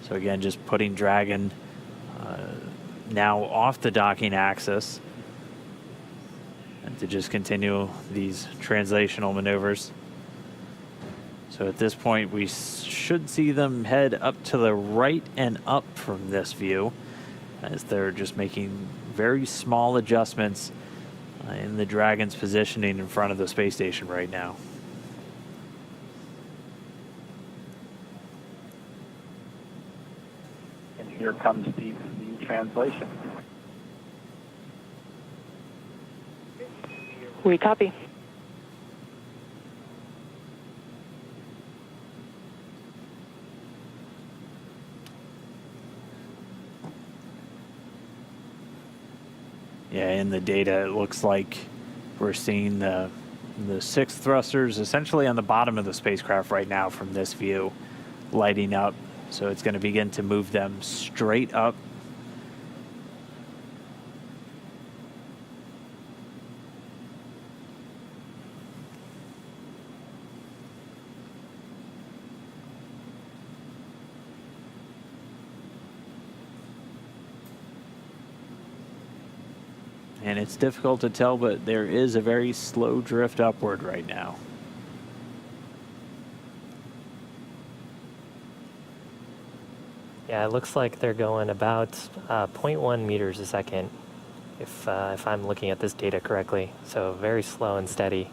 So again, just putting Dragon now off the docking axis, and to just continue these translational maneuvers. So at this point, we should see them head up to the right and up from this view, as they're just making very small adjustments in the Dragon's positioning in front of the space station right now. And here comes the translation. We copy. Yeah, in the data, it looks like we're seeing the 6 thrusters essentially on the bottom of the spacecraft right now from this view, lighting up. So it's going to begin to move them straight up. And it's difficult to tell, but there is a very slow drift upward right now. Yeah, it looks like they're going about 0.1 meters a second, if I'm looking at this data correctly. So very slow and steady.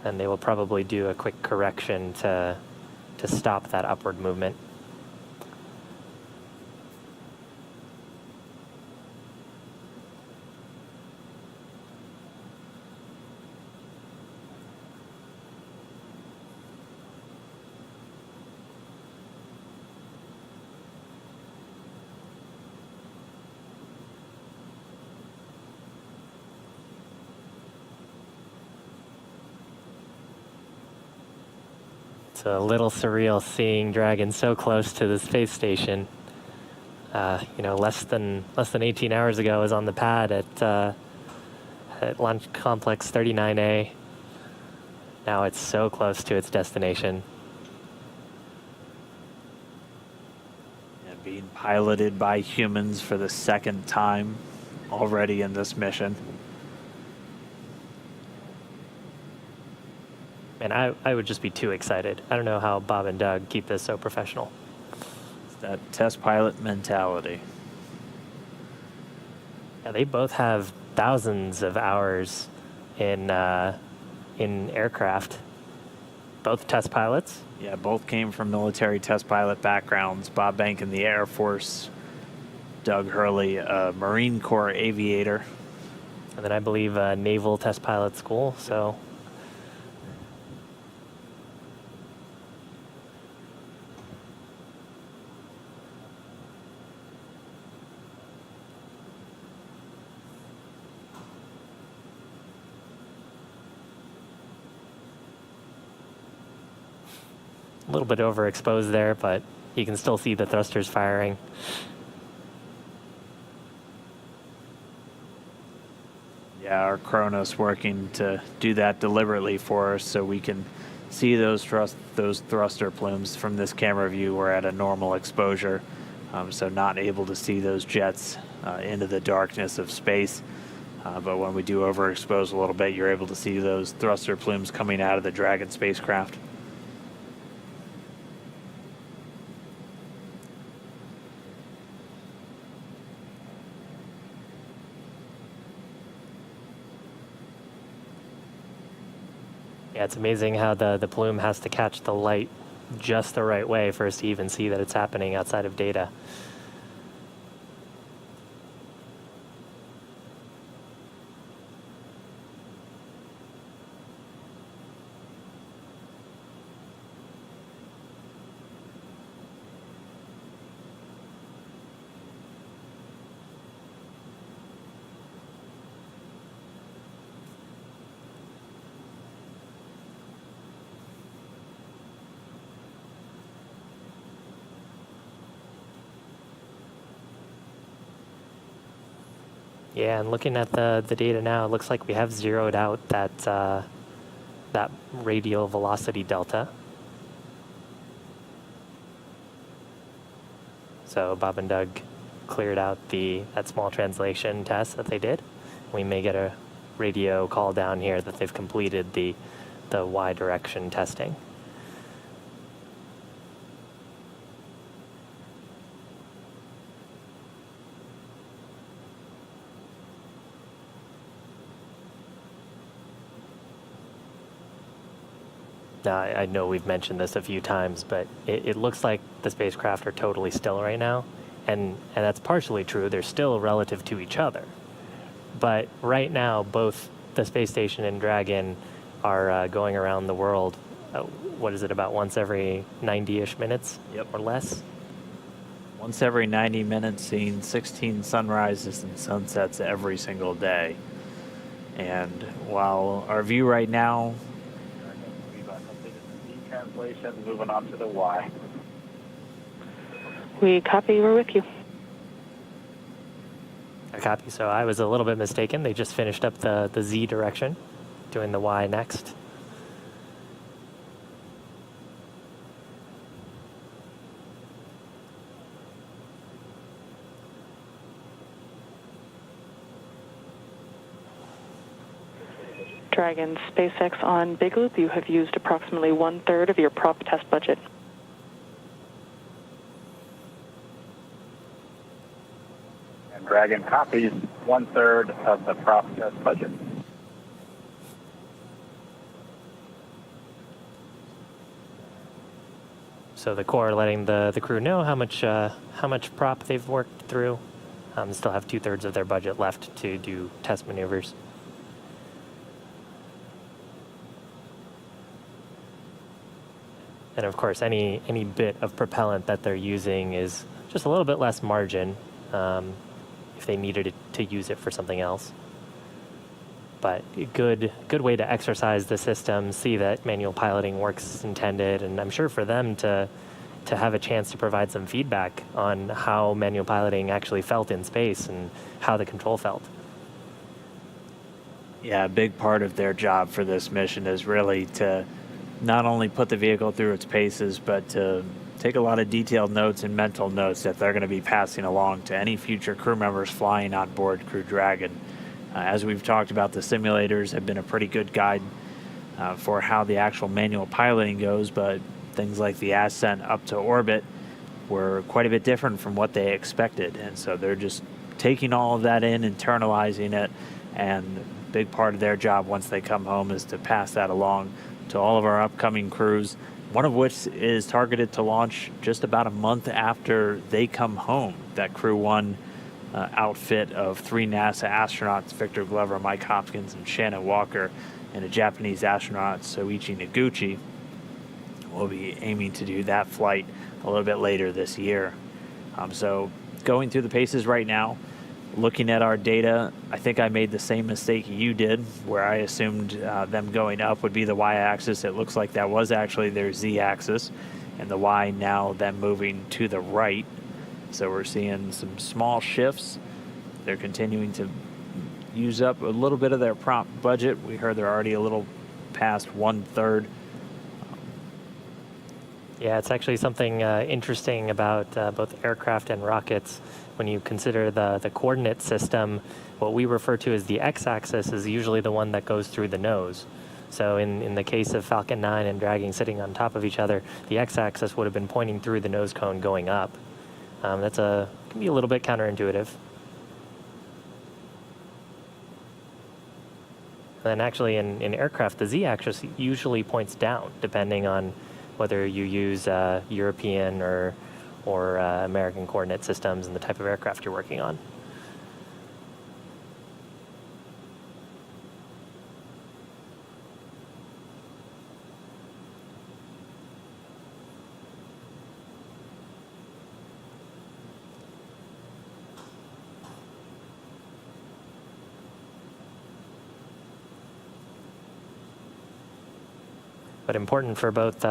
And they will probably do a quick correction to stop that upward movement. It's a little surreal seeing Dragon so close to the space station. Less than 18 hours ago, I was on the pad at Launch Complex 39A. Now it's so close to its destination. Yeah, being piloted by humans for the second time already in this mission. And I would just be too excited. I don't know how Bob and Doug keep this so professional. It's that test pilot mentality. Yeah, they both have thousands of hours in aircraft. Both test pilots. Yeah, both came from military test pilot backgrounds. Bob Bank in the Air Force, Doug Hurley, a Marine Corps aviator. And then I believe Naval Test Pilot School, so... A little bit overexposed there, but you can still see the thrusters firing. Yeah, our Kronos working to do that deliberately for us so we can see those thruster plumes from this camera view. We're at a normal exposure, so not able to see those jets into the darkness of space. But when we do overexpose a little bit, you're able to see those thruster plumes coming out of the Dragon spacecraft. Yeah, it's amazing how the plume has to catch the light just the right way for us to even see that it's happening outside of data. Yeah, and looking at the data now, it looks like we have zeroed out that radial velocity delta. So Bob and Doug cleared out that small translation test that they did. We may get a radio call down here that they've completed the Y direction testing. Now, I know we've mentioned this a few times, but it looks like the spacecraft are totally still right now. And that's partially true. They're still relative to each other. But right now, both the space station and Dragon are going around the world, what is it, about once every 90-ish minutes? Yep. Or less? Once every 90 minutes, seeing 16 sunrises and sunsets every single day. And while our view right now, We've completed the Z translation, moving on to the Y. We copy. We're with you. A copy. So I was a little bit mistaken. They just finished up the Z direction, doing the Y next. Dragon, SpaceX on Big Loop, you have used approximately 1/3 of your prop test budget. And Dragon copies 1/3 of the prop test budget. So the Corps letting the crew know how much prop they've worked through. Still have 2/3 of their budget left to do test maneuvers. And of course, any bit of propellant that they're using is just a little bit less margin if they needed to use it for something else. But a good way to exercise the system, see that manual piloting works as intended, and I'm sure for them to have a chance to provide some feedback on how manual piloting actually felt in space and how the control felt. yeah, a big part of their job for this mission is really to not only put the vehicle through its paces, but to take a lot of detailed notes and mental notes that they're going to be passing along to any future crew members flying on board Crew Dragon. As we've talked about, the simulators have been a pretty good guide for how the actual manual piloting goes, but things like the ascent up to orbit were quite a bit different from what they expected. And so they're just taking all of that in, internalizing it, and a big part of their job once they come home is to pass that along to all of our upcoming crews, one of which is targeted to launch just about a month after they come home. That Crew 1 outfit of 3 NASA astronauts, Victor Glover, Mike Hopkins, and Shannon Walker, and a Japanese astronaut, Soichi Noguchi, will be aiming to do that flight a little bit later this year. So going through the paces right now, looking at our data, I think I made the same mistake you did, where I assumed them going up would be the y-axis. It looks like that was actually their z-axis, and the y now then moving to the right. So we're seeing some small shifts. They're continuing to use up a little bit of their prop budget. We heard they're already a little past 1/3. Yeah, it's actually something interesting about both aircraft and rockets. When you consider the coordinate system, what we refer to as the x-axis is usually the one that goes through the nose. So in the case of Falcon 9 and Dragon sitting on top of each other, the x-axis would have been pointing through the nose cone going up. Can be a little bit counterintuitive. And then actually in aircraft, the z-axis usually points down, depending on whether you use European or American coordinate systems and the type of aircraft you're working on. But important for both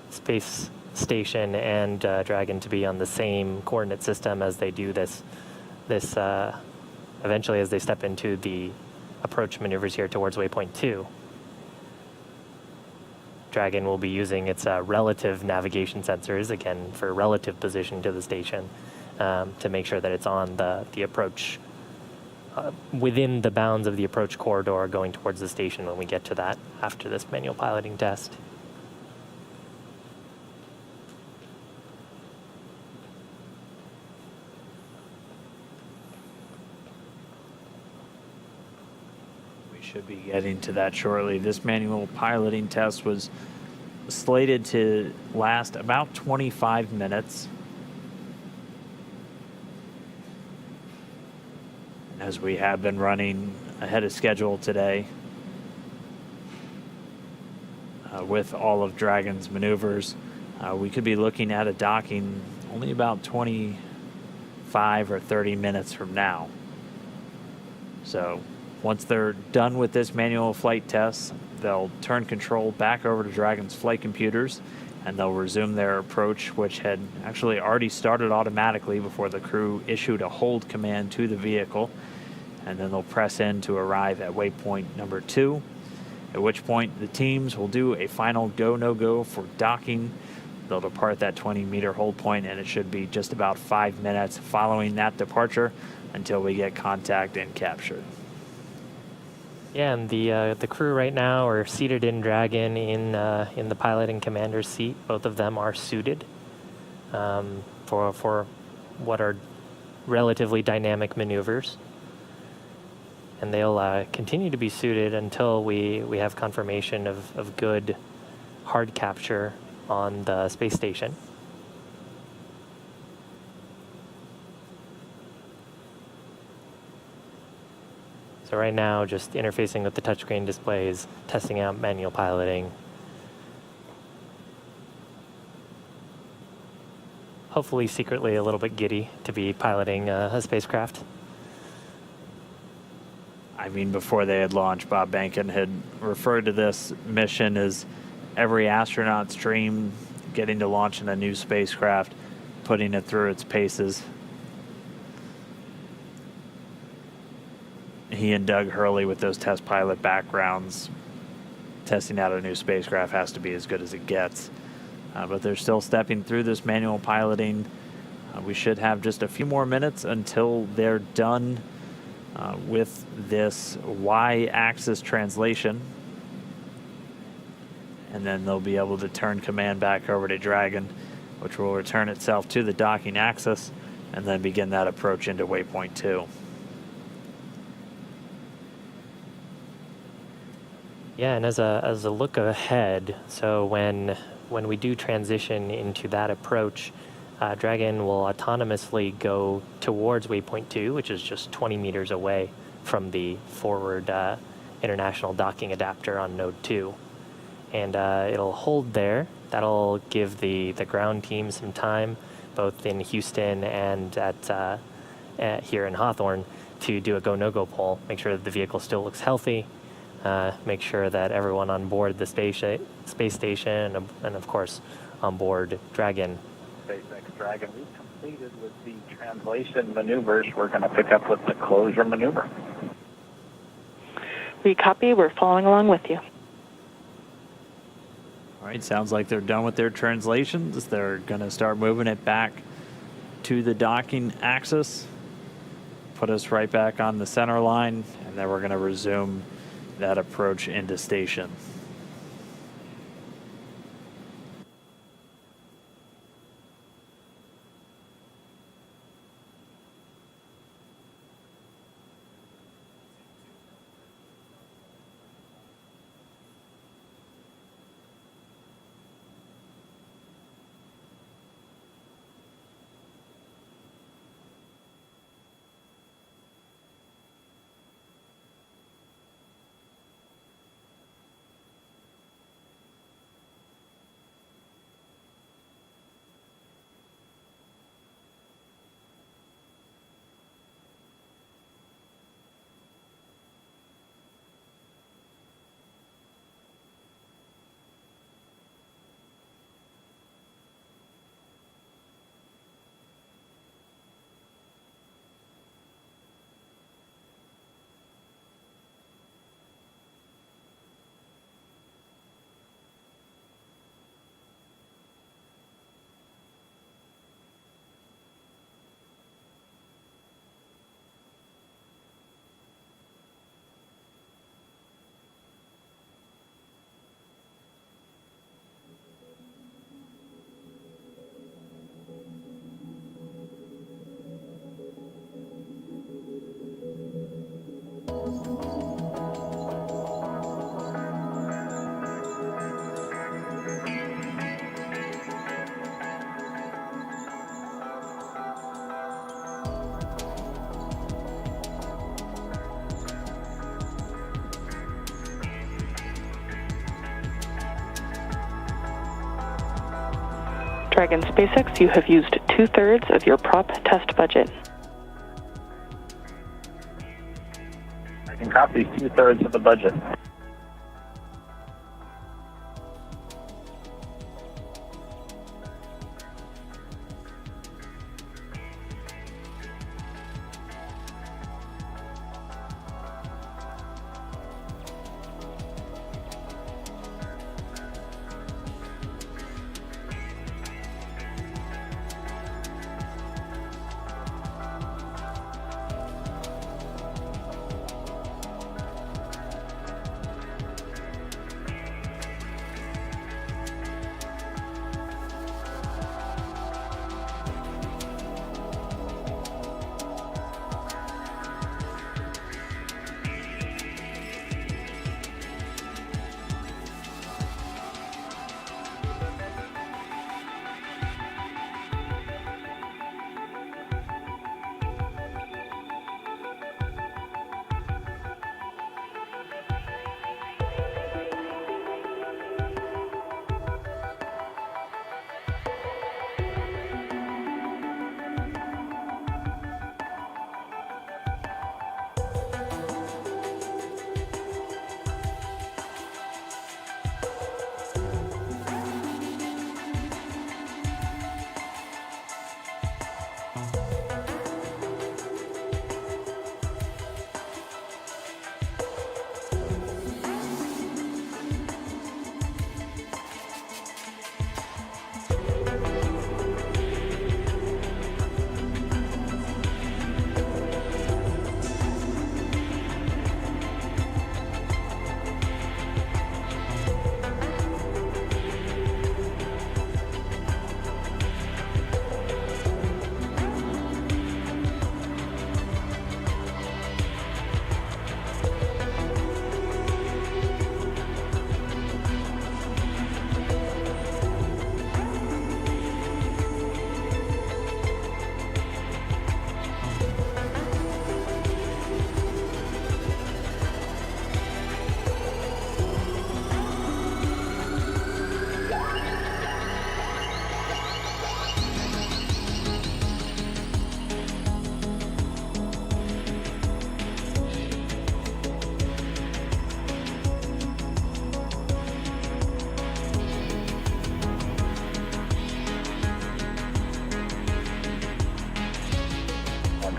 Space Station and Dragon to be on the same coordinate system as they do this eventually as they step into the approach maneuvers here towards waypoint 2. Dragon will be using its relative navigation sensors, again, for relative position to the station, to make sure that it's on the approach, within the bounds of the approach corridor going towards the station when we get to that after this manual piloting test. Should be getting to that shortly. This manual piloting test was slated to last about 25 minutes. And as we have been running ahead of schedule today, with all of Dragon's maneuvers, we could be looking at a docking only about 25 or 30 minutes from now. So once they're done with this manual flight test, they'll turn control back over to Dragon's flight computers, and they'll resume their approach, which had actually already started automatically before the crew issued a hold command to the vehicle. And then they'll press in to arrive at waypoint number 2, at which point the teams will do a final go, no-go for docking. They'll depart that 20-meter hold point, and it should be just about 5 minutes following that departure until we get contact and captured. Yeah, and the crew right now are seated in Dragon in the pilot and commander's seat. Both of them are suited for what are relatively dynamic maneuvers, and they'll continue to be suited until we have confirmation of good hard capture on the space station. So right now, just interfacing with the touchscreen displays, testing out manual piloting. Hopefully secretly a little bit giddy to be piloting a spacecraft. I mean, before they had launched, Bob Behnken had referred to this mission as every astronaut's dream, getting to launch in a new spacecraft, putting it through its paces. He and Doug Hurley, with those test pilot backgrounds, testing out a new spacecraft has to be as good as it gets. But they're still stepping through this manual piloting. We should have just a few more minutes until they're done with this Y-axis translation. And then they'll be able to turn command back over to Dragon, which will return itself to the docking axis, and then begin that approach into waypoint 2. Yeah, and as a look ahead, so when we do transition into that approach, Dragon will autonomously go towards waypoint 2, which is just 20 meters away from the forward international docking adapter on node 2. And it'll hold there. That'll give the ground team some time, both in Houston and here in Hawthorne, to do a go, no-go poll, make sure that the vehicle still looks healthy, make sure that everyone on board the space station and of course on board Dragon. SpaceX Dragon, we've completed with the translation maneuvers. We're going to pick up with the closure maneuver. We copy. We're following along with you. All right, sounds like they're done with their translations. They're going to start moving it back to the docking axis, put us right back on the center line, and then we're going to resume that approach into station. Dragon SpaceX, you have used 2/3 of your prop test budget. I can copy 2/3 of the budget.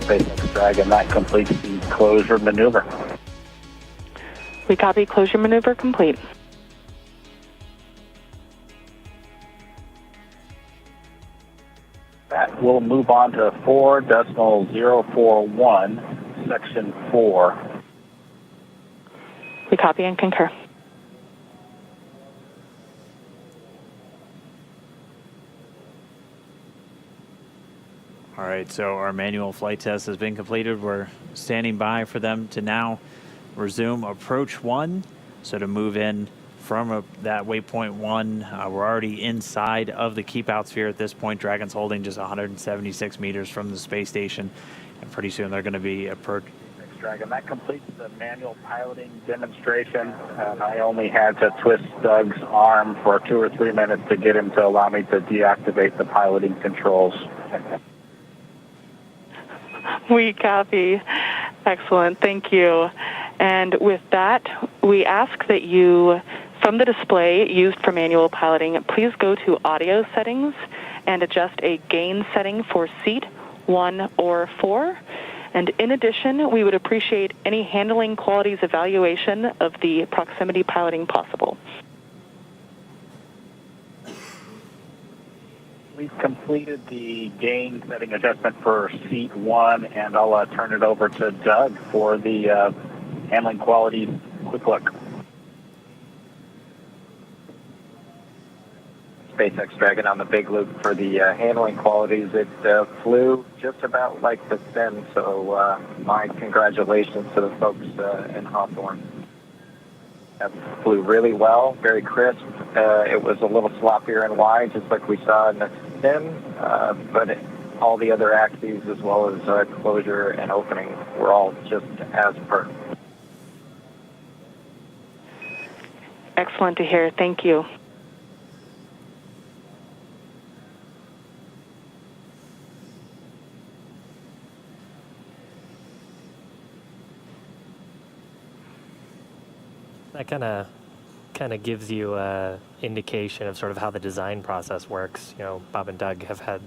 SpaceX Dragon, that completes the closure maneuver. We copy. Closure maneuver complete. That will move on to 4.041, section 4. We copy and concur. All right, so our manual flight test has been completed. We're standing by for them to now resume approach 1. So to move in from that waypoint 1, we're already inside of the keep out sphere at this point. Dragon's holding just 176 meters from the space station, and pretty soon they're going to be approaching. Dragon, that completes the manual piloting demonstration. I only had to twist Doug's arm for 2 or 3 minutes to get him to allow me to deactivate the piloting controls. We copy. Excellent. Thank you. And with that, we ask that you, from the display used for manual piloting, please go to audio settings and adjust a gain setting for seat 1 or 4. And in addition, we would appreciate any handling qualities evaluation of the proximity piloting possible. We've completed the gain setting adjustment for seat 1, and I'll turn it over to Doug for the handling qualities quick look. SpaceX Dragon on the big loop for the handling qualities. It flew just about like the sim, so my congratulations to the folks in Hawthorne. Flew really well, very crisp. It was a little sloppier and wide, just like we saw in the sim, but all the other axes, as well as closure and opening, were all just as per. Excellent to hear. Thank you. That kind of gives you an indication of sort of how the design process works. You know, Bob and Doug have had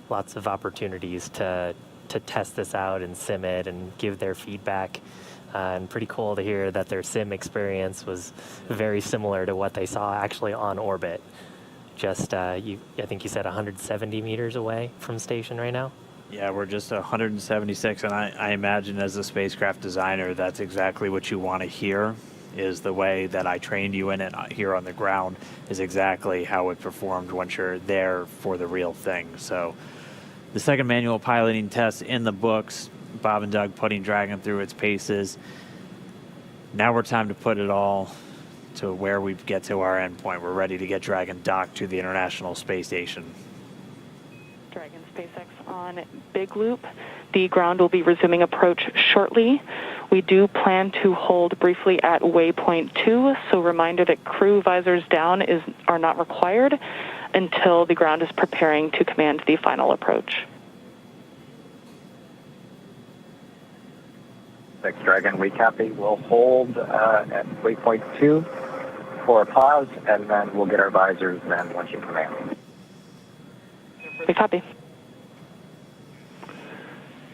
lots of opportunities to test this out and sim it and give their feedback. And pretty cool to hear that their sim experience was very similar to what they saw actually on orbit. Just, I think you said 170 meters away from station right now? Yeah, we're just 176, and I imagine as a spacecraft designer, that's exactly what you want to hear, is the way that I trained you in it here on the ground is exactly how it performed once you're there for the real thing. So the second manual piloting test in the books, Bob and Doug putting Dragon through its paces. Now we're time to put it all to where we get to our endpoint. We're ready to get Dragon docked to the International Space Station. Dragon SpaceX on Big Loop. The ground will be resuming approach shortly. We do plan to hold briefly at waypoint 2, so reminder that crew visors down are not required until the ground is preparing to command the final approach. Thanks, Dragon. We copy. We'll hold at waypoint 2 for a pause, and then we'll get our visors then once you command. We copy.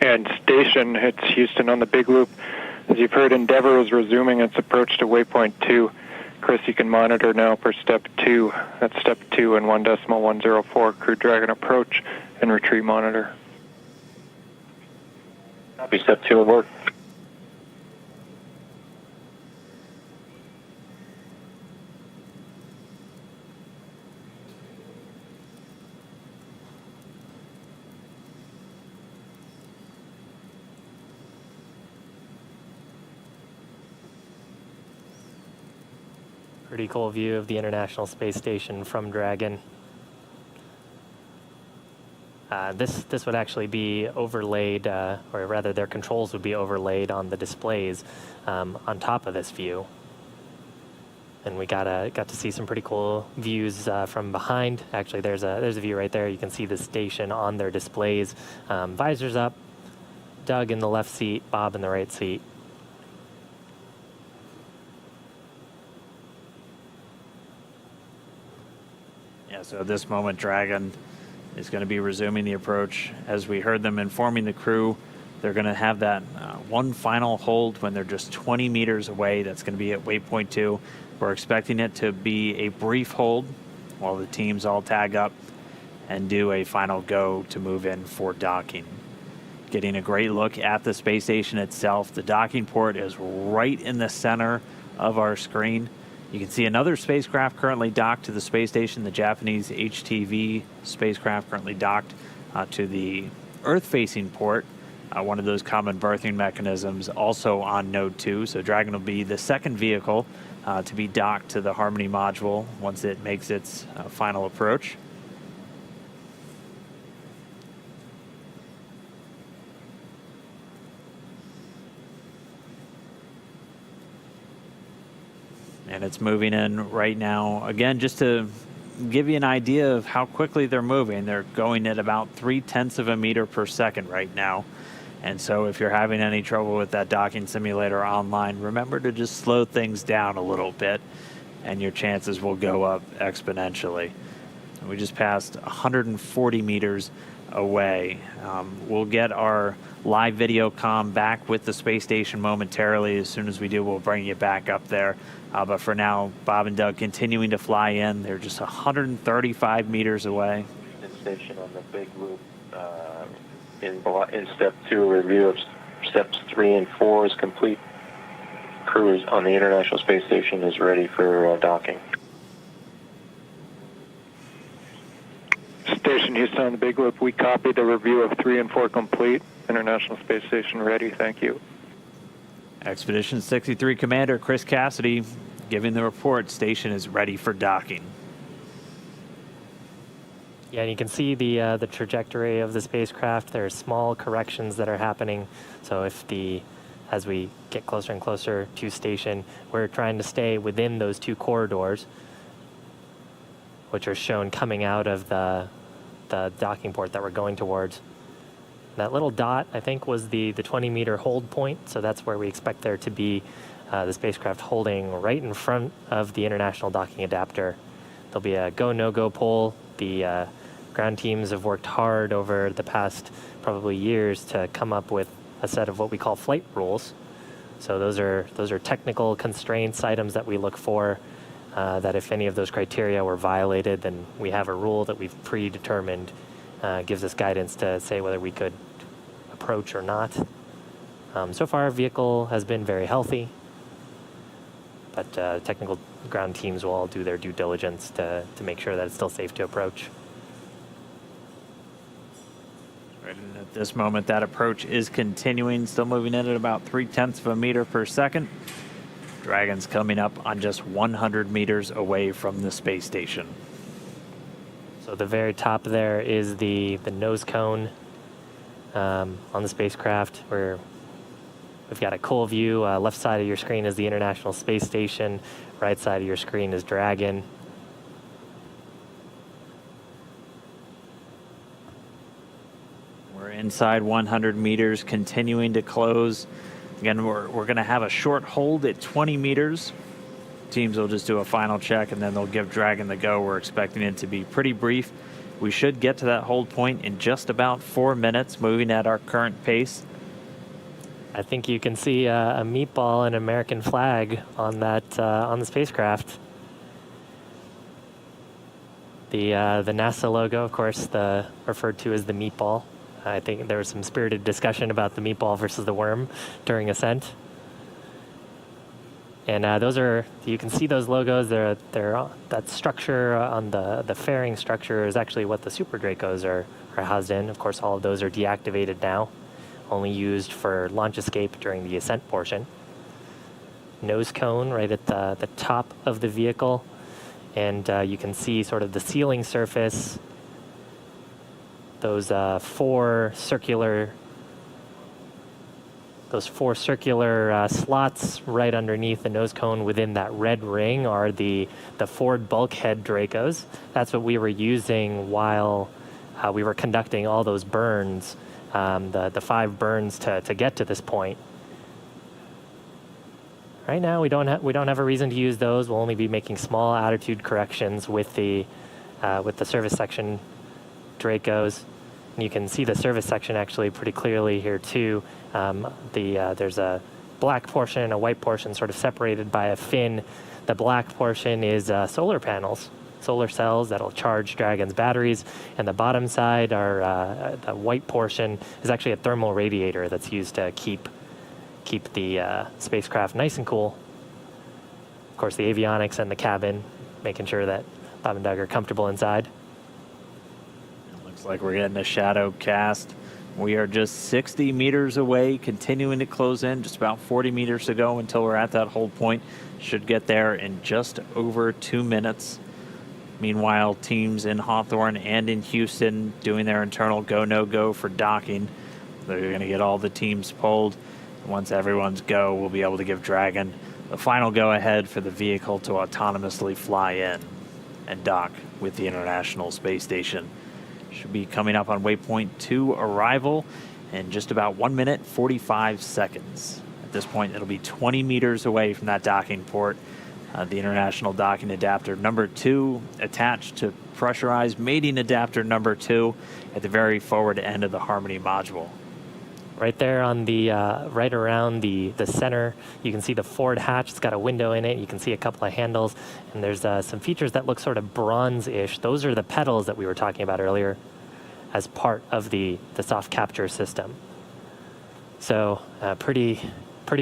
And station hits Houston on the Big Loop. As you've heard, Endeavour is resuming its approach to waypoint 2. Chris, you can monitor now for step 2. That's step 2 and 1.104 Crew Dragon approach and retreat monitor. Copy. Step 2 will work. Pretty cool view of the International Space Station from Dragon. This would actually be overlaid, or rather their controls would be overlaid on the displays on top of this view. And we got to see some pretty cool views from behind. Actually, there's a view right there. You can see the station on their displays. Visors up, Doug in the left seat, Bob in the right seat. Yeah, so at this moment, Dragon is going to be resuming the approach. As we heard them informing the crew, they're going to have that one final hold when they're just 20 meters away. That's going to be at waypoint 2. We're expecting it to be a brief hold while the teams all tag up and do a final go to move in for docking. Getting a great look at the space station itself. The docking port is right in the center of our screen. You can see another spacecraft currently docked to the space station, the Japanese HTV spacecraft currently docked to the Earth-facing port, one of those common berthing mechanisms also on Node 2. So Dragon will be the second vehicle to be docked to the Harmony module once it makes its final approach. And it's moving in right now. Again, just to give you an idea of how quickly they're moving, they're going at about 0.3 of a meter per second right now. And so if you're having any trouble with that docking simulator online, remember to just slow things down a little bit and your chances will go up exponentially. We just passed 140 meters away. We'll get our live video comm back with the space station momentarily. As soon as we do, we'll bring you back up there. But for now, Bob and Doug continuing to fly in. They're just 135 meters away. Station on the Big Loop. In step 2, a review of steps 3 and 4 is complete. Crew on the International Space Station is ready for docking. Station Houston on the Big Loop. We copy the review of 3 and 4 complete. International Space Station ready. Thank you. Expedition 63 Commander Chris Cassidy giving the report. Station is ready for docking. Yeah, and you can see the trajectory of the spacecraft. There are small corrections that are happening. So as we get closer and closer to station, we're trying to stay within those 2 corridors, which are shown coming out of the docking port that we're going towards. That little dot, I think, was the 20-meter hold point, so that's where we expect there to be the spacecraft holding right in front of the International Docking Adapter. There'll be a go, no-go poll. The ground teams have worked hard over the past probably years to come up with a set of what we call flight rules. So those are technical constraints, items that we look for, that if any of those criteria were violated, then we have a rule that we've predetermined, gives us guidance to say whether we could approach or not. So far, our vehicle has been very healthy, but technical ground teams will all do their due diligence to make sure that it's still safe to approach. Right, and at this moment, that approach is continuing, still moving in at about 0.3 of a meter per second. Dragon's coming up on just 100 meters away from the space station. So the very top there is the nose cone on the spacecraft, where we've got a cool view. Left side of your screen is the International Space Station. Right side of your screen is Dragon. We're inside 100 meters, continuing to close. Again, we're going to have a short hold at 20 meters. Teams will just do a final check, and then they'll give Dragon the go. We're expecting it to be pretty brief. We should get to that hold point in just about 4 minutes, moving at our current pace. I think you can see a meatball and American flag on that on the spacecraft. The NASA logo, of course, referred to as the meatball. I think there was some spirited discussion about the meatball versus the worm during ascent. And you can see those logos. That structure on the fairing structure is actually what the Super Dracos are housed in. Of course, all of those are deactivated now, only used for launch escape during the ascent portion. Nose cone right at the top of the vehicle, and you can see sort of the sealing surface. Those four circular slots right underneath the nose cone within that red ring are the forward bulkhead Dracos. That's what we were using while we were conducting all those burns, the 5 burns to get to this point. Right now, we don't have a reason to use those. We'll only be making small attitude corrections with the service section Dracos. And you can see the service section actually pretty clearly here too. There's a black portion and a white portion sort of separated by a fin. The black portion is solar panels, solar cells that'll charge Dragon's batteries. And the bottom side, the white portion, is actually a thermal radiator that's used to keep the spacecraft nice and cool. Of course, the avionics and the cabin, making sure that Bob and Doug are comfortable inside. Looks like we're getting a shadow cast. We are just 60 meters away, continuing to close in, just about 40 meters to go until we're at that hold point. Should get there in just over 2 minutes. Meanwhile, teams in Hawthorne and in Houston doing their internal go, no go for docking. They're going to get all the teams pulled. Once everyone's go, we'll be able to give Dragon the final go ahead for the vehicle to autonomously fly in and dock with the International Space Station. Should be coming up on waypoint 2 arrival in just about 1 minute, 45 seconds. At this point, it'll be 20 meters away from that docking port. The International Docking Adapter number 2 attached to pressurized mating adapter number 2 at the very forward end of the Harmony module. Right there on the right around the center, you can see the forward hatch. It's got a window in it. You can see a couple of handles, and there's some features that look sort of bronze-ish. Those are the pedals that we were talking about earlier as part of the soft capture system. So pretty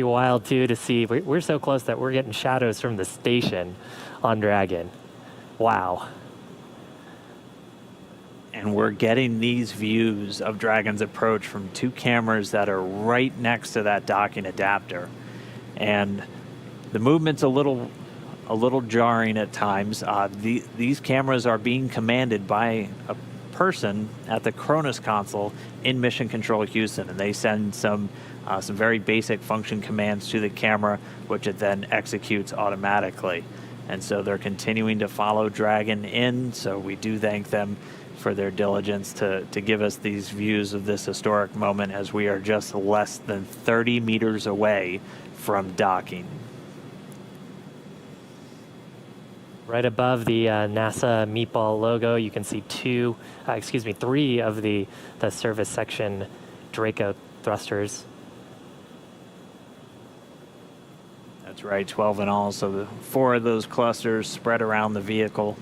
wild too to see. We're so close that we're getting shadows from the station on Dragon. Wow. And we're getting these views of Dragon's approach from 2 cameras that are right next to that docking adapter. And the movement's a little jarring at times. These cameras are being commanded by a person at the Cronus console in Mission Control Houston, and they send some very basic function commands to the camera, which it then executes automatically. And so they're continuing to follow Dragon in, so we do thank them for their diligence to give us these views of this historic moment as we are just less than 30 meters away from docking. Right above the NASA meatball logo, you can see three of the service section Draco thrusters. That's right, 12 in all. So the 4 of those clusters spread around the vehicle,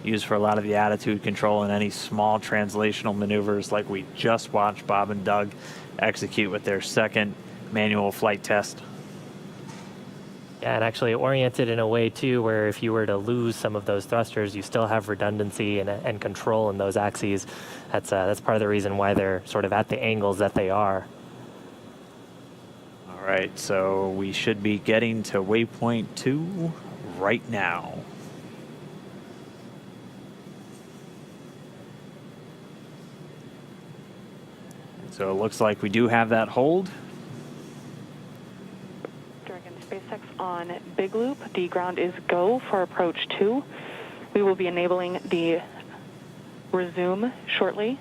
used for a lot of the attitude control and any small translational maneuvers like we just watched Bob and Doug execute with their second manual flight test. Yeah, and actually oriented in a way too where if you were to lose some of those thrusters, you still have redundancy and control in those axes. That's part of the reason why they're sort of at the angles that they are. All right, so we should be getting to waypoint 2 right now. So it looks like we do have that hold. Dragon SpaceX on Big Loop. The ground is go for approach 2. We will be enabling the resume shortly.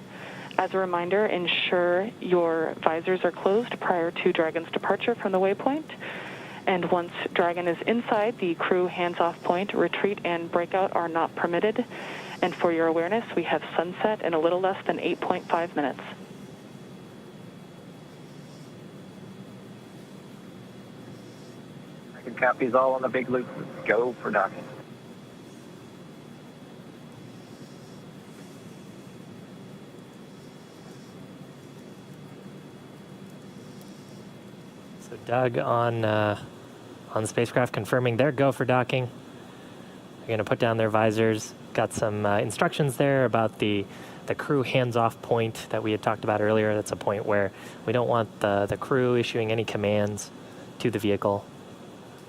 As a reminder, ensure your visors are closed prior to Dragon's departure from the waypoint. And once Dragon is inside the crew hands-off point, retreat and breakout are not permitted. And for your awareness, we have sunset in a little less than 8.5 minutes. Dragon copies all on the Big Loop. Go for docking. So Doug on the spacecraft confirming their go for docking. They're going to put down their visors. Got some instructions there about the crew hands-off point that we had talked about earlier. That's a point where we don't want the crew issuing any commands to the vehicle.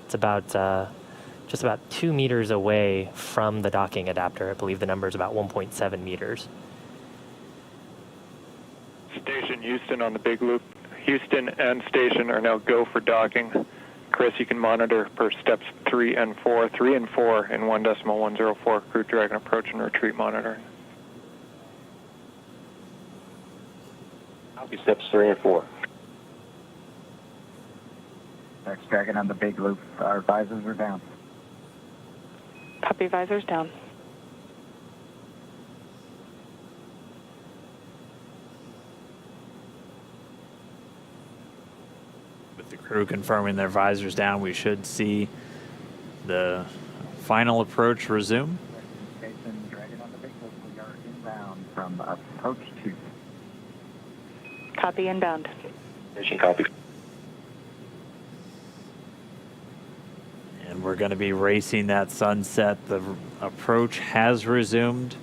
It's about just about 2 meters away from the docking adapter. I believe the number is about 1.7 meters. Station Houston on the Big Loop. Houston and station are now go for docking. Chris, you can monitor per steps 3 and 4. 3 and 4 in 1.104 Crew Dragon approach and retreat monitoring. Copy steps 3 and 4. Next Dragon on the Big Loop. Our visors are down. Copy, visors down. With the crew confirming their visors down, we should see the final approach resume. Station Dragon on the Big Loop. We are inbound from approach 2. Copy, inbound. Station copy. And we're going to be racing that sunset. The approach has resumed.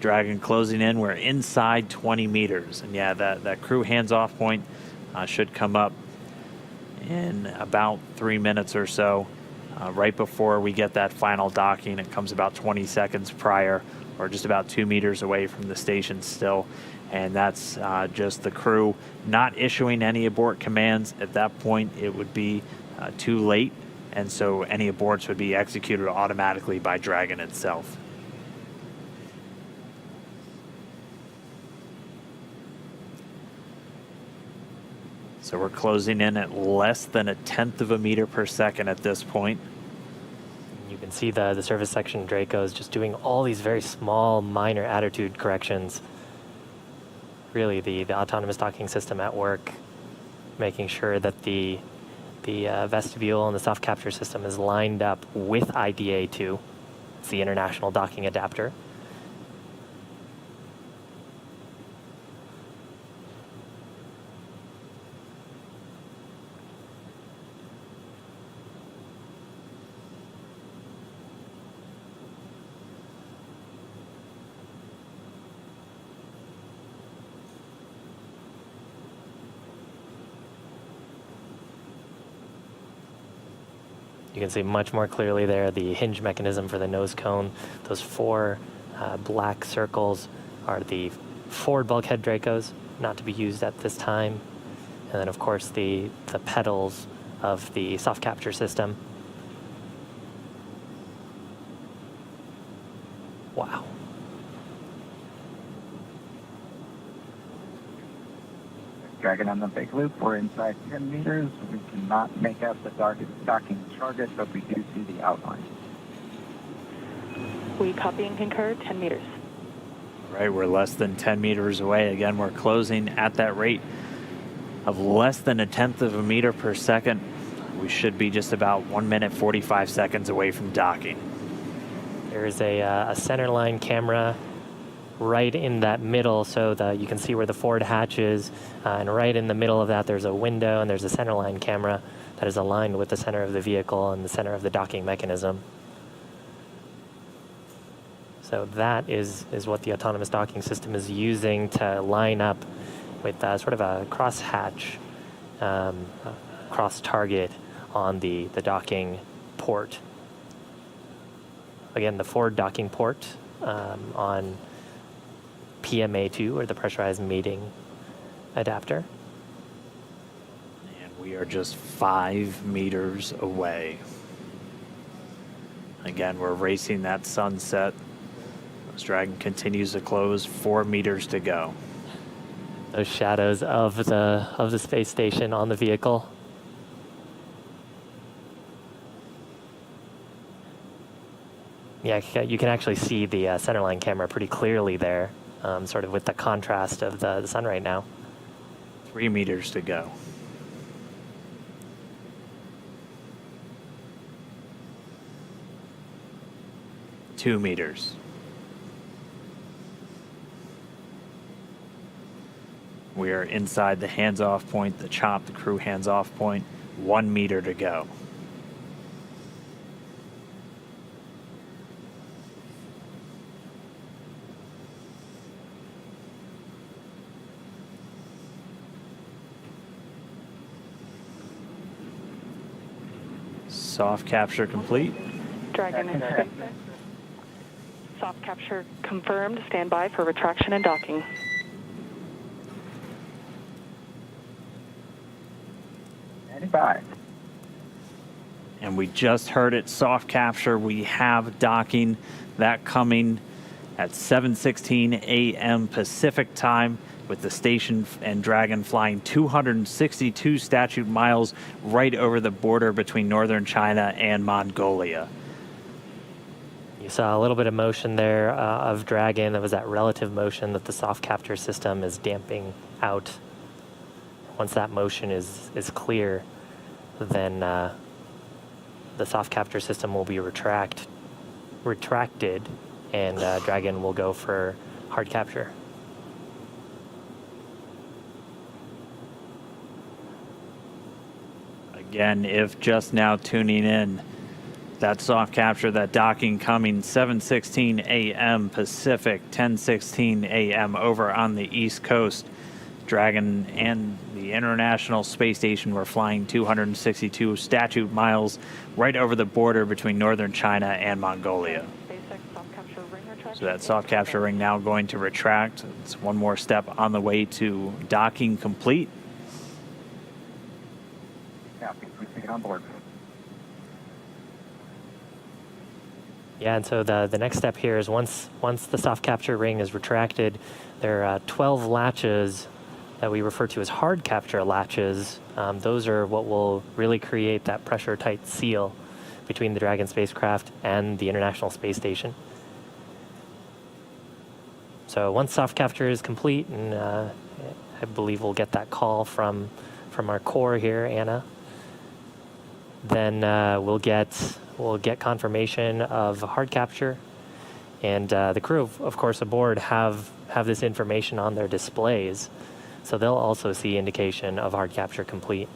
Dragon closing in. We're inside 20 meters. And yeah, that crew hands-off point should come up in about 3 minutes or so. Right before we get that final docking, it comes about 20 seconds prior, or just about 2 meters away from the station still. And that's just the crew not issuing any abort commands. At that point, it would be too late. And so any aborts would be executed automatically by Dragon itself. So we're closing in at less than 1/10 of a meter per second at this point. You can see the service section Dracos just doing all these very small, minor attitude corrections. Really, the autonomous docking system at work, making sure that the vestibule and the soft capture system is lined up with IDA2. It's the International Docking Adapter. You can see much more clearly there the hinge mechanism for the nose cone. Those 4 black circles are the forward bulkhead Dracos, not to be used at this time. And then, of course, the pedals of the soft capture system. Wow. Dragon on the Big Loop. We're inside 10 meters. We cannot make out the docking target, but we do see the outline. We copy and concur, 10 meters. Right, we're less than 10 meters away. Again, we're closing at that rate of less than 1/10 of a meter per second. We should be just about 1 minute, 45 seconds away from docking. There's a center line camera right in that middle, so you can see where the forward hatch is, and right in the middle of that there's a window, and there's a center line camera that is aligned with the center of the vehicle and the center of the docking mechanism. So that is what the autonomous docking system is using to line up with sort of a cross-hatch, cross-target on the docking port. Again, the forward docking port on PMA2, or the pressurized mating adapter. And we are just 5 meters away. Again, we're racing that sunset. This Dragon continues to close, 4 meters to go. Those shadows of the space station on the vehicle. Yeah, you can actually see the centerline camera pretty clearly there, sort of with the contrast of the sun right now. 3 meters to go. Two meters. We are inside the hands-off point, the chop, the crew hands-off point. 1 meter to go. Soft capture complete. Dragon in space. Soft capture confirmed. Stand by for retraction and docking. Bye. And we just heard it, soft capture. We have docking, that coming at 7:16 a.m. Pacific time, with the station and Dragon flying 262 statute miles right over the border between northern China and Mongolia. You saw a little bit of motion there of Dragon. That was that relative motion that the soft capture system is damping out. Once that motion is clear, then the soft capture system will be retracted, and Dragon will go for hard capture. Again, if just now tuning in, that soft capture, that docking coming 7:16 a.m. Pacific, 10:16 a.m. over on the East Coast. Dragon and the International Space Station were flying 262 statute miles right over the border between northern China and Mongolia. So that soft capture ring now going to retract. It's one more step on the way to docking complete. Yeah, we take it on board. Yeah, and so the next step here is once the soft capture ring is retracted, there are 12 latches that we refer to as hard capture latches. Those are what will really create that pressure-tight seal between the Dragon spacecraft and the International Space Station. So once soft capture is complete, and I believe we'll get that call from our core here, Anna, then we'll get confirmation of hard capture, and the crew, of course, aboard have this information on their displays. So they'll also see indication of hard capture complete.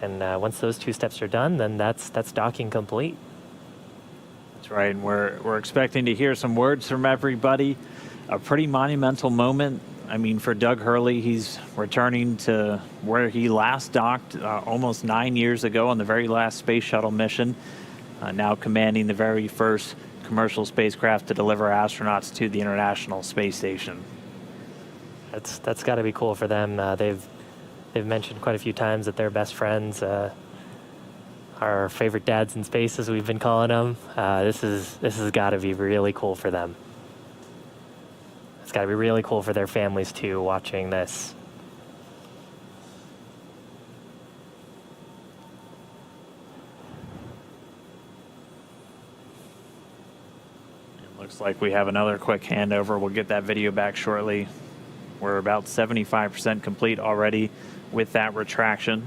And once those two steps are done, then that's docking complete. That's right, and we're expecting to hear some words from everybody. A pretty monumental moment. I mean, for Doug Hurley, he's returning to where he last docked almost 9 years ago on the very last space shuttle mission, now commanding the very first commercial spacecraft to deliver astronauts to the International Space Station. That's got to be cool for them. They've mentioned quite a few times that they're best friends, our favorite dads in space, as we've been calling them. This has got to be really cool for them. It's got to be really cool for their families too, watching this. Looks like we have another quick handover. We'll get that video back shortly. We're about 75% complete already with that retraction.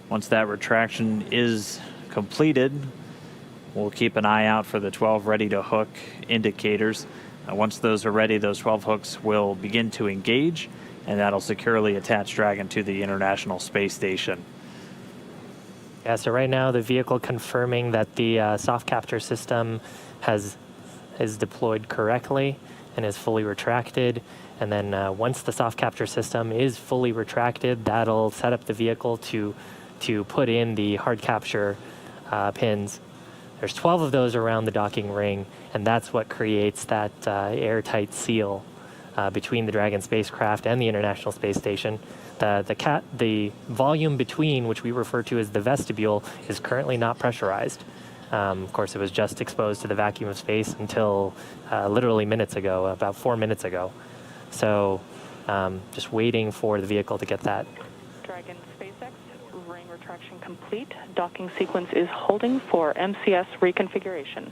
Once that retraction is completed, we'll keep an eye out for the 12 ready to hook indicators. Once those are ready, those 12 hooks will begin to engage, and that'll securely attach Dragon to the International Space Station. Yeah, so right now the vehicle confirming that the soft capture system is deployed correctly and is fully retracted. And then once the soft capture system is fully retracted, that'll set up the vehicle to put in the hard capture pins. There's 12 of those around the docking ring, and that's what creates that airtight seal between the Dragon spacecraft and the International Space Station. The volume between, which we refer to as the vestibule, is currently not pressurized. Of course, it was just exposed to the vacuum of space until literally minutes ago, about 4 minutes ago. So just waiting for the vehicle to get that. Dragon SpaceX, ring retraction complete. Docking sequence is holding for MCS reconfiguration.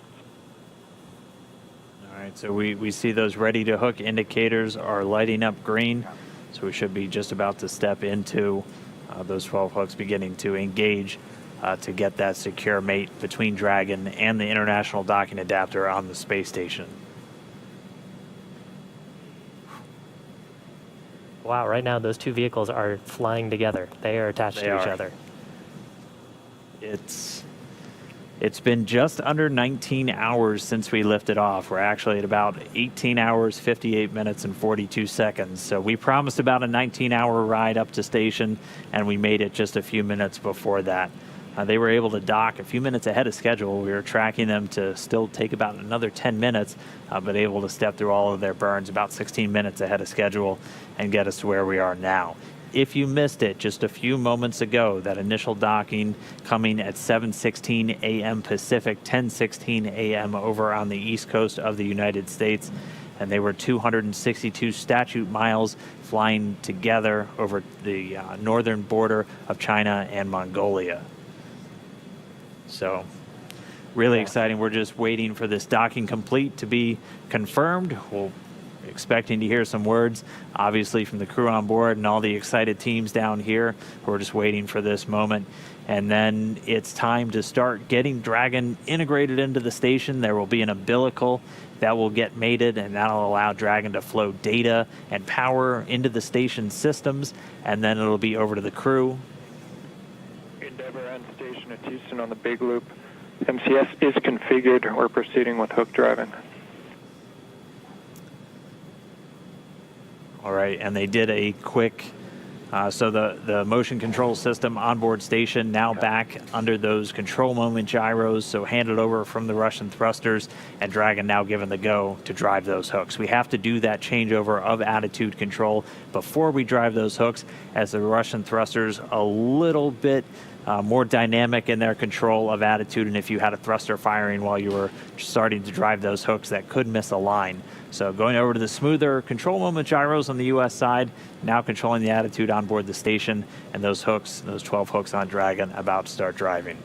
All right, so we see those ready to hook indicators are lighting up green. So we should be just about to step into those 12 hooks beginning to engage to get that secure mate between Dragon and the International Docking Adapter on the space station. Wow, right now those two vehicles are flying together. They are attached to each other. It's been just under 19 hours since we lifted off. We're actually at about 18 hours, 58 minutes, and 42 seconds. So we promised about a 19-hour ride up to station, and we made it just a few minutes before that. They were able to dock a few minutes ahead of schedule. We were tracking them to still take about another 10 minutes, but able to step through all of their burns about 16 minutes ahead of schedule and get us to where we are now. If you missed it just a few moments ago, that initial docking coming at 7:16 a.m. Pacific, 10:16 a.m. over on the east coast of the United States, and they were 262 statute miles flying together over the northern border of China and Mongolia. So really exciting. We're just waiting for this docking complete to be confirmed. We're expecting to hear some words, obviously, from the crew on board and all the excited teams down here. We're just waiting for this moment. And then it's time to start getting Dragon integrated into the station. There will be an umbilical that will get mated, and that'll allow Dragon to flow data and power into the station systems, and then it'll be over to the crew. Endeavour and station at Houston on the big loop. MCS is configured. We're proceeding with hook driving. All right, and they did a quick, so the motion control system onboard station now back under those control moment gyros, so handed over from the Russian thrusters, and Dragon now given the go to drive those hooks. We have to do that changeover of attitude control before we drive those hooks, as the Russian thrusters a little bit more dynamic in their control of attitude, and if you had a thruster firing while you were starting to drive those hooks, that could miss a line. So going over to the smoother control moment gyros on the U.S. side, now controlling the attitude on board the station, and those hooks, those 12 hooks on Dragon, about to start driving.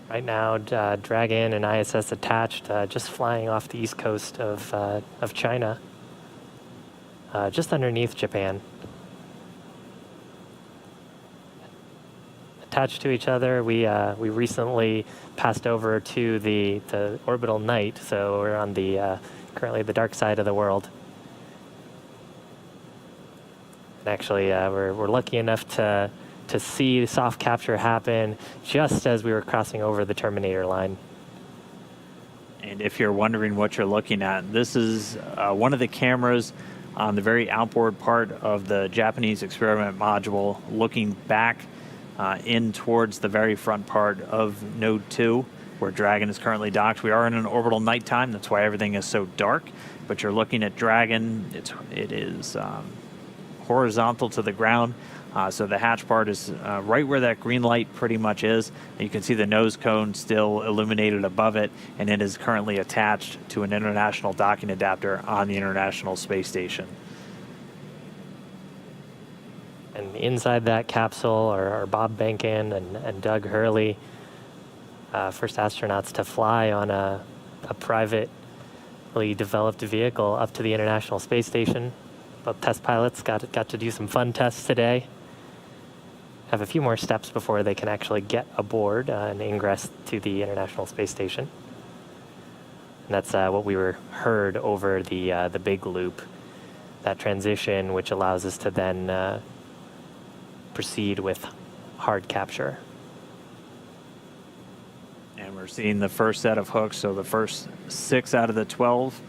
Right now, Dragon and ISS attached, just flying off the east coast of China, just underneath Japan. Attached to each other, we recently passed over to the orbital night, so we're on the currently the dark side of the world. And actually, we're lucky enough to see soft capture happen just as we were crossing over the Terminator line. And if you're wondering what you're looking at, this is one of the cameras on the very outboard part of the Japanese experiment module, looking back in towards the very front part of Node 2, where Dragon is currently docked. We are in an orbital nighttime, that's why everything is so dark, but you're looking at Dragon. It is horizontal to the ground, so the hatch part is right where that green light pretty much is. You can see the nose cone still illuminated above it, and it is currently attached to an international docking adapter on the International Space Station. And inside that capsule are Bob Behnken and Doug Hurley, first astronauts to fly on a privately developed vehicle up to the International Space Station. Both test pilots got to do some fun tests today. Have a few more steps before they can actually get aboard and ingress to the International Space Station. And that's what we heard over the big loop, that transition which allows us to then proceed with hard capture. And we're seeing the first set of hooks, so the first 6 out of the 12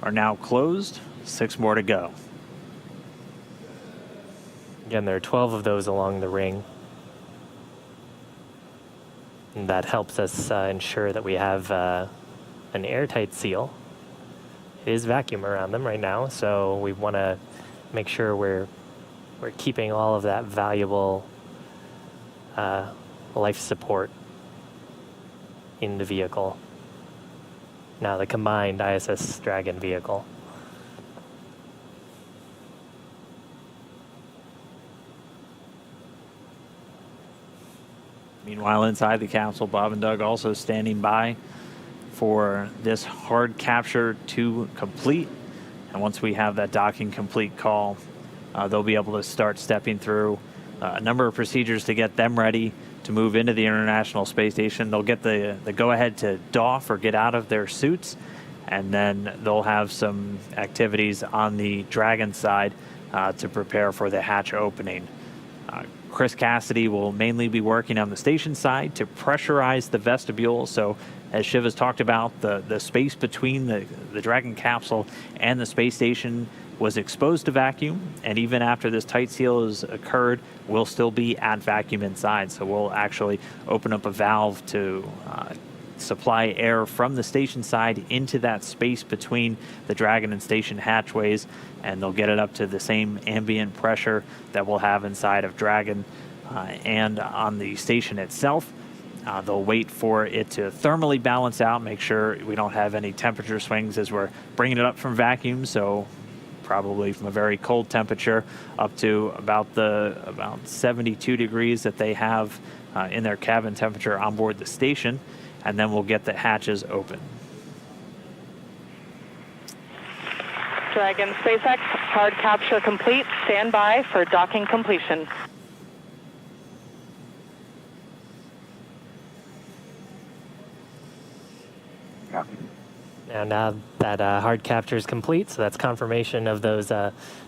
are now closed, 6 more to go. Again, there are 12 of those along the ring. And that helps us ensure that we have an airtight seal. It is vacuum around them right now, so we want to make sure we're keeping all of that valuable life support in the vehicle. Now the combined ISS Dragon vehicle. Meanwhile, inside the capsule, Bob and Doug also standing by for this hard capture to complete. And once we have that docking complete call, they'll be able to start stepping through a number of procedures to get them ready to move into the International Space Station. They'll get the go-ahead to doff or get out of their suits, and then they'll have some activities on the Dragon side to prepare for the hatch opening. Chris Cassidy will mainly be working on the station side to pressurize the vestibule. So as Shiv has talked about, the space between the Dragon capsule and the space station was exposed to vacuum, and even after this tight seal has occurred, we'll still be at vacuum inside. So we'll actually open up a valve to supply air from the station side into that space between the Dragon and station hatchways, and they'll get it up to the same ambient pressure that we'll have inside of Dragon and on the station itself. They'll wait for it to thermally balance out, make sure we don't have any temperature swings as we're bringing it up from vacuum, so probably from a very cold temperature up to about 72 degrees that they have in their cabin temperature on board the station, and then we'll get the hatches open. Dragon SpaceX, hard capture complete. Stand by for docking completion. Now that hard capture is complete, so that's confirmation of those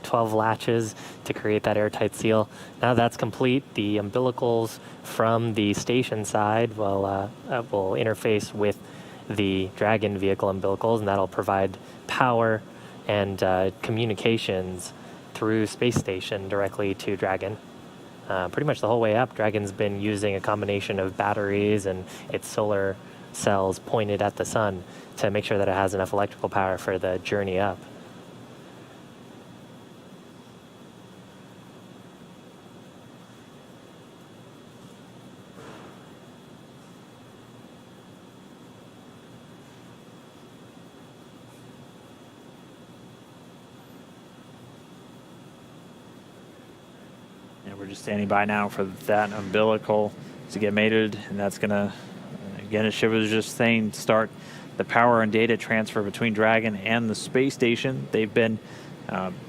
12 latches to create that airtight seal. Now that's complete, the umbilicals from the station side will interface with the Dragon vehicle umbilicals, and that'll provide power and communications through space station directly to Dragon. Pretty much the whole way up, Dragon's been using a combination of batteries and its solar cells pointed at the sun to make sure that it has enough electrical power for the journey up. And we're just standing by now for that umbilical to get mated, and that's going to, again, as Shiv was just saying, start the power and data transfer between Dragon and the space station. They've been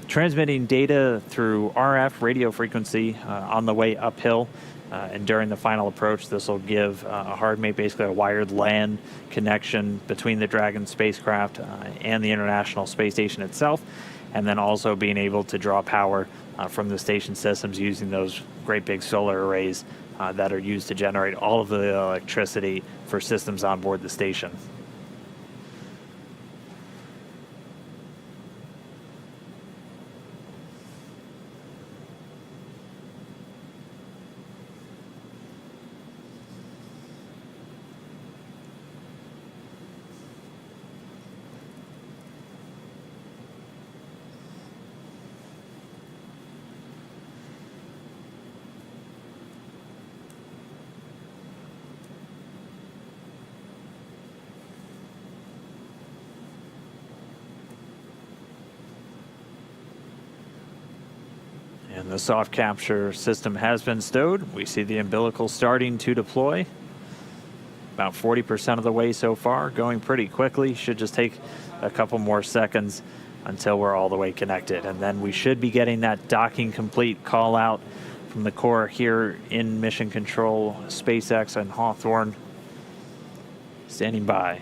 transmitting data through RF radio frequency on the way uphill, and during the final approach, this will give a hard mate, basically a wired LAN connection between the Dragon spacecraft and the International Space Station itself, and then also being able to draw power from the station systems using those great big solar arrays that are used to generate all of the electricity for systems on board the station. And the soft capture system has been stowed. We see the umbilical starting to deploy. About 40% of the way so far, going pretty quickly. Should just take a couple more seconds until we're all the way connected. And then we should be getting that docking complete call out from the core here in Mission Control, SpaceX and Hawthorne. Standing by.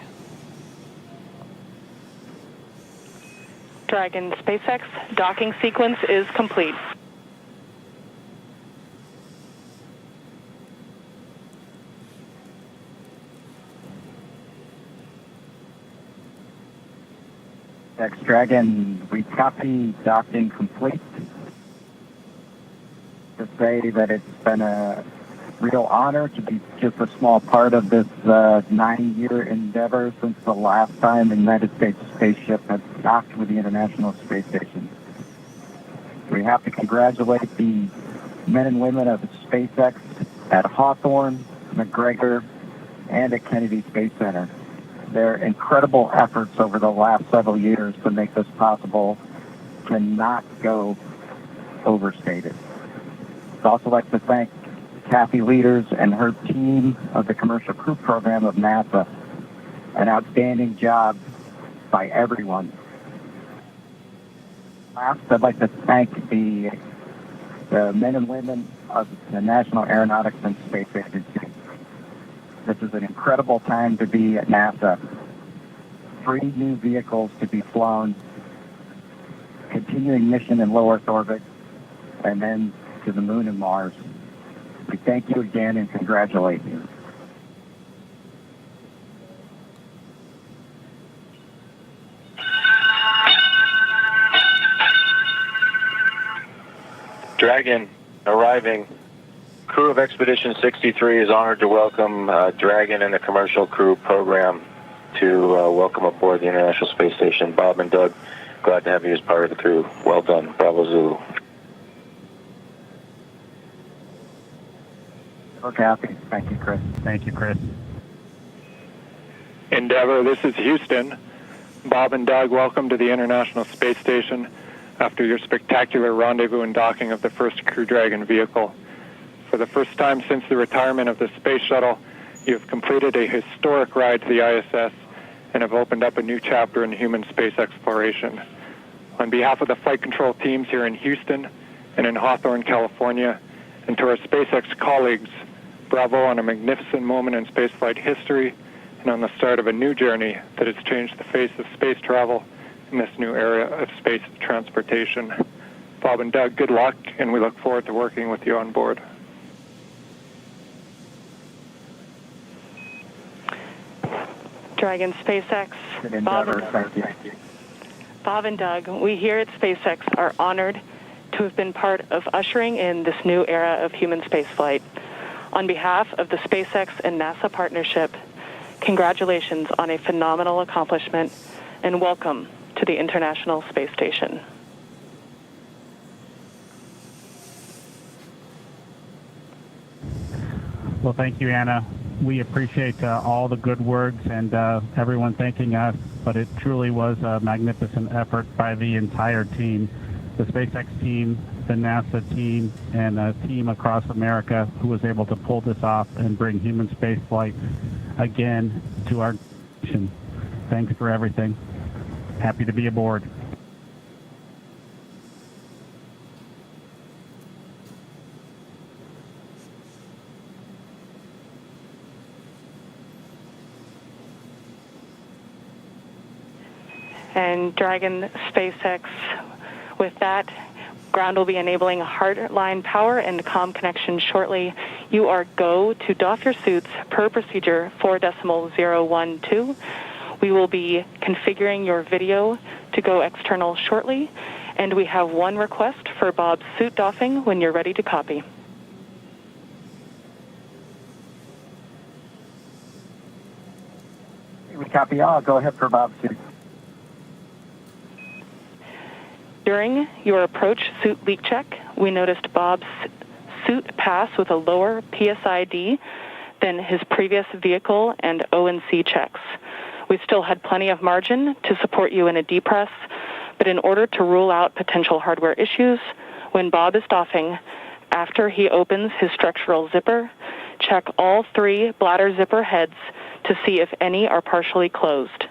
Dragon SpaceX docking sequence is complete. Dragon, we copy docking complete. To say that it's been a real honor to be just a small part of this 9-year endeavor since the last time the United States spaceship had docked with the International Space Station. We have to congratulate the men and women of SpaceX at Hawthorne, McGregor, and at Kennedy Space Center. Their incredible efforts over the last several years to make this possible cannot go overstated. I'd also like to thank Kathy Leaders and her team of the Commercial Crew Program of NASA. An outstanding job by everyone. Last, I'd like to thank the men and women of the National Aeronautics and Space Agency. This is an incredible time to be at NASA. 3 new vehicles to be flown, continuing mission in low Earth orbit, and then to the moon and Mars. We thank you again and congratulate you. Dragon arriving. Crew of Expedition 63 is honored to welcome Dragon and the Commercial Crew Program to welcome aboard the International Space Station. Bob and Doug, glad to have you as part of the crew. Well done. Bravo Zulu. Okay, Kathy. Thank you, Chris. Thank you, Chris. Endeavour, this is Houston. Bob and Doug, welcome to the International Space Station after your spectacular rendezvous and docking of the first Crew Dragon vehicle. For the first time since the retirement of the Space Shuttle, you have completed a historic ride to the ISS and have opened up a new chapter in human space exploration. On behalf of the flight control teams here in Houston and in Hawthorne, California, and to our SpaceX colleagues, bravo on a magnificent moment in spaceflight history and on the start of a new journey that has changed the face of space travel in this new era of space transportation. Bob and Doug, good luck, and we look forward to working with you on board. Dragon SpaceX, Bob and Doug, we here at SpaceX are honored to have been part of ushering in this new era of human spaceflight. On behalf of the SpaceX and NASA partnership, congratulations on a phenomenal accomplishment and welcome to the International Space Station. Well, thank you, Anna. We appreciate all the good words and everyone thanking us, but it truly was a magnificent effort by the entire team, the SpaceX team, the NASA team, and a team across America who was able to pull this off and bring human spaceflight again to our nation. Thanks for everything. Happy to be aboard. And Dragon SpaceX, with that, ground will be enabling hardline power and comm connection shortly. You are go to doff your suits per procedure 4.012. We will be configuring your video to go external shortly, and we have one request for Bob's suit doffing when you're ready to copy. We copy all. Go ahead for Bob's suit. During your approach suit leak check, we noticed Bob's suit pass with a lower PSID than his previous vehicle and O&C checks. We still had plenty of margin to support you in a depress, but in order to rule out potential hardware issues, When Bob is doffing, after he opens his structural zipper, check all 3 bladder zipper heads to see if any are partially closed.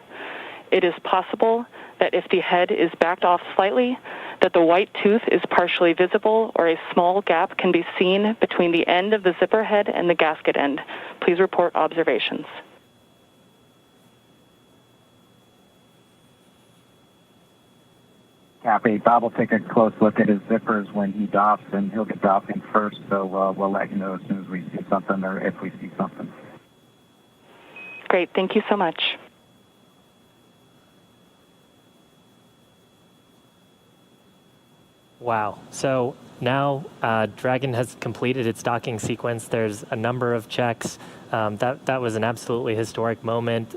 It is possible that if the head is backed off slightly, that the white tooth is partially visible or a small gap can be seen between the end of the zipper head and the gasket end. Please report observations. Copy. Bob will take a close look at his zippers when he doffs, and he'll get doffing first, so we'll let you know as soon as we see something or if we see something. Great. Thank you so much. Wow. So now Dragon has completed its docking sequence. There's a number of checks. That was an absolutely historic moment.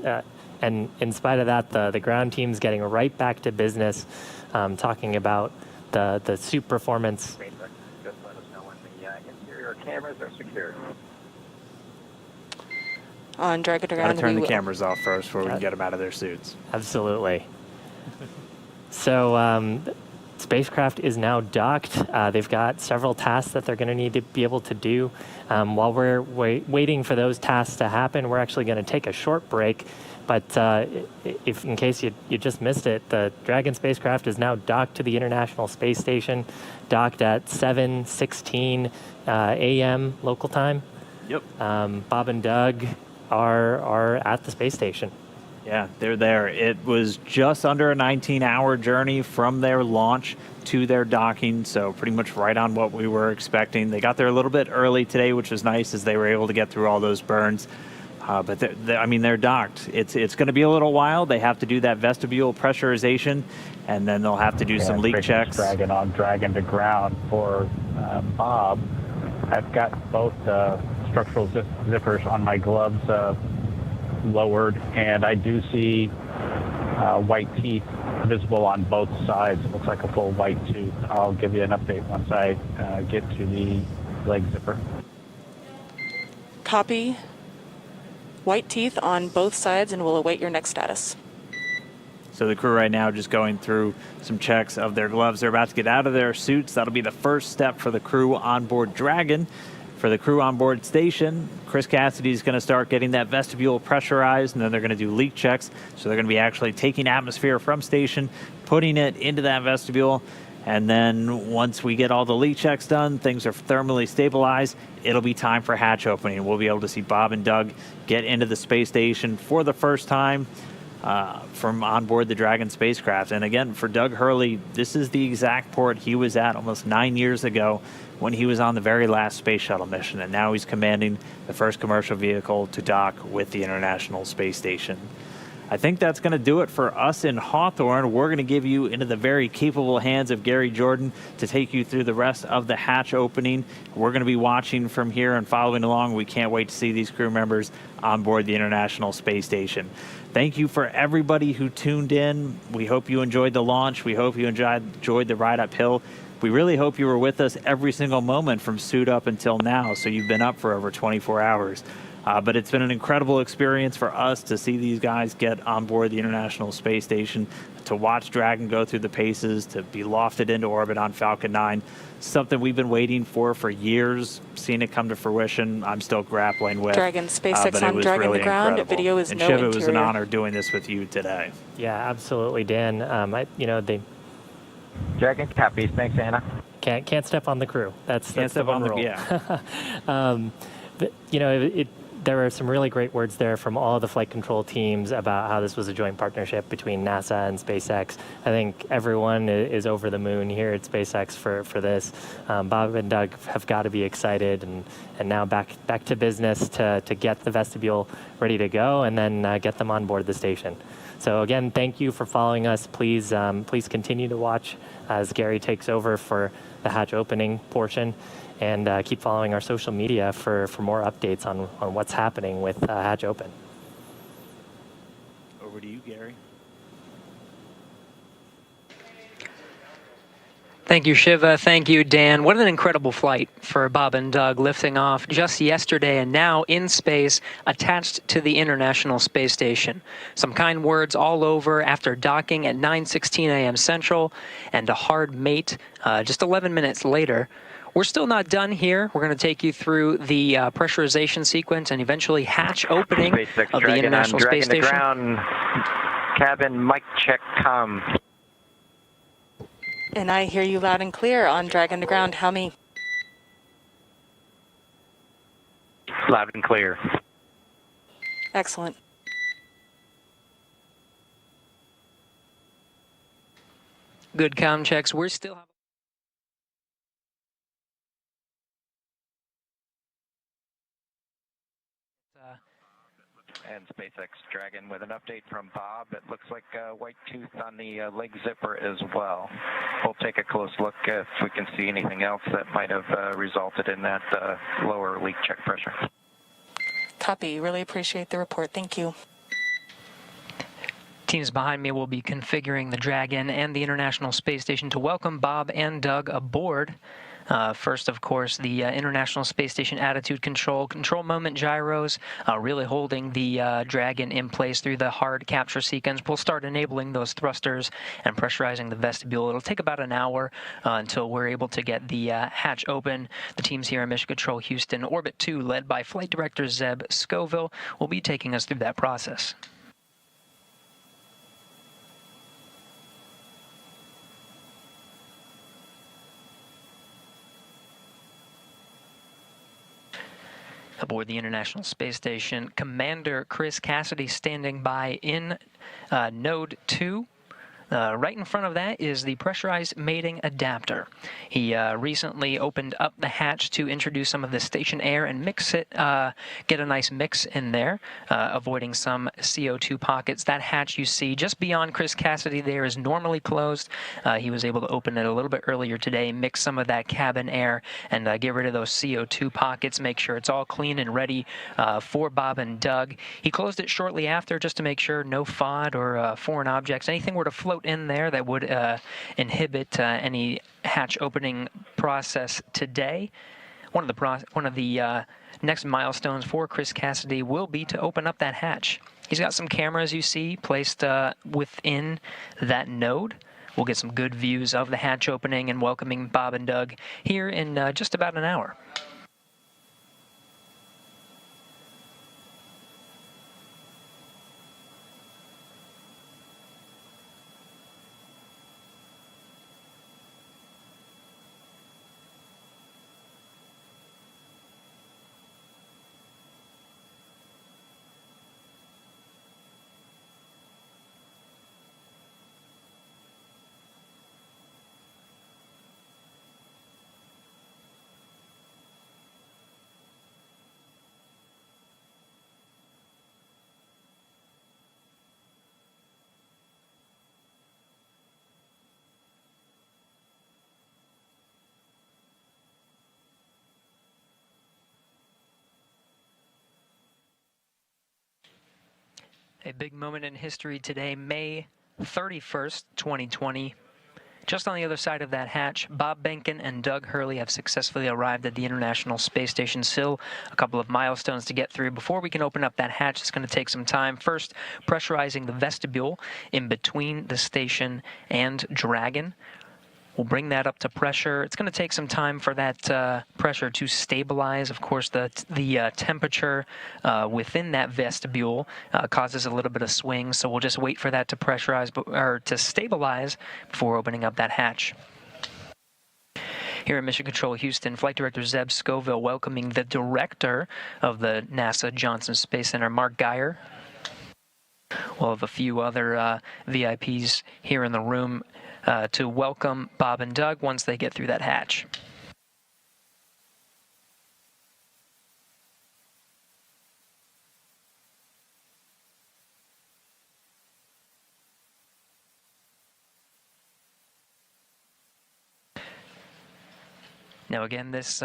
And in spite of that, the ground team's getting right back to business, talking about the suit performance. Just let us know when the interior cameras are secured. On Dragon to Gotta ground, turn we the will. cameras off first before we can get them out of their suits. Absolutely. So spacecraft is now docked. They've got several tasks that they're going to need to be able to do. While we're waiting for those tasks to happen, we're actually going to take a short break. But if, in case you just missed it, the Dragon spacecraft is now docked to the International Space Station, docked at 7:16 a.m. local time. Yep. Bob and Doug are at the space station. Yeah, they're there. It was just under a 19-hour journey from their launch to their docking, so pretty much right on what we were expecting. They got there a little bit early today, which was nice, as they were able to get through all those burns. But they're docked. It's going to be a little while. They have to do that vestibule pressurization, and then they'll have to do some leak checks. Dragon on Dragon to ground for Bob. I've got both structural zippers on my gloves lowered, and I do see white teeth visible on both sides. It looks like a full white tooth. I'll give you an update once I get to the leg zipper. Copy. White teeth on both sides, and we'll await your next status. So the crew right now just going through some checks of their gloves. They're about to get out of their suits. That'll be the first step for the crew on board Dragon. For the crew on board station, Chris Cassidy is going to start getting that vestibule pressurized, and then they're going to do leak checks. So they're going to be actually taking atmosphere from station, putting it into that vestibule, and then once we get all the leak checks done, things are thermally stabilized, it'll be time for hatch opening. We'll be able to see Bob and Doug get into the space station for the first time from on board the Dragon spacecraft. And again, for Doug Hurley, this is the exact port he was at almost 9 years ago when he was on the very last space shuttle mission, and now he's commanding the first commercial vehicle to dock with the International Space Station. I think that's going to do it for us in Hawthorne. We're going to give you into the very capable hands of Gary Jordan to take you through the rest of the hatch opening. We're going to be watching from here and following along. We can't wait to see these crew members on board the International Space Station. Thank you for everybody who tuned in. We hope you enjoyed the launch. We hope you enjoyed the ride uphill. We really hope you were with us every single moment from suit up until now, so you've been up for over 24 hours. But it's been an incredible experience for us to see these guys get on board the International Space Station, to watch Dragon go through the paces, to be lofted into orbit on Falcon 9. Something we've been waiting for years, seeing it come to fruition. I'm still grappling with. Dragon, SpaceX but on it was Dragon really to ground. incredible. Video is and no Shiv, interior. it was an honor doing this with you today. Yeah, absolutely, Dan. They Dragon copies. Thanks, Anna. can't step on the crew. That's Can't the step on one the rule. yeah. There were some really great words there from all the flight control teams about how this was a joint partnership between NASA and SpaceX. I think everyone is over the moon here at SpaceX for this. Bob and Doug have got to be excited, and now back to business to get the vestibule ready to go, and then get them on board the station. So again, thank you for following us. Please continue to watch as Gary takes over for the hatch opening portion. And keep following our social media for more updates on what's happening with Hatch Open. Over to you, Gary. Thank you, Shiva. Thank you, Dan. What an incredible flight for Bob and Doug, lifting off just yesterday and now in space, attached to the International Space Station. Some kind words all over after docking at 9:16 a.m. Central and a hard mate just 11 minutes later. We're still not done here. We're going to take you through the pressurization sequence and eventually hatch opening of the International Space Station. Ground. Cabin, mic check, com. And I hear you loud and clear on Dragon to Ground. How me? Loud and clear. Excellent. Good comm checks. We're still... And SpaceX Dragon with an update from Bob. It looks like a white tooth on the leg zipper as well. We'll take a close look if we can see anything else that might have resulted in that lower leak check pressure. Copy. Really appreciate the report. Thank you. Teams behind me will be configuring the Dragon and the International Space Station to welcome Bob and Doug aboard. First, of course, the International Space Station attitude control moment gyros, really holding the Dragon in place through the hard capture sequence. We'll start enabling those thrusters and pressurizing the vestibule. It'll take about an hour until we're able to get the hatch open. The teams here in Mission Control Houston, Orbit 2, led by Flight Director Zeb Scoville, will be taking us through that process. Aboard the International Space Station, Commander Chris Cassidy standing by in Node 2. Right in front of that is the pressurized mating adapter. He recently opened up the hatch to introduce some of the station air and mix it, get a nice mix in there, avoiding some CO2 pockets. That hatch you see just beyond Chris Cassidy there is normally closed. He was able to open it a little bit earlier today, mix some of that cabin air, and get rid of those CO2 pockets, make sure it's all clean and ready for Bob and Doug. He closed it shortly after just to make sure no FOD or foreign objects, anything were to float in there that would inhibit any hatch opening process today. One of the next milestones for Chris Cassidy will be to open up that hatch. He's got some cameras you see placed within that node. We'll get some good views of the hatch opening and welcoming Bob and Doug here in just about an hour. A big moment in history today, May 31st, 2020. Just on the other side of that hatch, Bob Behnken and Doug Hurley have successfully arrived at the International Space Station. Still a couple of milestones to get through. Before we can open up that hatch, it's going to take some time. First, pressurizing the vestibule in between the station and Dragon. We'll bring that up to pressure. It's going to take some time for that pressure to stabilize. Of course, the temperature within that vestibule causes a little bit of swing, so we'll just wait for that to pressurize or to stabilize before opening up that hatch. Here at Mission Control Houston, Flight Director Zeb Scoville welcoming the director of the NASA Johnson Space Center, Mark Geyer. We'll have a few other VIPs here in the room to welcome Bob and Doug once they get through that hatch. Now again, this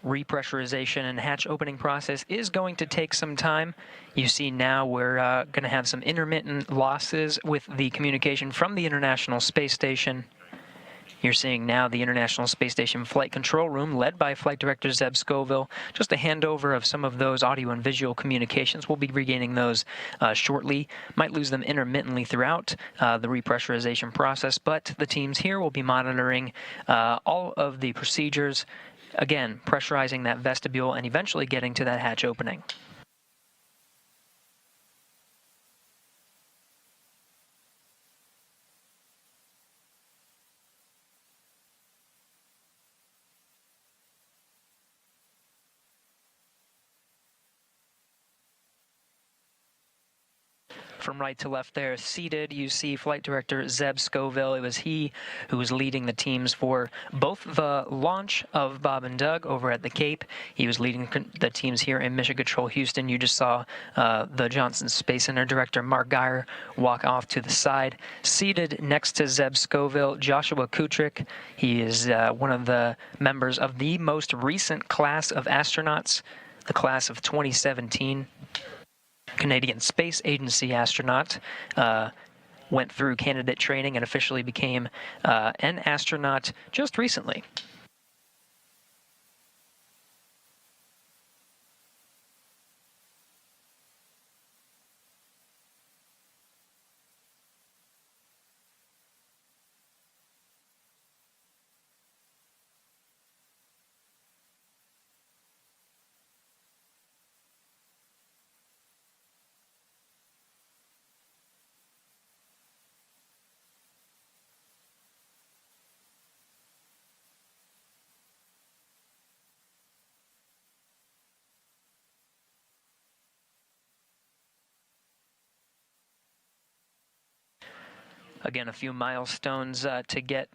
repressurization and hatch opening process is going to take some time. You see now we're going to have some intermittent losses with the communication from the International Space Station. You're seeing now the International Space Station Flight Control Room, led by Flight Director Zeb Scoville. Just a handover of some of those audio and visual communications. We'll be regaining those shortly. Might lose them intermittently throughout the repressurization process, but the teams here will be monitoring all of the procedures, again, pressurizing that vestibule and eventually getting to that hatch opening. From right to left there, seated, you see Flight Director Zeb Scoville. It was he who was leading the teams for both the launch of Bob and Doug over at the Cape. He was leading the teams here in Mission Control Houston. You just saw the Johnson Space Center Director Mark Geyer walk off to the side. Seated next to Zeb Scoville, Joshua Kutrick. He is one of the members of the most recent class of astronauts, the class of 2017. Canadian Space Agency astronaut, went through candidate training and officially became an astronaut just recently. Again, a few milestones to get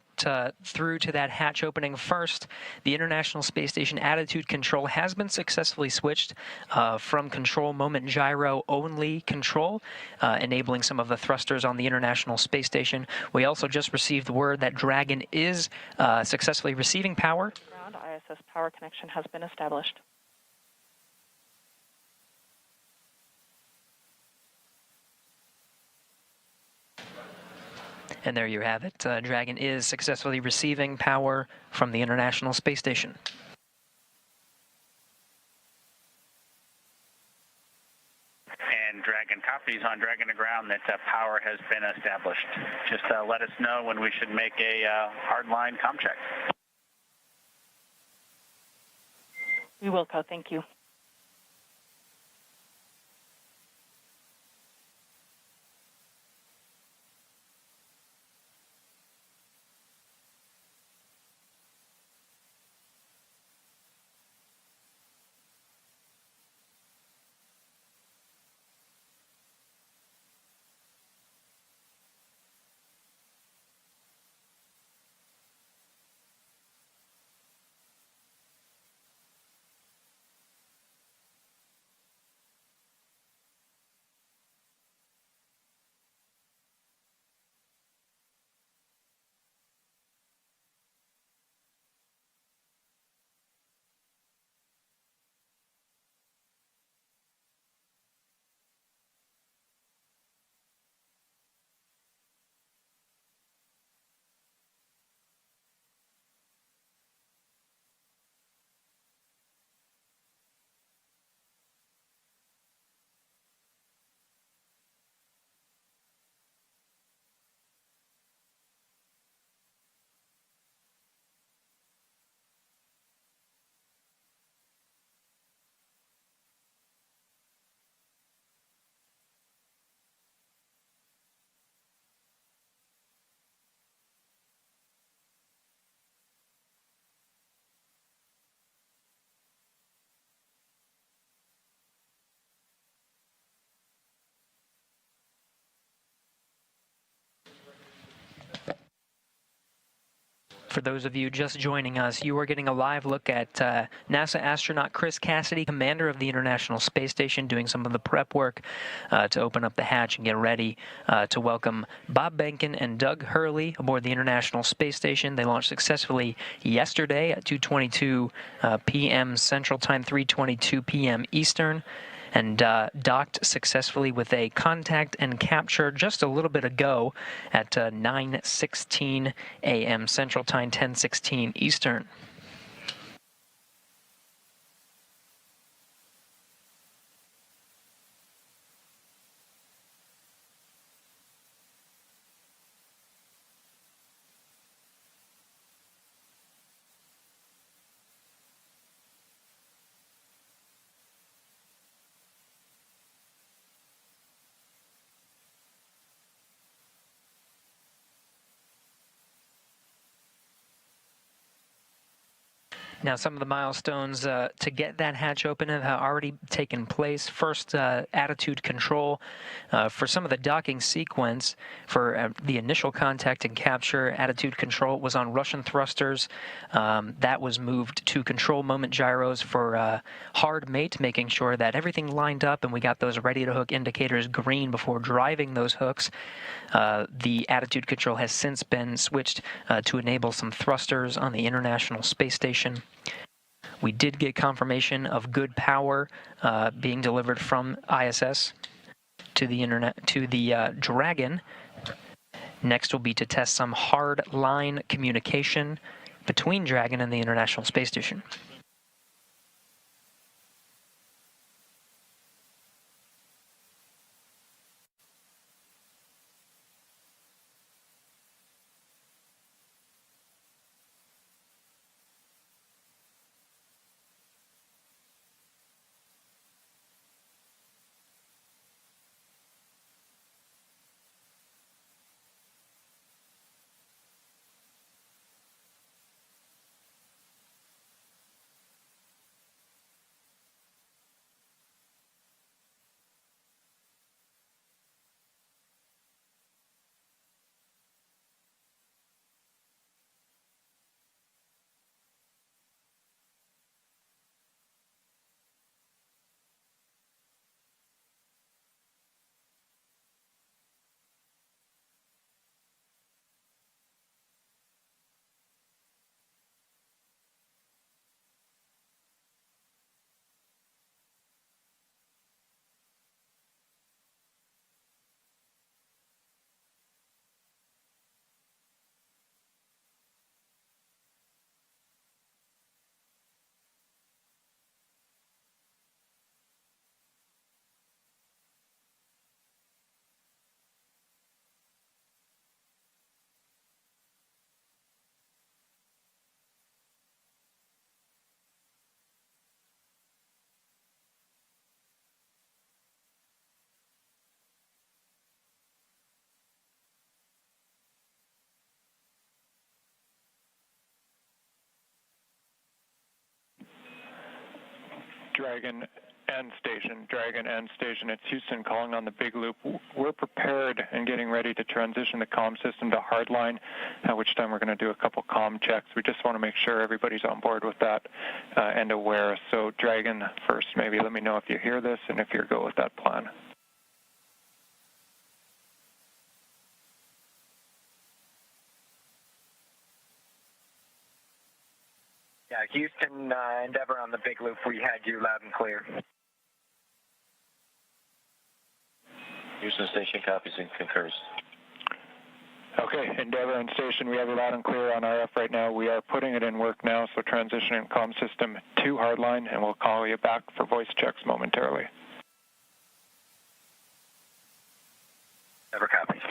through to that hatch opening. First, the International Space Station attitude control has been successfully switched from control moment gyro only control, enabling some of the thrusters on the International Space Station. We also just received word that Dragon is successfully receiving power. Ground ISS power connection has been established. And there you have it. Dragon is successfully receiving power from the International Space Station. And Dragon copies on Dragon to ground that power has been established. Just let us know when we should make a hardline comm check. We will, Co. Thank you. For those of you just joining us, you are getting a live look at NASA astronaut Chris Cassidy, commander of the International Space Station, doing some of the prep work to open up the hatch and get ready to welcome Bob Behnken and Doug Hurley aboard the International Space Station. They launched successfully yesterday at 2:22 p.m. Central Time, 3:22 p.m. Eastern. and docked successfully with a contact and capture just a little bit ago at 9:16 a.m. Central Time, 10:16 Eastern. Now, some of the milestones to get that hatch open have already taken place. First, attitude control. For some of the docking sequence, for the initial contact and capture, attitude control was on Russian thrusters. That was moved to control moment gyros for hard mate, making sure that everything lined up and we got those ready-to-hook indicators green before driving those hooks. The attitude control has since been switched to enable some thrusters on the International Space Station. We did get confirmation of good power being delivered from ISS to the Dragon. Next will be to test some hard line communication between Dragon and the International Space Station. Dragon and station. It's Houston calling on the big loop. We're prepared and getting ready to transition the comm system to hardline, at which time we're going to do a couple comm checks. We just want to make sure everybody's on board with that and aware. So Dragon first, maybe let me know if you hear this and if you're go with that plan. Yeah, Houston, Endeavor on the big loop. We had you loud and clear. Houston station copies and concurs. Okay, Endeavor and station, we have it loud and clear on RF right now. We are putting it in work now, so transitioning comm system to hardline, and we'll call you back for voice checks momentarily. Endeavor copies.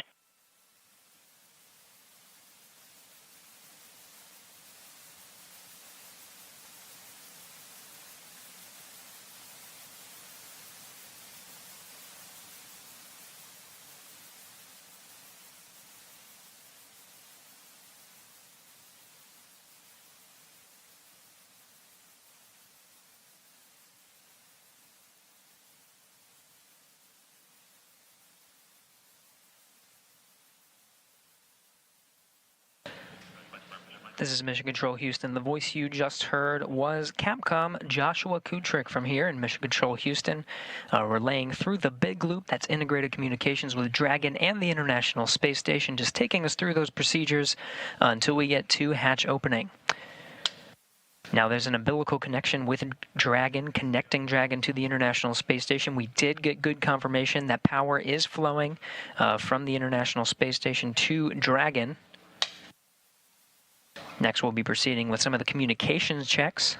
This is Mission Control Houston. The voice you just heard was Capcom Joshua Kutrick from here in Mission Control Houston, relaying through the big loop. That's integrated communications with Dragon and the International Space Station, just taking us through those procedures until we get to hatch opening. Now there's an umbilical connection with Dragon, connecting Dragon to the International Space Station. We did get good confirmation that power is flowing from the International Space Station to Dragon. Next, we'll be proceeding with some of the communications checks.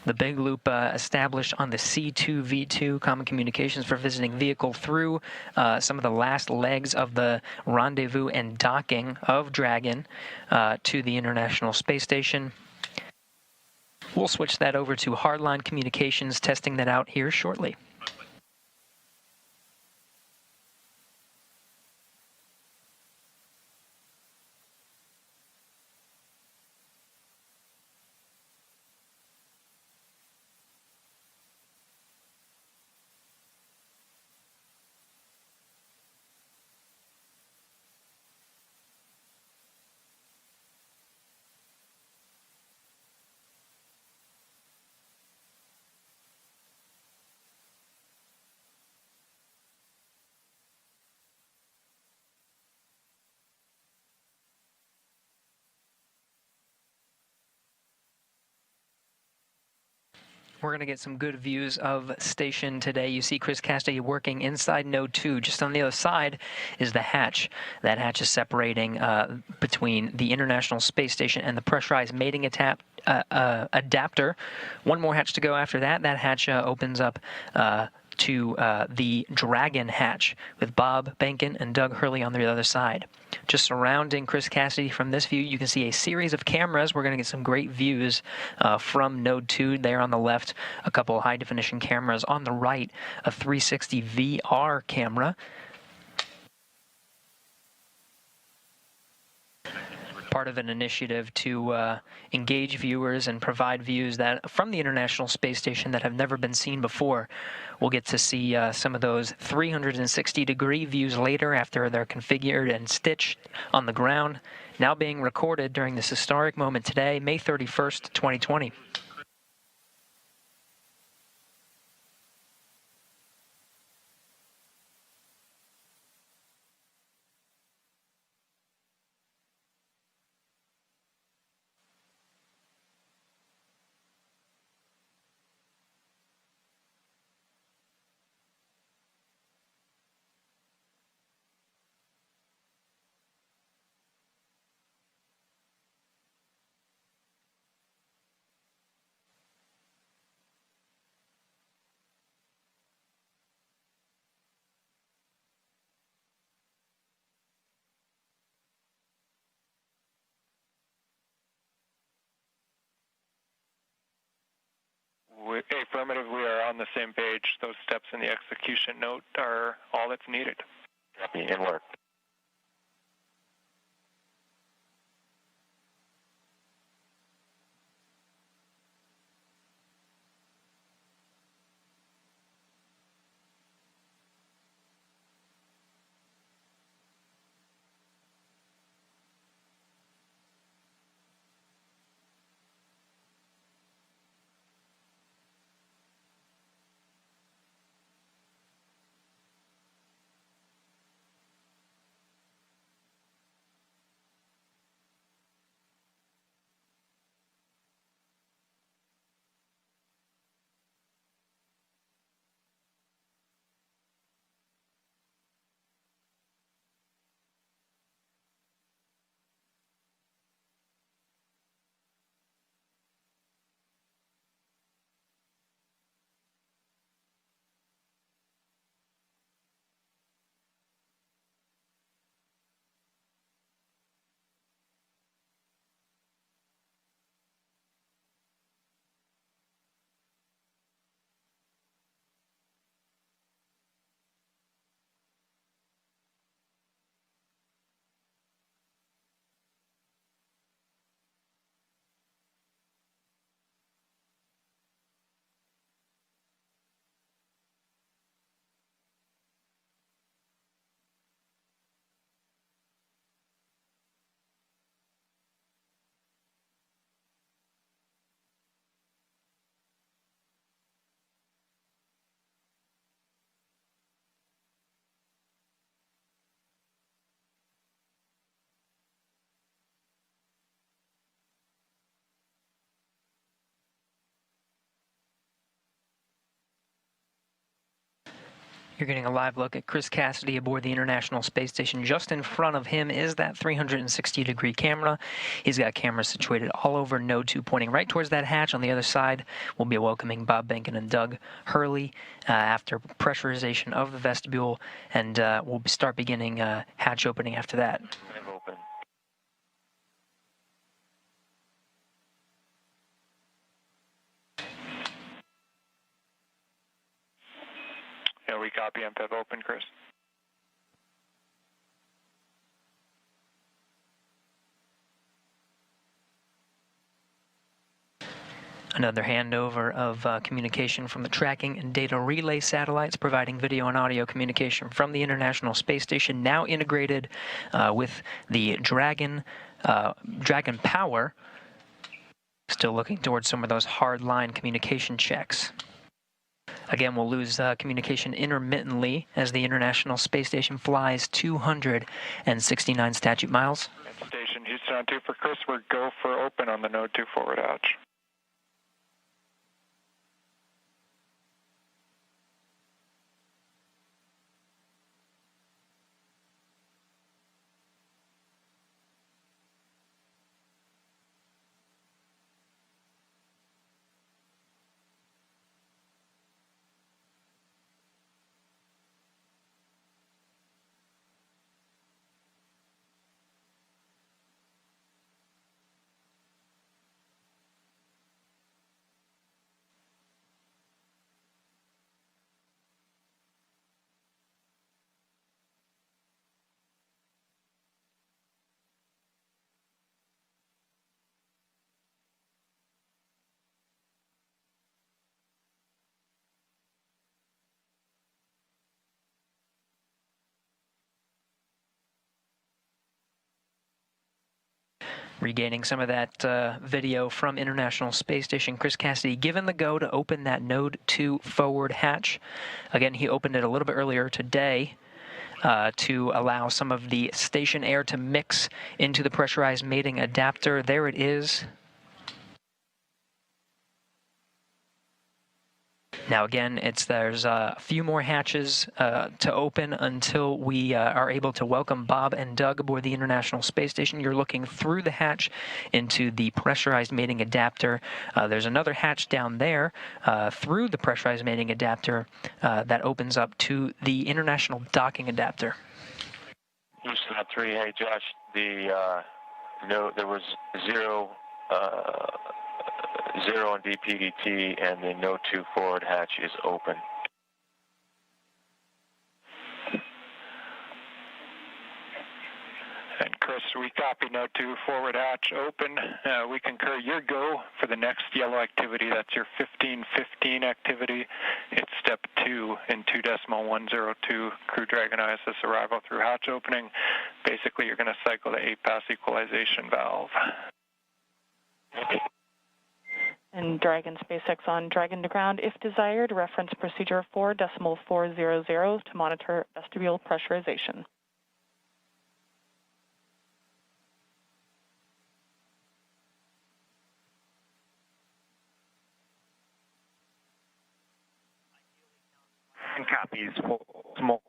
The big loop established on the C2V2 Common Communications for Visiting Vehicle through some of the last legs of the rendezvous and docking of Dragon to the International Space Station. We'll switch that over to hardline communications, testing that out here shortly. We're going to get some good views of station today. You see Chris Cassidy working inside Node 2. Just on the other side is the hatch. That hatch is separating between the International Space Station and the pressurized mating adapter. One more hatch to go after that. That hatch opens up to the Dragon hatch with Bob Benkin and Doug Hurley on the other side. Just surrounding Chris Cassidy from this view, you can see a series of cameras. We're going to get some great views from Node 2 there on the left, a couple high-definition cameras. On the right, a 360 VR camera. Part of an initiative to engage viewers and provide views that from the International Space Station that have never been seen before. We'll get to see some of those 360-degree views later after they're configured and stitched on the ground, now being recorded during this historic moment today, May 31st, 2020. Affirmative, we are on the same page. Those steps in the execution note are all that's needed. Copy, in work. You're getting a live look at Chris Cassidy aboard the International Space Station. Just in front of him is that 360-degree camera. He's got cameras situated all over Node 2, pointing right towards that hatch. On the other side, we'll be welcoming Bob Behnken and Doug Hurley after pressurization of the vestibule, and we'll start beginning hatch opening after that. Open. Yeah, we copy MPEV open, Chris. Another handover of communication from the tracking and data relay satellites, providing video and audio communication from the International Space Station, now integrated with the Dragon power. Still looking towards some of those hard line communication checks. Again, we'll lose communication intermittently as the International Space Station flies 269 statute miles. Station Houston on 2 for Chris. We're go for open on the Node 2 forward hatch. Regaining some of that video from International Space Station, Chris Cassidy given the go to open that Node 2 forward hatch. Again, he opened it a little bit earlier today to allow some of the station air to mix into the pressurized mating adapter. There it is. Now again, there's a few more hatches to open until we are able to welcome Bob and Doug aboard the International Space Station. You're looking through the hatch into the pressurized mating adapter. There's another hatch down there through the pressurized mating adapter that opens up to the International docking adapter. Houston on 3. Hey, Josh, there was zero on DPDT, and the Node 2 forward hatch is open. And Chris, we copy Node 2 forward hatch open. We concur your go for the next yellow activity. That's your 1515 activity. It's step 2 in 2.102 Crew Dragon ISS arrival through hatch opening. Basically, you're going to cycle the 8-pass equalization valve. And Dragon SpaceX on Dragon to ground. If desired, reference procedure 4.400 to monitor vestibule pressurization. And copies. Small.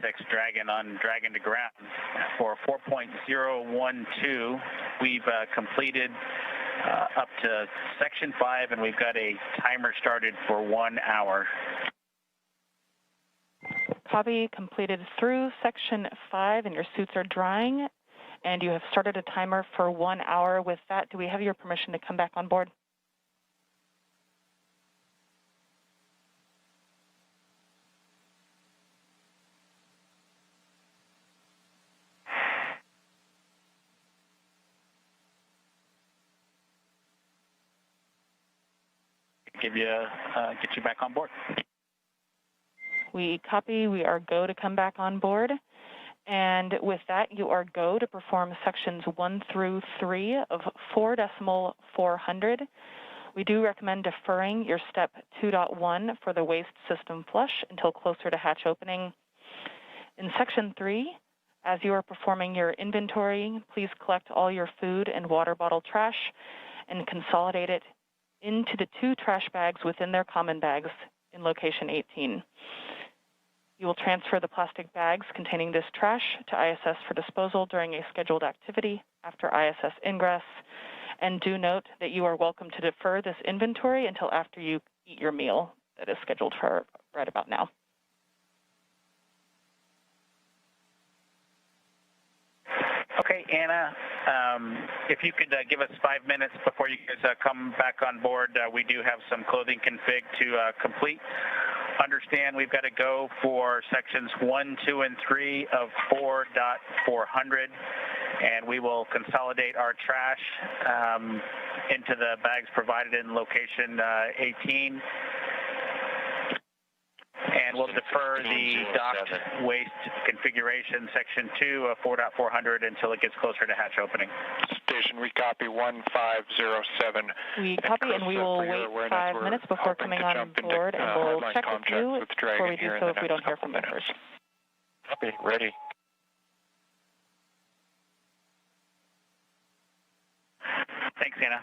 SpaceX Dragon on Dragon to ground. For 4.012, we've completed up to Section 5, and we've got a timer started for 1 hour. Copy. Completed through Section 5, and your suits are drying, and you have started a timer for 1 hour. With that, do we have your permission to come back on board? Get you back on board. We copy. We are go to come back on board. And with that, you are go to perform sections 1 through 3 of 4.400. We do recommend deferring your step 2.1 for the waste system flush until closer to hatch opening. In section 3, as you are performing your inventory, please collect all your food and water bottle trash and consolidate it into the 2 trash bags within their common bags in location 18. You will transfer the plastic bags containing this trash to ISS for disposal during a scheduled activity after ISS ingress. And do note that you are welcome to defer this inventory until after you eat your meal that is scheduled for right about now. Okay, Anna, if you could give us 5 minutes before you guys come back on board, we do have some clothing config to complete. Understand we've got to go for sections 1, 2, and 3 of 4.400, and we will consolidate our trash into the bags provided in location 18. And we'll defer the docked waste configuration, section 2 of 4.400, until it gets closer to hatch opening. Station, we copy 1507. We copy, and we will wait 5 minutes before coming on board, and we'll check with you before we do so if we don't hear from you first. Copy, ready. Thanks, Anna.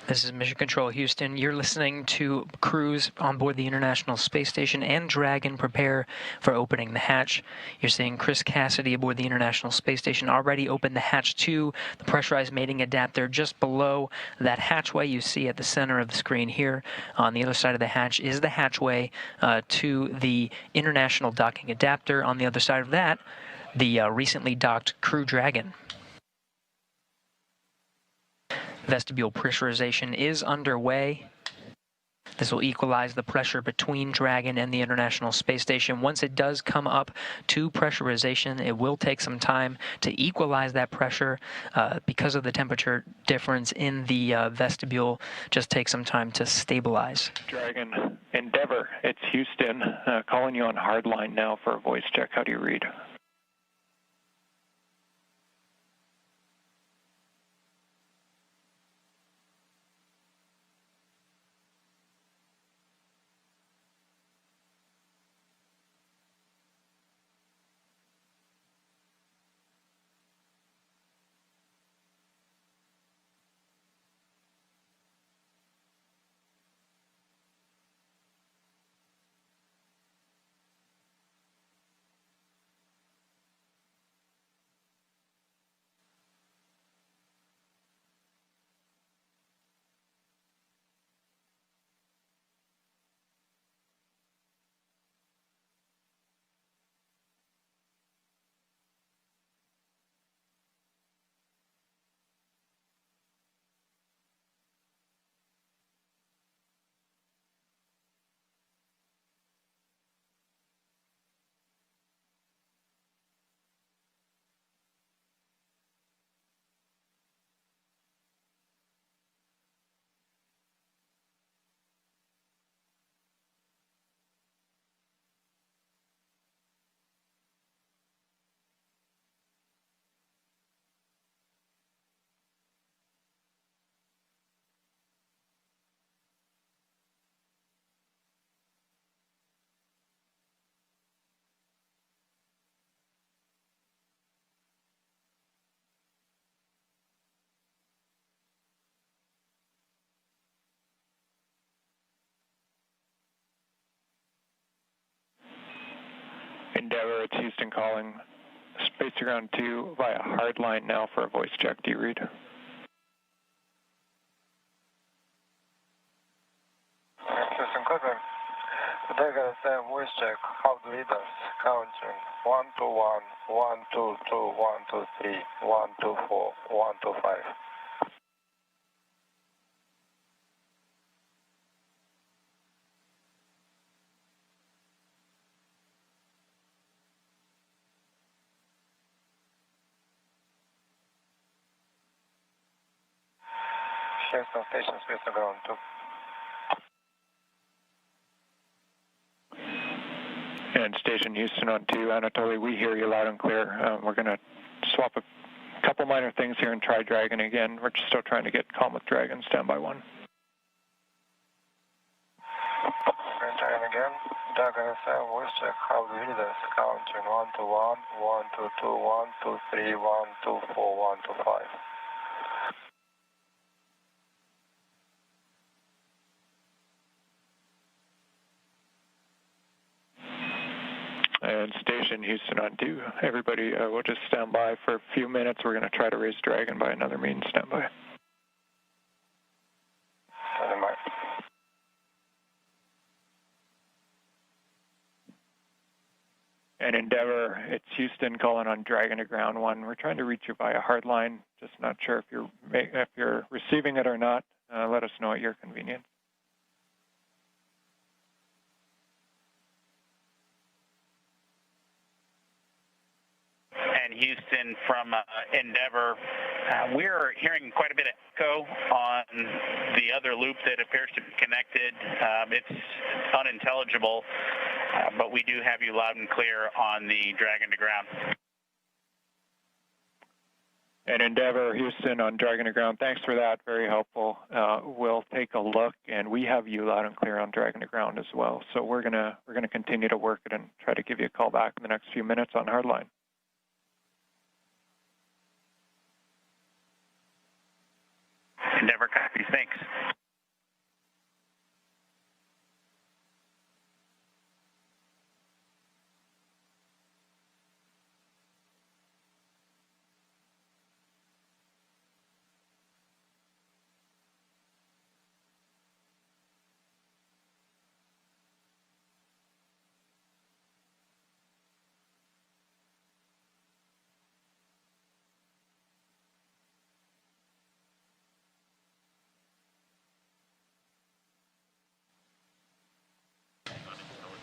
This is Mission Control Houston. You're listening to crews on board the International Space Station and Dragon prepare for opening the hatch. You're seeing Chris Cassidy aboard the International Space Station already opened the hatch to the pressurized mating adapter just below that hatchway you see at the center of the screen here. On the other side of the hatch is the hatchway to the International docking adapter. On the other side of that, the recently docked Crew Dragon. Vestibule pressurization is underway. This will equalize the pressure between Dragon and the International Space Station. Once it does come up to pressurization, it will take some time to equalize that pressure because of the temperature difference in the vestibule. Just take some time to stabilize. Dragon, Endeavor, it's Houston. Calling you on hardline now for a voice check. How do you read? Endeavor, it's Houston calling. Space to ground 2 via hardline now for a voice check. Do you read? Houston, copy. Dragon FM voice check. How do lead us? Counting 121, 122, 123, 124, 125. Houston station, space to ground 2. And Station Houston on 2, Anatoly, we hear you loud and clear. We're going to swap a couple minor things here and try Dragon again. We're just still trying to get calm with Dragon. Standby 1. Dragon again. Dragon FM voice check. How do lead us? Counting 121, 122, 123, 124, 125. And Station Houston on 2. Everybody, we'll just stand by for a few minutes. We're going to try to raise Dragon by another means. Stand by. Stand by. And Endeavor, it's Houston calling on Dragon to ground 1. We're trying to reach you via hardline. Just not sure if you're receiving it or not. Let us know at your convenience. And Houston from Endeavor, we're hearing quite a bit of echo on the other loop that appears to be connected. It's unintelligible, but we do have you loud and clear on the Dragon to ground. And Endeavor, Houston on Dragon to ground. Thanks for that. Very helpful. We'll take a look, and we have you loud and clear on Dragon to ground as well. So we're gonna continue to work it and try to give you a call back in the next few minutes on hardline. Endeavor copies. Thanks.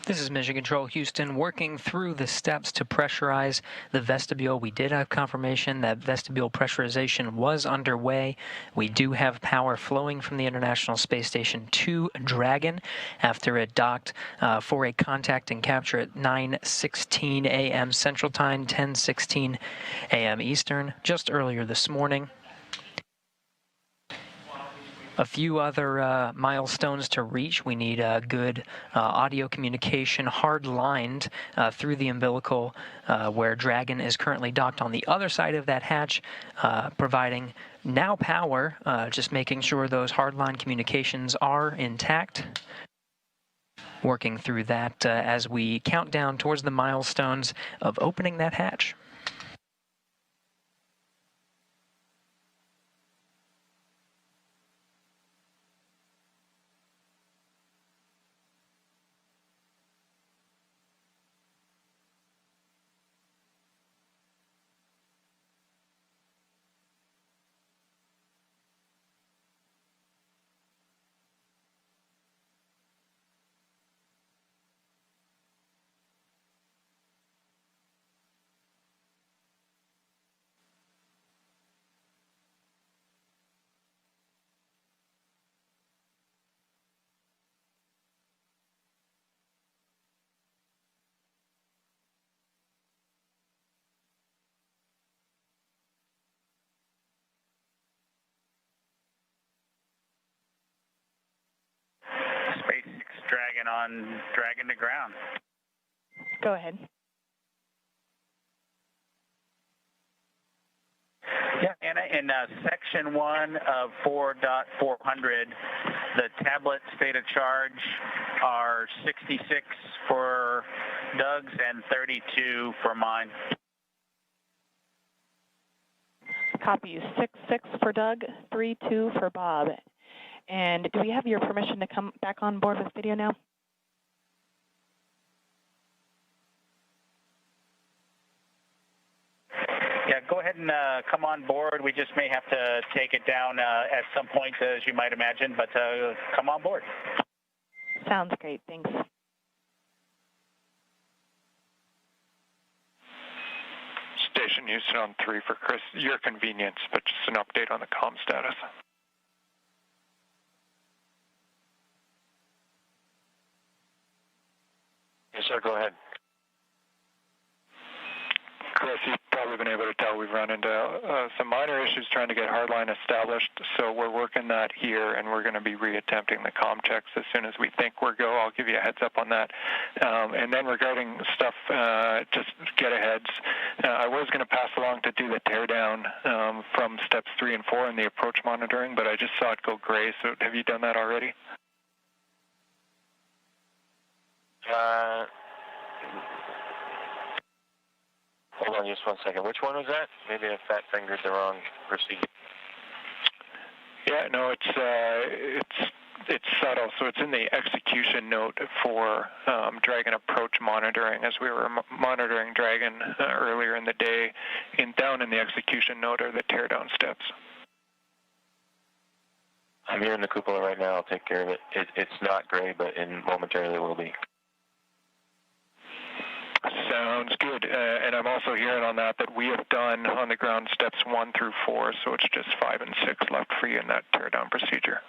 This is Mission Control Houston working through the steps to pressurize the vestibule. We did have confirmation that vestibule pressurization was underway. We do have power flowing from the International Space Station to Dragon after it docked for a contact and capture at 9:16 a.m. Central Time, 10:16 a.m. Eastern, just earlier this morning. A few other milestones to reach. We need good audio communication hard-lined through the umbilical where Dragon is currently docked on the other side of that hatch, providing now power, just making sure those hard-line communications are intact. Working through that as we count down towards the milestones of opening that hatch. Dragon on Dragon to ground. Go ahead. Yeah, Anna, in section 1 of 4.400, The tablet state of charge are 66 for Doug's and 32 for mine. Copy 66 for Doug, 32 for Bob. And do we have your permission to come back on board with video now? Yeah, go ahead and come on board. We just may have to take it down at some point, as you might imagine, but come on board. Sounds great. Thanks. Station Houston on 3 for Chris. Your convenience, but just an update on the comm status. Yes, sir. Go ahead. Chris, you've probably been able to tell we've run into some minor issues trying to get hardline established, so we're working that here, and we're going to be reattempting the comm checks as soon as we think we're go. I'll give you a heads up on that. And then regarding stuff, just get aheads. I was going to pass along to do the teardown from steps 3 and 4 in the approach monitoring, but I just saw it go gray, so have you done that already? Hold on just 1 second. Which one was that? Maybe I fat fingered the wrong procedure. Yeah, no, it's subtle. So it's in the execution note for Dragon approach monitoring, as we were monitoring Dragon earlier in the day. Down in the execution note are the teardown steps. I'm here in the cupola right now. I'll take care of it. It's not gray, but momentarily it will be. Sounds good. And I'm also hearing on that we have done on the ground steps 1 through 4, so it's just 5 and 6 left for you in that teardown procedure.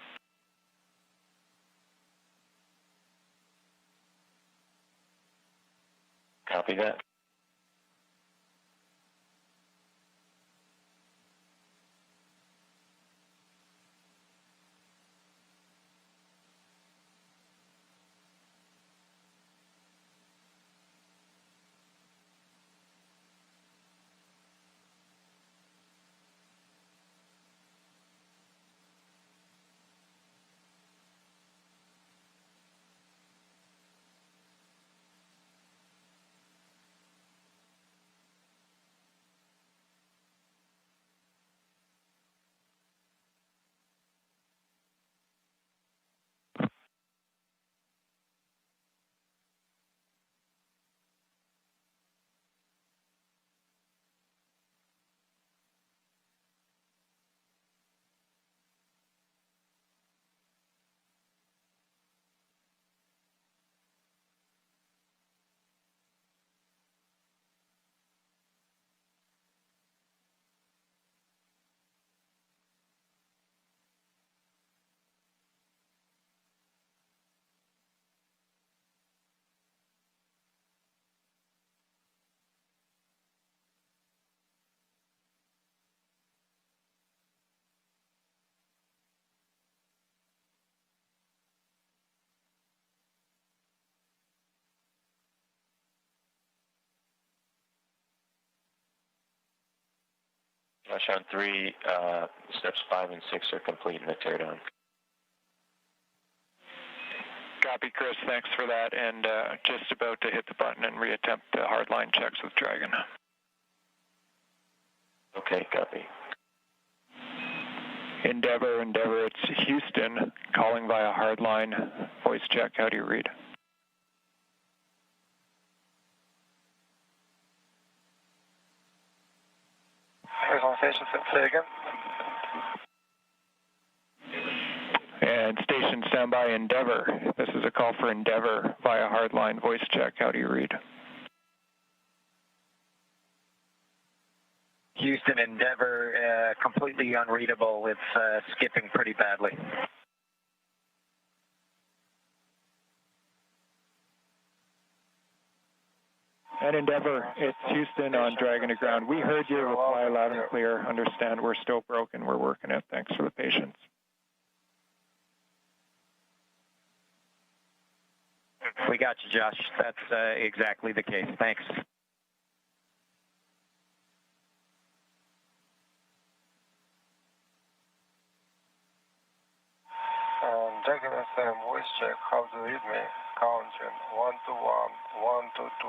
Copy that. Rush on 3, steps 5 and 6 are complete in the teardown. Copy, Chris. Thanks for that. And just about to hit the button and reattempt the hardline checks with Dragon. Okay, copy. Endeavor, it's Houston calling via hardline voice check. How do you read? And station standby Endeavor. This is a call for Endeavor via hardline voice check. How do you read? Houston Endeavor, completely unreadable. It's skipping pretty badly. And Endeavor, it's Houston on Dragon to ground. We heard your reply loud and clear. Understand we're still broken. We're working it. Thanks for the patience. We got you, Josh. That's exactly the case. Thanks. And Dragon FM voice check. How do you read me? Counting 1 to 1, 1 to 2,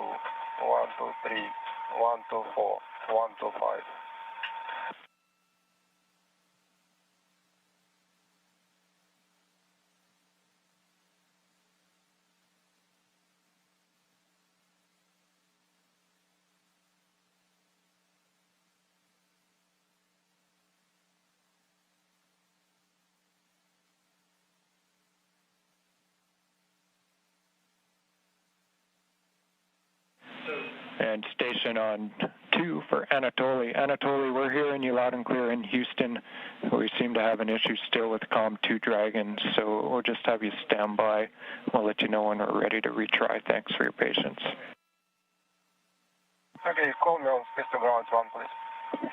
1 to 3, 1 to 4, 1 to 5. And station on 2 for Anatoly. Anatoly, we're hearing you loud and clear in Houston. We seem to have an issue still with COM2 Dragon, so we'll just have you stand by. We'll let you know when we're ready to retry. Thanks for your patience. Okay, call me on space to ground 1, please.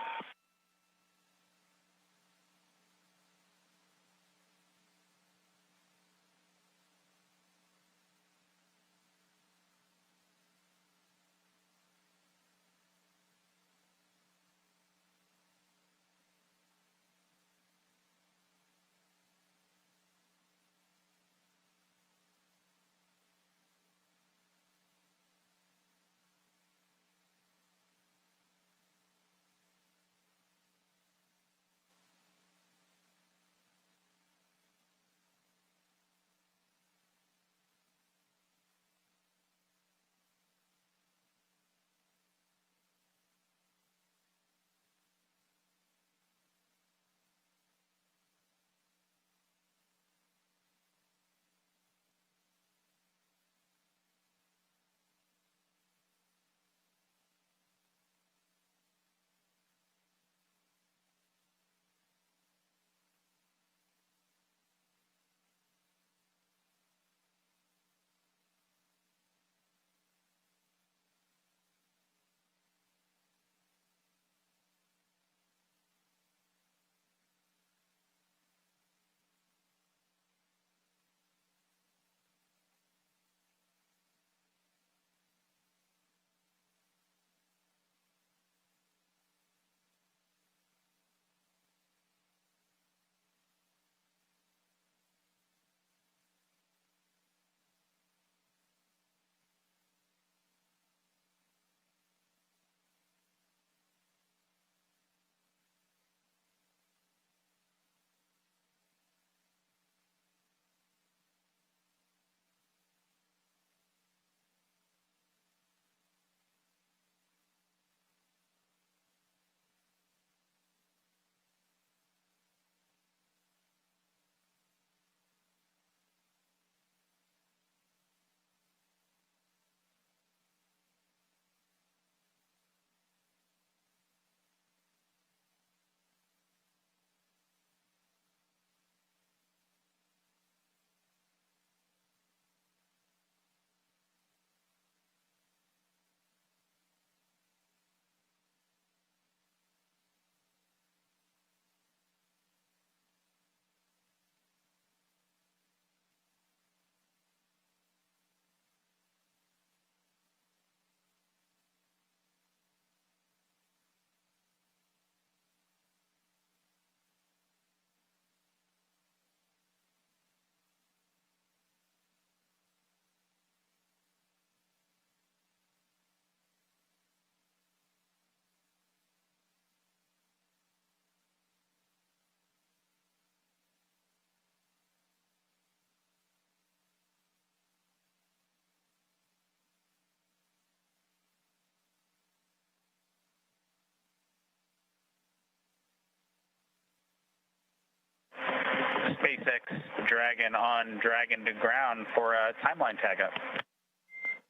SpaceX Dragon on Dragon to ground for a timeline tag up.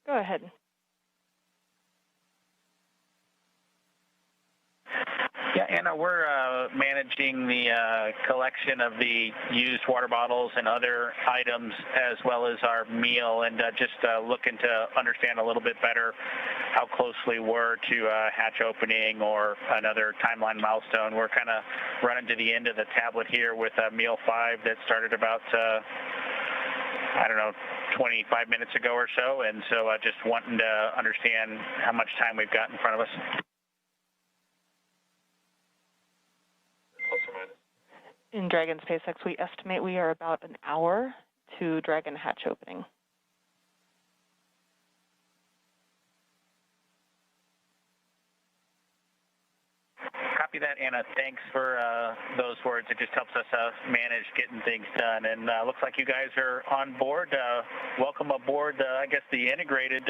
Go ahead. Yeah, Anna, we're managing the collection of the used water bottles and other items as well as our meal, and just looking to understand a little bit better how closely we're to hatch opening or another timeline milestone. We're kind of running to the end of the tablet here with meal 5 that started about, 25 minutes ago or so, and so just wanting to understand how much time we've got in front of us. In Dragon SpaceX, we estimate we are about an hour to Dragon hatch opening. Copy that, Anna. Thanks for those words. It just helps us manage getting things done. And looks like you guys are on board. Welcome aboard, I guess, the integrated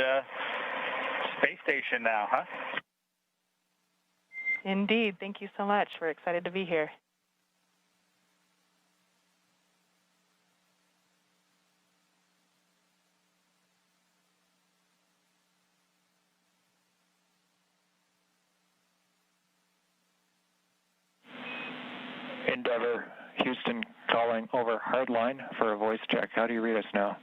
space station now, huh? Indeed. Thank you so much. We're excited to be here. Endeavor, Houston calling over hardline for a voice check. How do you read us now?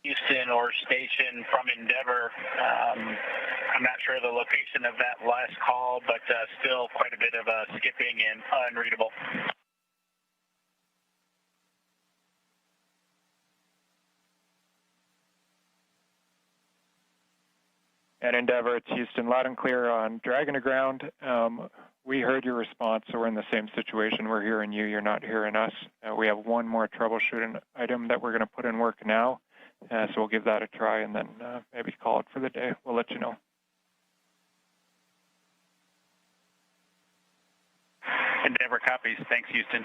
Houston or station from Endeavor. I'm not sure the location of that last call, but still quite a bit of skipping and unreadable. And Endeavor, it's Houston, loud and clear on Dragon to ground. We heard your response, so we're in the same situation. We're hearing you, you're not hearing us. We have one more troubleshooting item that we're going to put in work now, so we'll give that a try and then maybe call it for the day. We'll let you know. Endeavor copies. Thanks, Houston.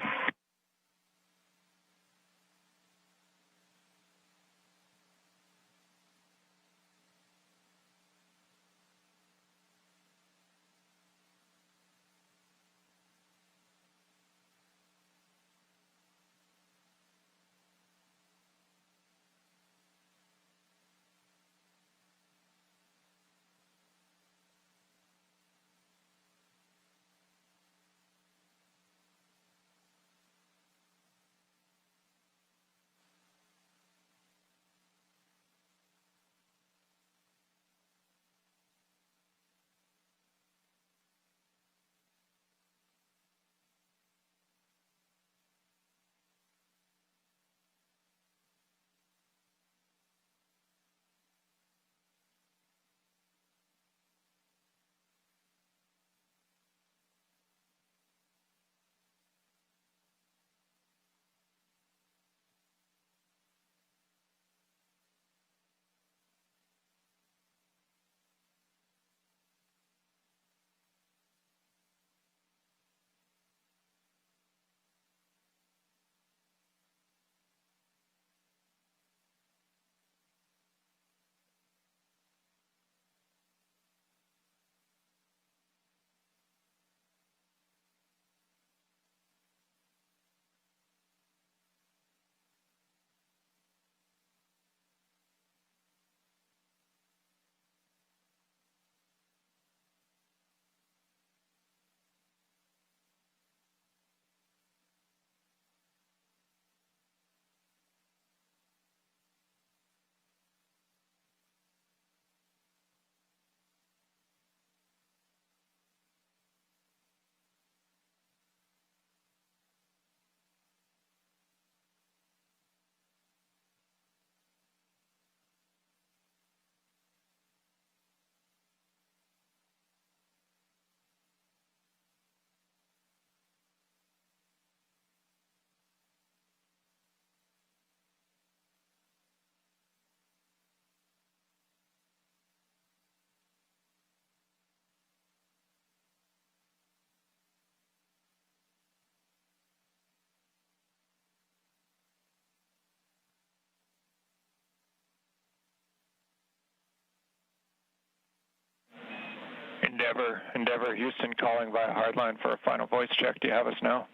Endeavor, Houston calling via hardline for a final voice check. Do you have us now?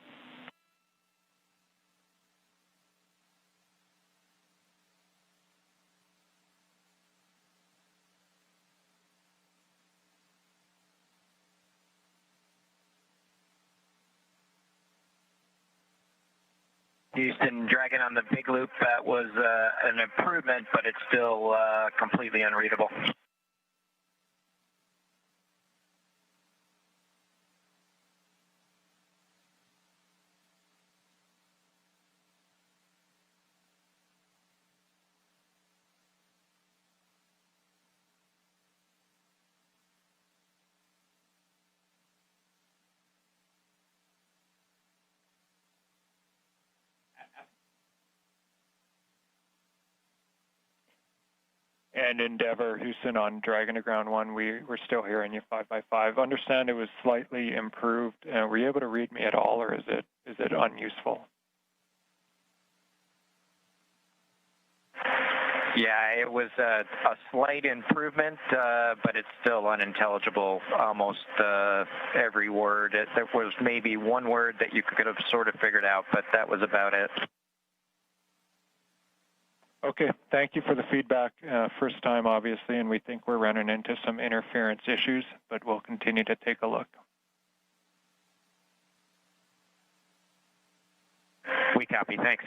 Houston, Dragon on the big loop. That was an improvement, but it's still completely unreadable. And Endeavour, Houston on Dragon to ground 1, we're still hearing you 5x5. Understand it was slightly improved. Were you able to read me at all, or is it unuseful? Yeah, it was a slight improvement, but it's still unintelligible, almost every word. There was maybe one word that you could have sort of figured out, but that was about it. Okay, thank you for the feedback. First time, obviously, and we think we're running into some interference issues, but we'll continue to take a look. We copy. Thanks.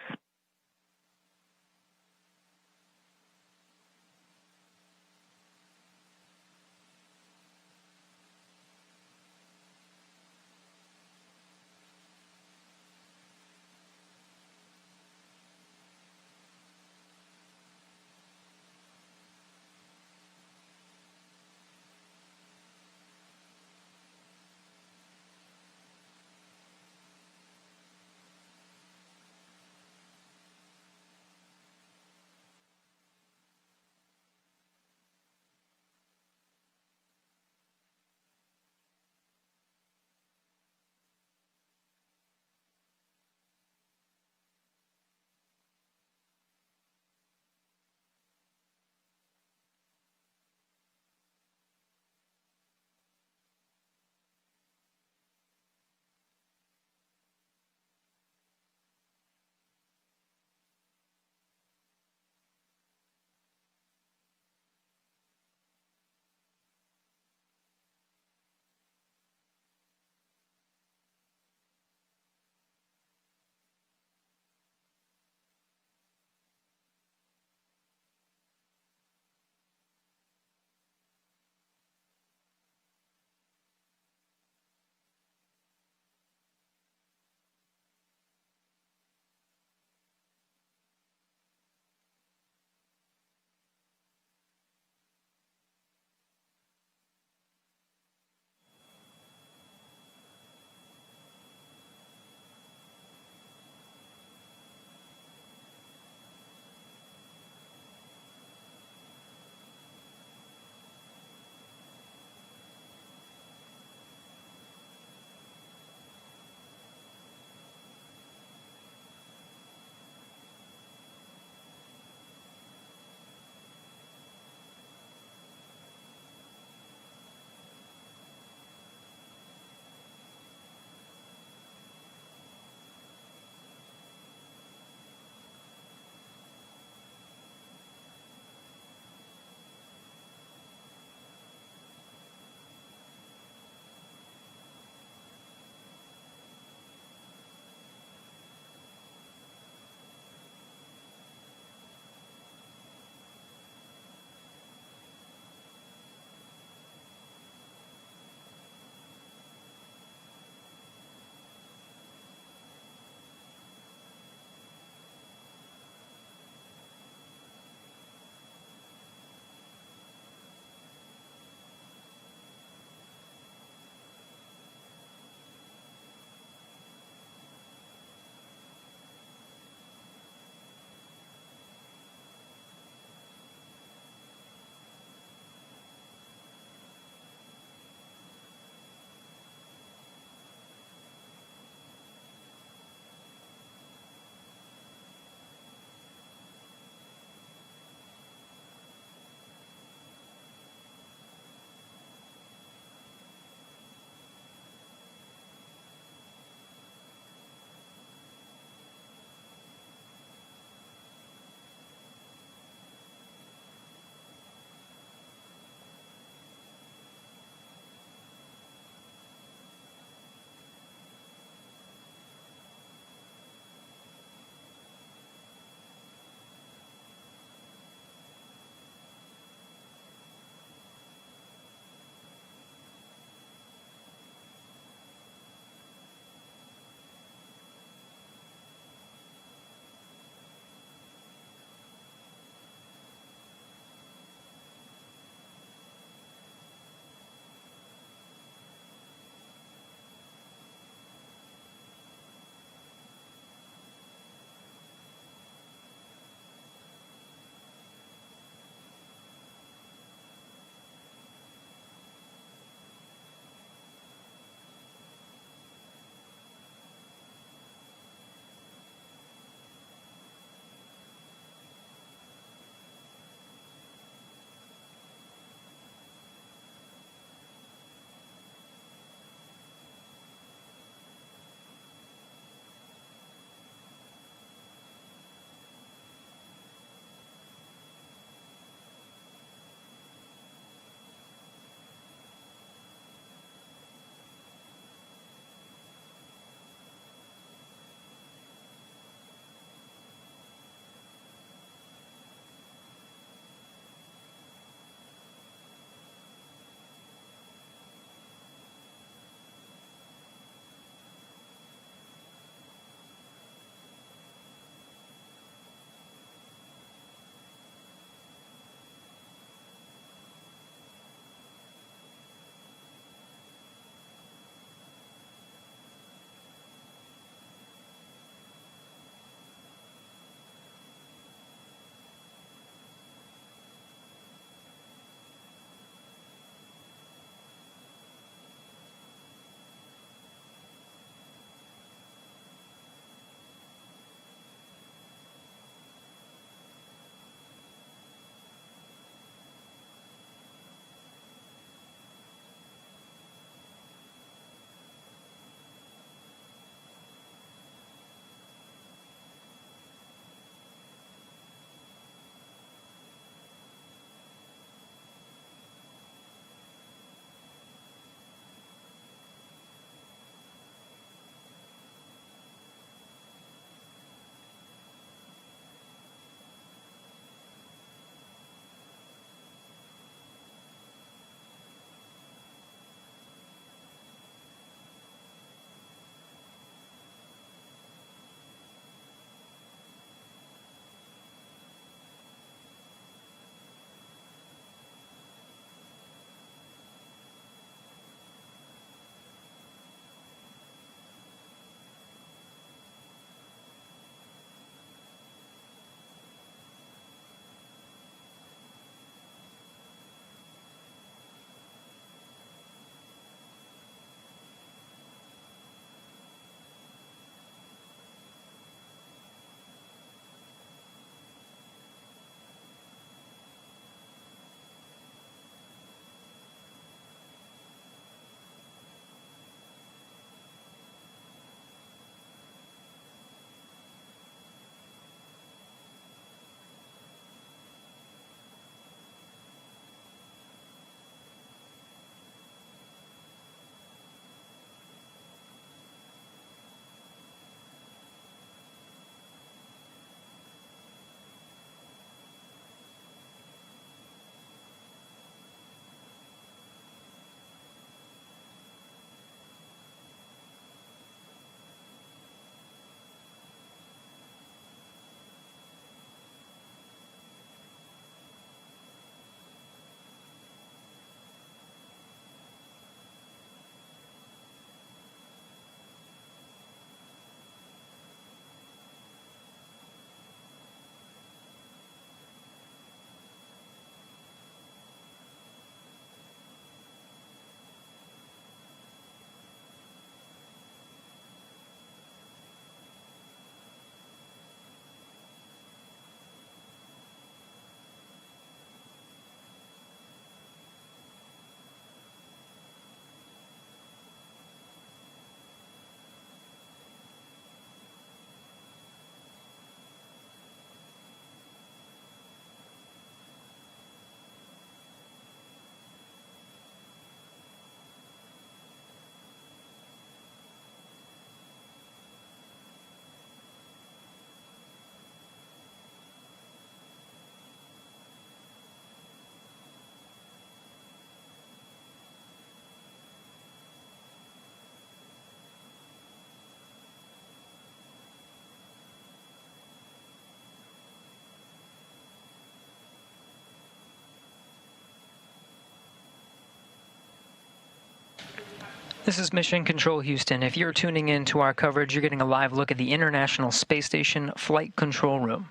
This is Mission Control Houston. If you're tuning in to our coverage, you're getting a live look at the International Space Station Flight Control Room.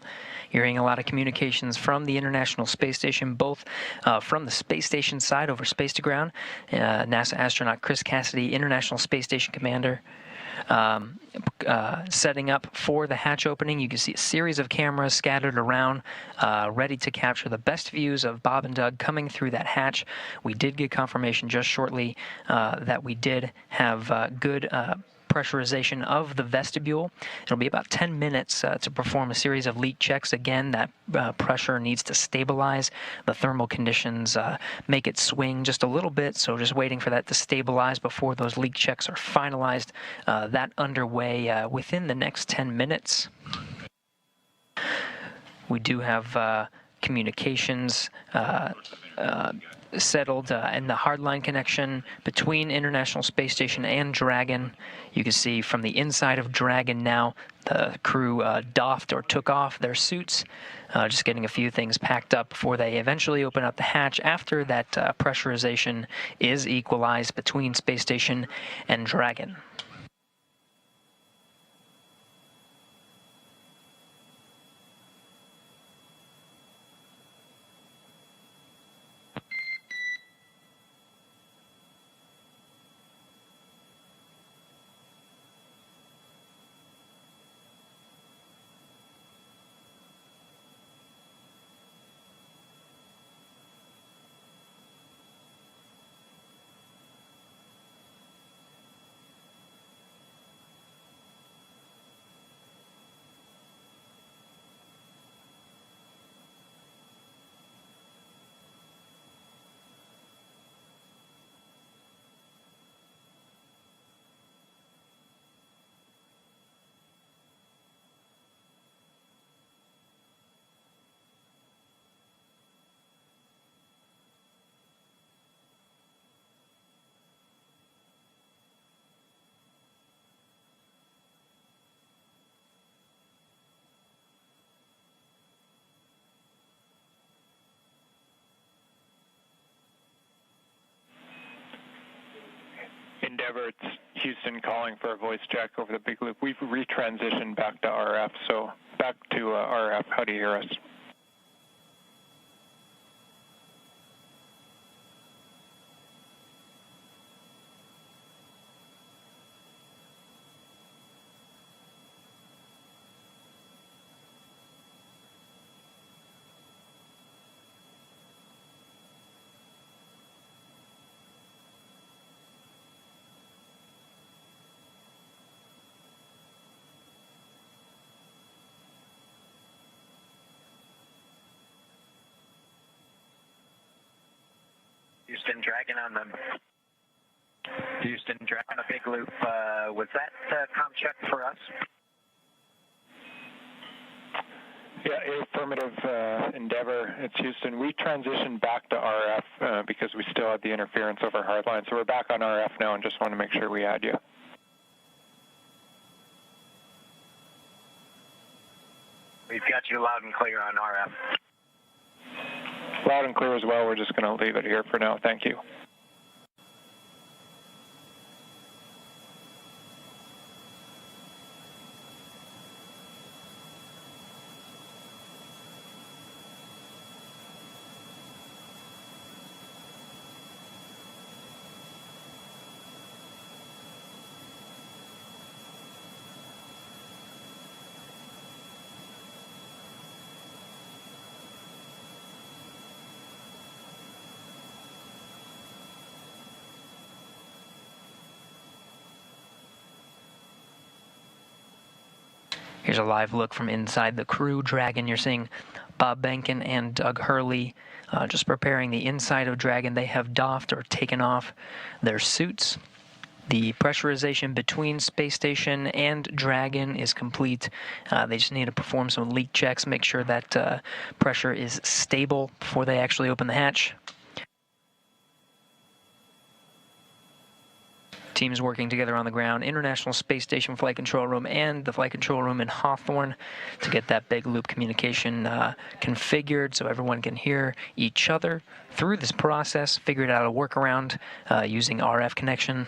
You're hearing a lot of communications from the International Space Station, both from the space station side over space to ground. NASA astronaut Chris Cassidy, International Space Station Commander, setting up for the hatch opening. You can see a series of cameras scattered around, ready to capture the best views of Bob and Doug coming through that hatch. We did get confirmation just shortly that we did have good pressurization of the vestibule. It'll be about 10 minutes to perform a series of leak checks. Again, that pressure needs to stabilize. The thermal conditions make it swing just a little bit, so just waiting for that to stabilize before those leak checks are finalized. That underway within the next 10 minutes. We do have communications settled in the hardline connection between International Space Station and Dragon. You can see from the inside of Dragon now, the crew doffed or took off their suits, just getting a few things packed up before they eventually open up the hatch after that pressurization is equalized between Space Station and Dragon. Endeavor, it's Houston calling for a voice check over the big loop. We've retransitioned back to RF, so back to RF. How do you hear us? Houston Dragon on the big loop. Was that comm check for us? Yeah, affirmative, Endeavor. It's Houston. We transitioned back to RF because we still had the interference over hardline. So we're back on RF now and just want to make sure we had you. We've got you loud and clear on RF. Loud and clear as well. We're just going to leave it here for now. Thank you. Here's a live look from inside the Crew Dragon. You're seeing Bob Behnken and Doug Hurley just preparing the inside of Dragon. They have doffed or taken off their suits. The pressurization between Space Station and Dragon is complete. They just need to perform some leak checks, make sure that pressure is stable before they actually open the hatch. Teams working together on the ground, International Space Station Flight Control Room and the Flight Control Room in Hawthorne to get that big loop communication configured so everyone can hear each other through this process, figured out a workaround using RF connection.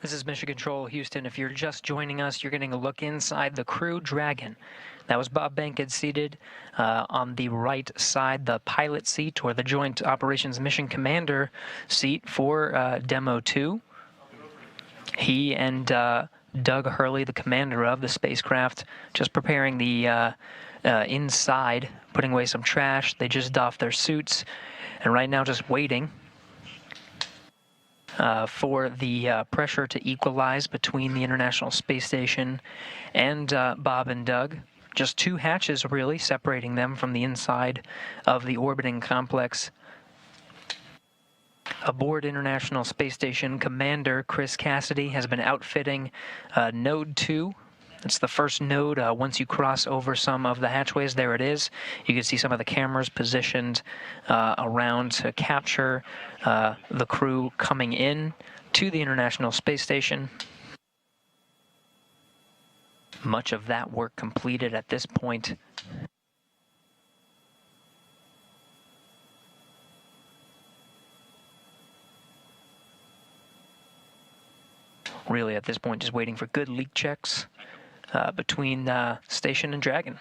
This is Mission Control, Houston. If you're just joining us, you're getting a look inside the Crew Dragon. That was Bob Bankhead seated on the right side, the pilot seat, or the Joint Operations Mission Commander seat for Demo 2. He and Doug Hurley, the commander of the spacecraft, just preparing the inside, putting away some trash. They just doffed their suits, and right now just waiting for the pressure to equalize between the International Space Station and Bob and Doug. Just two hatches, really, separating them from the inside of the orbiting complex. Aboard International Space Station, Commander Chris Cassidy has been outfitting Node 2. It's the first node. Once you cross over some of the hatchways, there it is. You can see some of the cameras positioned around to capture the crew coming in to the International Space Station. Much of that work completed at this point. Really, at this point, just waiting for good leak checks between Station and Dragon.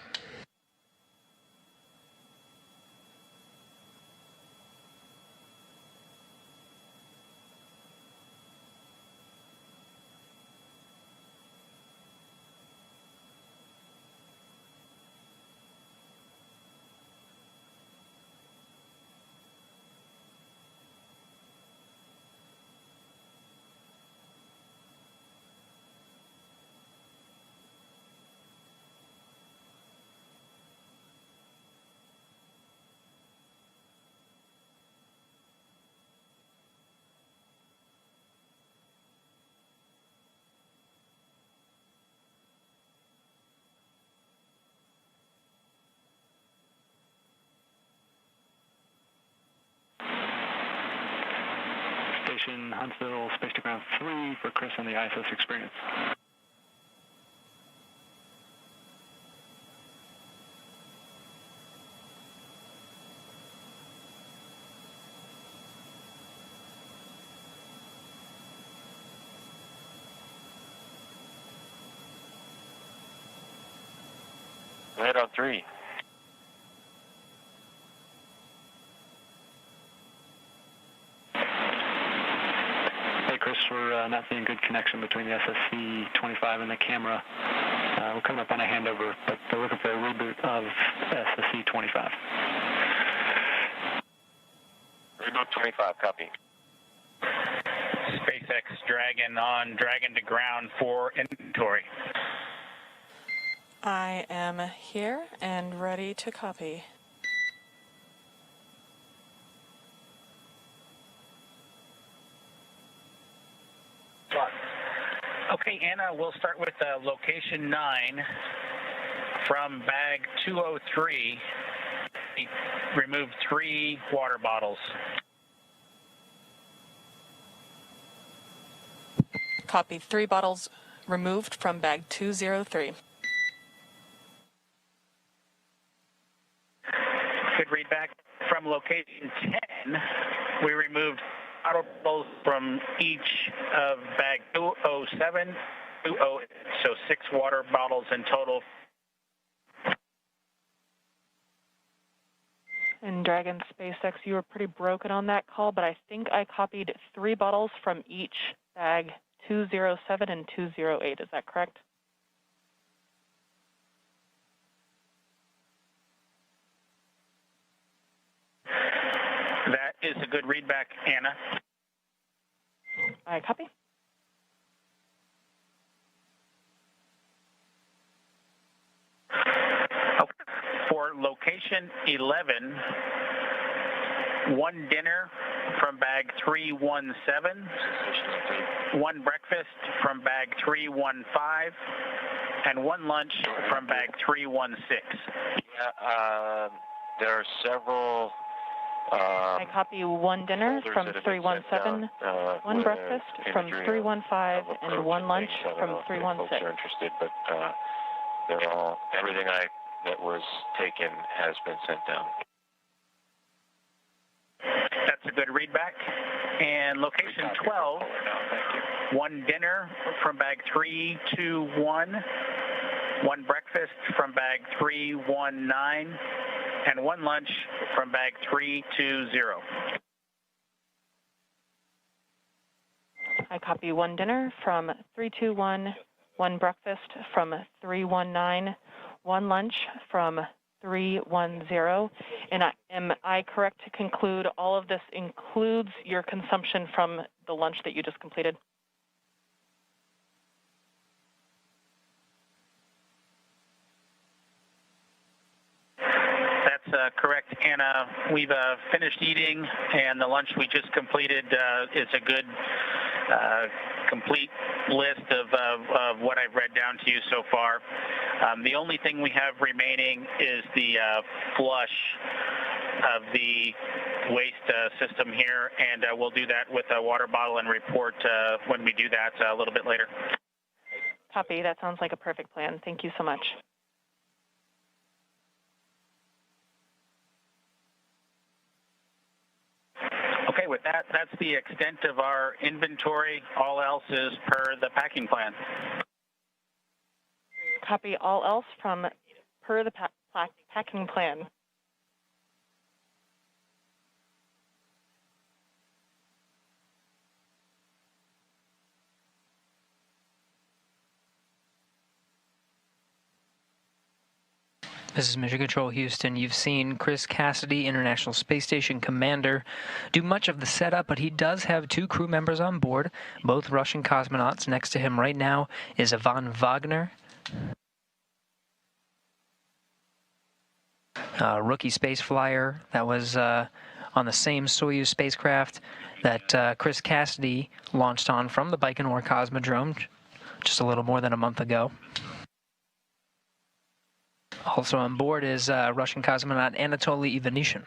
Station Huntsville, Space to Ground 3 for Chris on the ISS experience. Go ahead on 3. Chris, we're not seeing good connection between the SSC-25 and the camera. We're coming up on a handover, but they're looking for a reboot of SSC-25. Reboot 25, copy. SpaceX Dragon on Dragon to ground for inventory. I am here and ready to copy. Okay, Anna, we'll start with location 9 from bag 203. Remove 3 water bottles. Copy. 3 bottles removed from bag 203. Good read back from location 10. We removed bottles from each of bag 207, 208, so 6 water bottles in total. And Dragon SpaceX, you were pretty broken on that call, but I think I copied 3 bottles from each bag 207 and 208. Is that correct? That is a good readback, Anna. I copy. Okay. For location 11, 1 dinner from bag 317, 1 breakfast from bag 315, and 1 lunch from bag 316. Yeah, there are several. I copy 1 dinner from 317, 1 breakfast from 315, and 1 lunch from 316. Folks are interested, but they're all everything that was taken has been sent down. That's a good readback. And location 12. 1 dinner from bag 321, 1 breakfast from bag 319, and 1 lunch from bag 320. I copy 1 dinner from 321, 1 breakfast from 319, 1 lunch from 310. And am I correct to conclude all of this includes your consumption from the lunch that you just completed? That's correct, Anna. We've finished eating, and the lunch we just completed is a good complete list of what I've read down to you so far. The only thing we have remaining is the flush of the waste system here, and we'll do that with a water bottle and report when we do that a little bit later. Copy. That sounds like a perfect plan. Thank you so much. Okay, with that, that's the extent of our inventory. All else is per the packing plan. Copy all else from per the packing plan. This is Mission Control Houston. You've seen Chris Cassidy, International Space Station Commander, do much of the setup, but he does have 2 crew members on board, both Russian cosmonauts. Next to him right now is Ivan Wagner, rookie space flyer that was on the same Soyuz spacecraft that Chris Cassidy launched on from the Baikonur Cosmodrome just a little more than a month ago. Also on board is Russian cosmonaut Anatoly Ivanishin.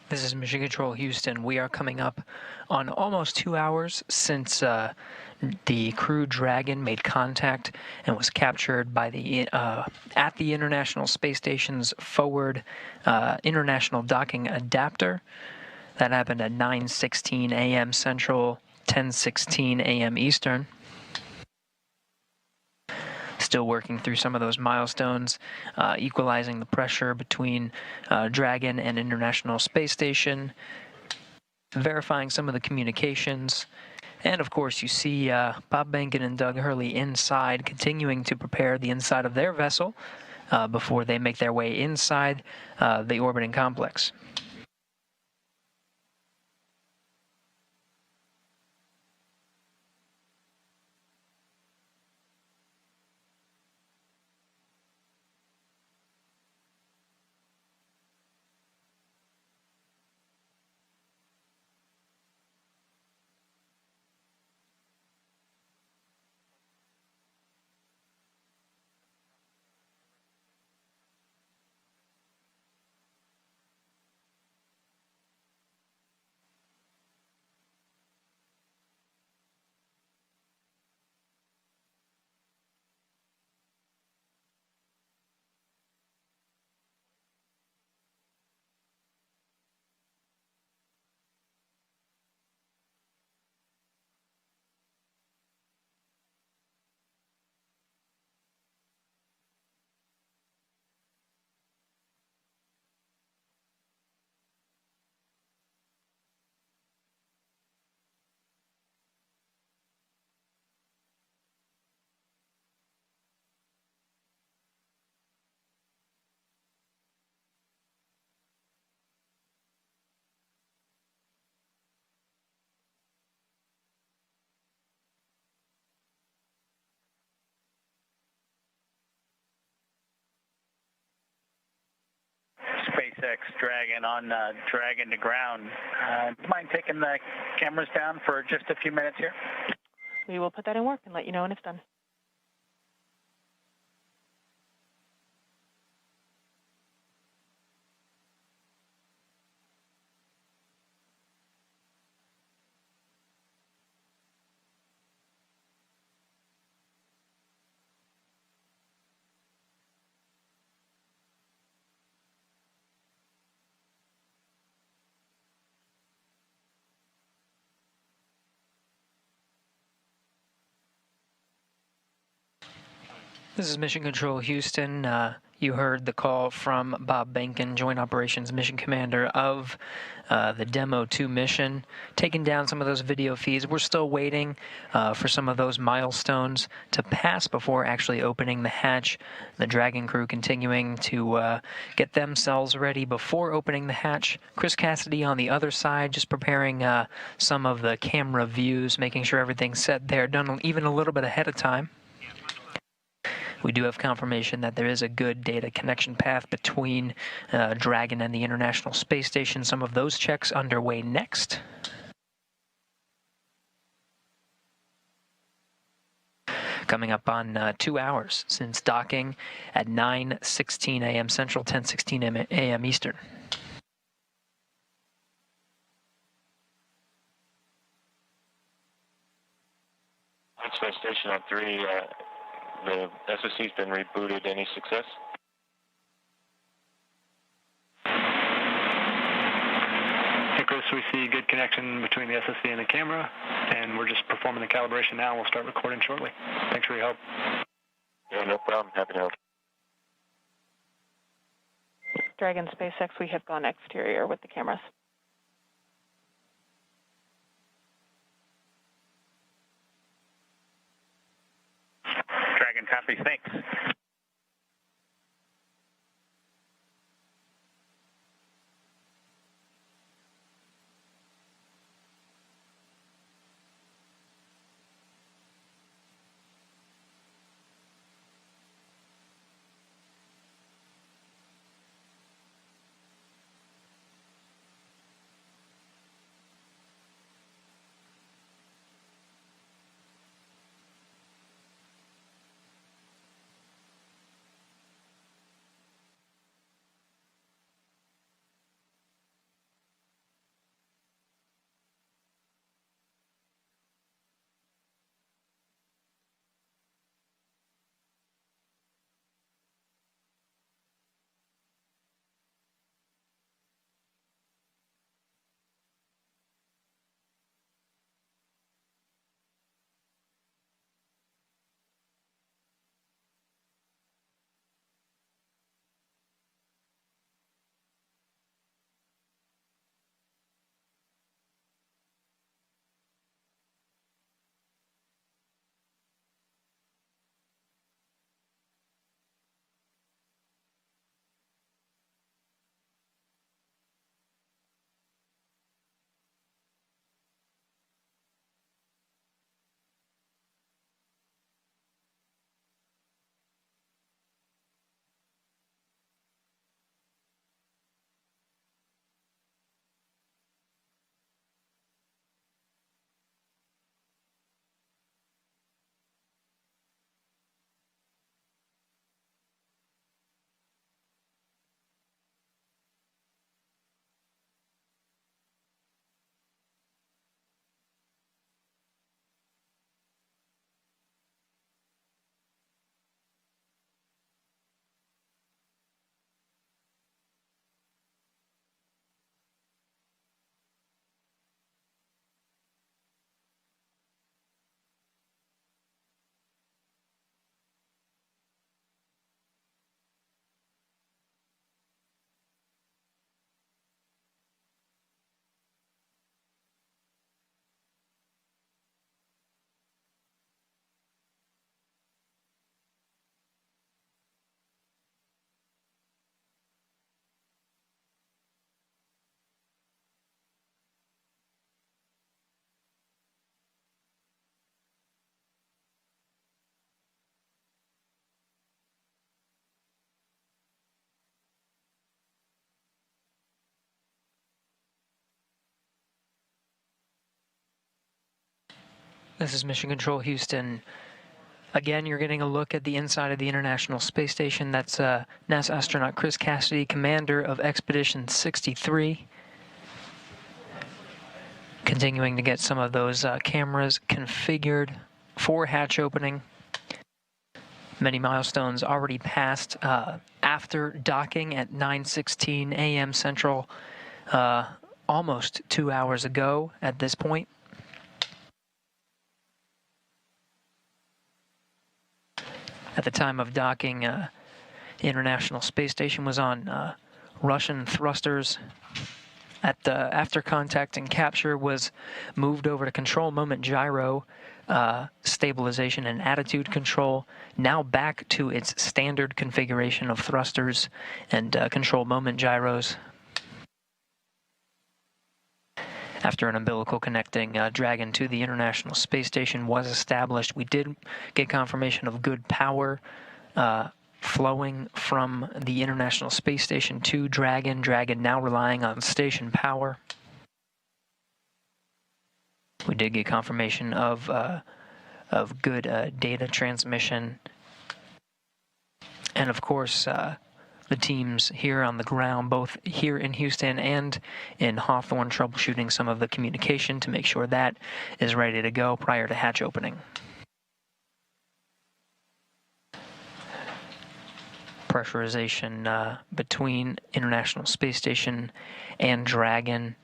This is Mission Control Houston. We are coming up on almost 2 hours since the Crew Dragon made contact and was captured by at the International Space Station's forward international docking adapter. That happened at 9:16 a.m. Central, 10:16 a.m. Eastern. Still working through some of those milestones, equalizing the pressure between Dragon and International Space Station, verifying some of the communications, and of course you see Bob Behnken and Doug Hurley inside, continuing to prepare the inside of their vessel before they make their way inside the orbiting complex. SpaceX Dragon on Dragon to ground. Do you mind taking the cameras down for just a few minutes here? We will put that in work and let you know when it's done. This is Mission Control Houston. You heard the call from Bob Behnken, Joint Operations Mission Commander of the Demo 2 mission, taking down some of those video feeds. We're still waiting for some of those milestones to pass before actually opening the hatch. The Dragon crew continuing to get themselves ready before opening the hatch. Chris Cassidy on the other side, just preparing some of the camera views, making sure everything's set there, done even a little bit ahead of time. We do have confirmation that there is a good data connection path between Dragon and the International Space Station. Some of those checks underway next. Coming up on 2 hours since docking at 9:16 a.m. Central, 10:16 a.m. Eastern. Space Station on 3. The SSC's been rebooted. Any success? Hey, Chris, we see good connection between the SSC and the camera, and we're just performing the calibration now, and we'll start recording shortly. Thanks for your help. Yeah, no problem. Happy to help. Dragon SpaceX, we have gone exterior with the cameras. Dragon copy, thanks. This is Mission Control Houston. Again, you're getting a look at the inside of the International Space Station. That's NASA astronaut Chris Cassidy, commander of Expedition 63. Continuing to get some of those cameras configured for hatch opening. Many milestones already passed after docking at 9:16 a.m. Central, almost 2 hours ago at this point. At the time of docking, the International Space Station was on Russian thrusters. After contact and capture, was moved over to control moment gyro, stabilization and attitude control, now back to its standard configuration of thrusters and control moment gyros. After an umbilical connecting Dragon to the International Space Station was established, we did get confirmation of good power flowing from the International Space Station to Dragon. Dragon now relying on station power. We did get confirmation of good data transmission. And of course, the teams here on the ground, both here in Houston and in Hawthorne, troubleshooting some of the communication to make sure that is ready to go prior to hatch opening. Pressurization between International Space Station and Dragon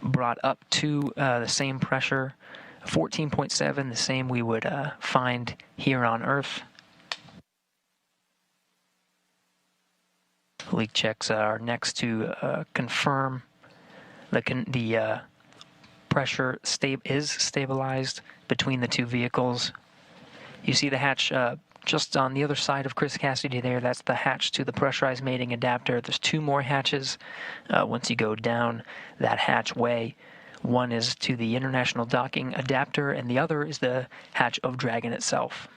brought up to the same pressure, 14.7, the same we would find here on Earth. Leak checks are next to confirm the pressure is stabilized between the two vehicles. You see the hatch just on the other side of Chris Cassidy there. That's the hatch to the pressurized mating adapter. There's two more hatches once you go down that hatchway. One is to the international docking adapter, and the other is the hatch of Dragon itself.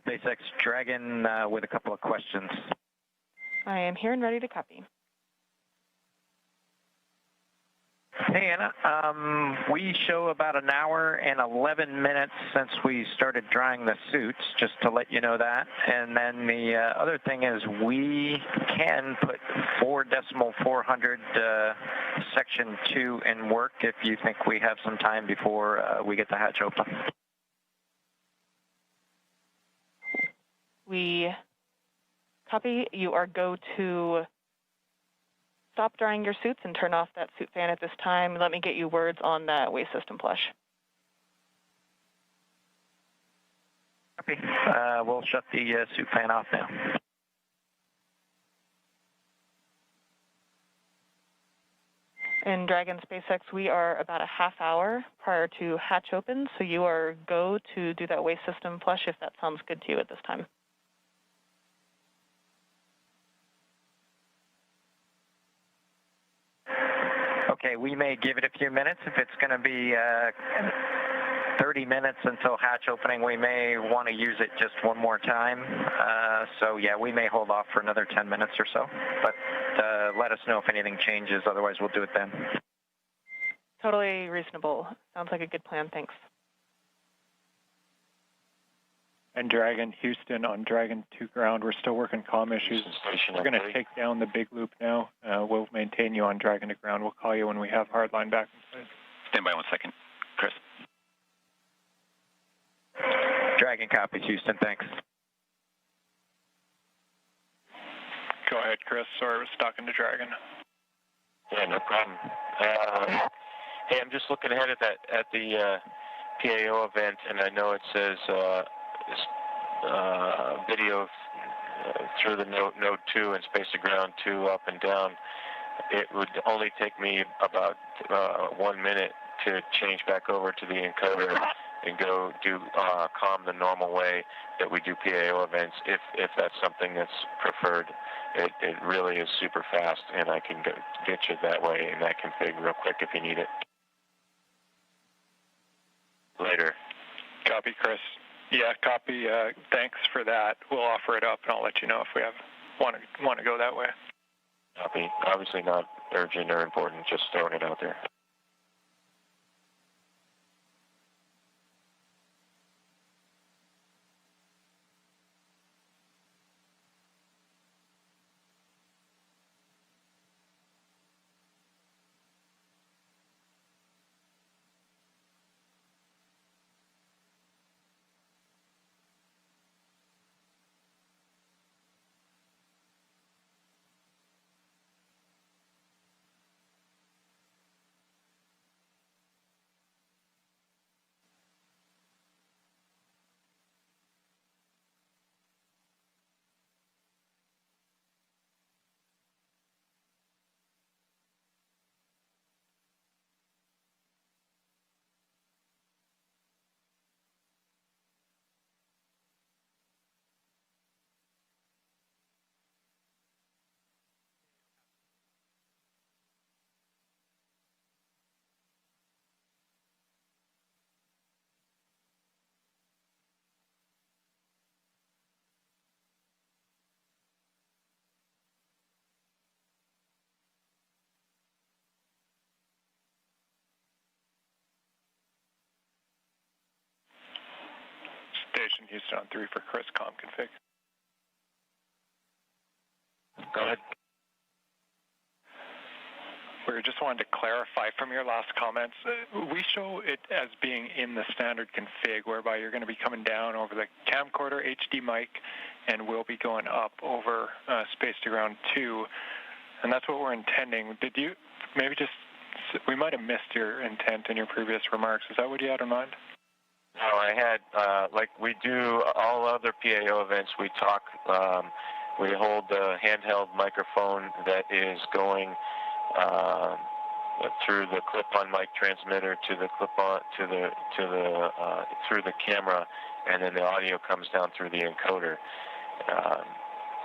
SpaceX Dragon with a couple of questions. I am here and ready to copy. Hey, Anna. We show about an hour and 11 minutes since we started drying the suits, just to let you know that. And then the other thing is we can put 4.400 section 2 in work if you think we have some time before we get the hatch open. We copy. You are go to stop drying your suits and turn off that suit fan at this time. Let me get you words on that waste system flush. Copy. We'll shut the suit fan off now. In Dragon SpaceX, we are about a half hour prior to hatch open, so you are go to do that waste system flush if that sounds good to you at this time. Okay, we may give it a few minutes. If it's going to be 30 minutes until hatch opening, we may want to use it just one more time. So, yeah, we may hold off for another 10 minutes or so. But let us know if anything changes. Otherwise, we'll do it then. Totally reasonable. Sounds like a good plan. Thanks. And Dragon, Houston on Dragon 2 ground. We're still working comm issues. We're going to take down the big loop now. We'll maintain you on Dragon to ground. We'll call you when we have hardline back in place. Stand by 1 second. Chris. Dragon copies, Houston. Thanks. Go ahead, Chris. Sorry, I was talking to Dragon. Yeah, no problem. Hey, I'm just looking ahead at the PAO event, and I know it says video through the node 2 and space to ground 2 up and down. It would only take me about 1 minute to change back over to the encoder and go do comm the normal way that we do PAO events, if that's something that's preferred. It really is super fast, and I can get you that way in that config real quick if you need it. Later. Copy, Chris. Yeah, copy. Thanks for that. We'll offer it up, and I'll let you know if we want to go that way. Copy. Obviously not urgent or important, just throwing it out there. Station Houston on 3 for Chris comm config. Go ahead. We just wanted to clarify from your last comments. We show it as being in the standard config, whereby you're going to be coming down over the camcorder HD mic, and we'll be going up over space to ground 2, and that's what we're intending. Did you maybe just? We might have missed your intent in your previous remarks. Is that what you had in mind? No, I had, like we do all other PAO events, we talk, we hold a handheld microphone that is going through the clip-on mic transmitter to the clip-on, through the camera, and then the audio comes down through the encoder.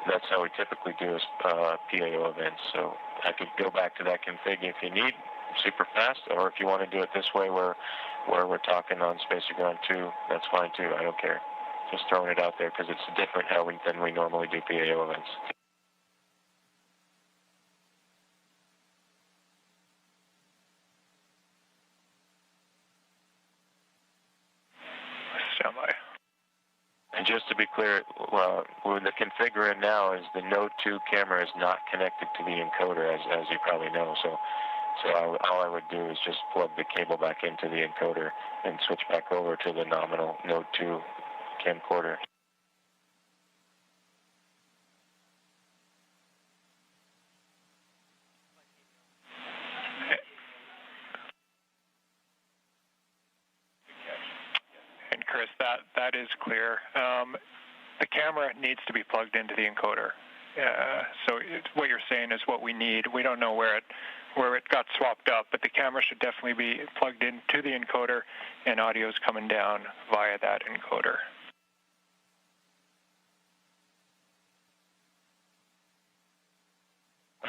That's how we typically do PAO events. So I could go back to that config if you need, super fast, or if you want to do it this way where we're talking on space to ground 2, that's fine too. I don't care. Just throwing it out there because it's different than we normally do PAO events. Standby. And just to be clear, the configurer now is the Node 2 camera is not connected to the encoder, as you probably know. So all I would do is just plug the cable back into the encoder and switch back over to the nominal Node 2 camcorder. And Chris, that is clear. The camera needs to be plugged into the encoder. So what you're saying is what we need. We don't know where it got swapped up, but the camera should definitely be plugged into the encoder, and audio is coming down via that encoder.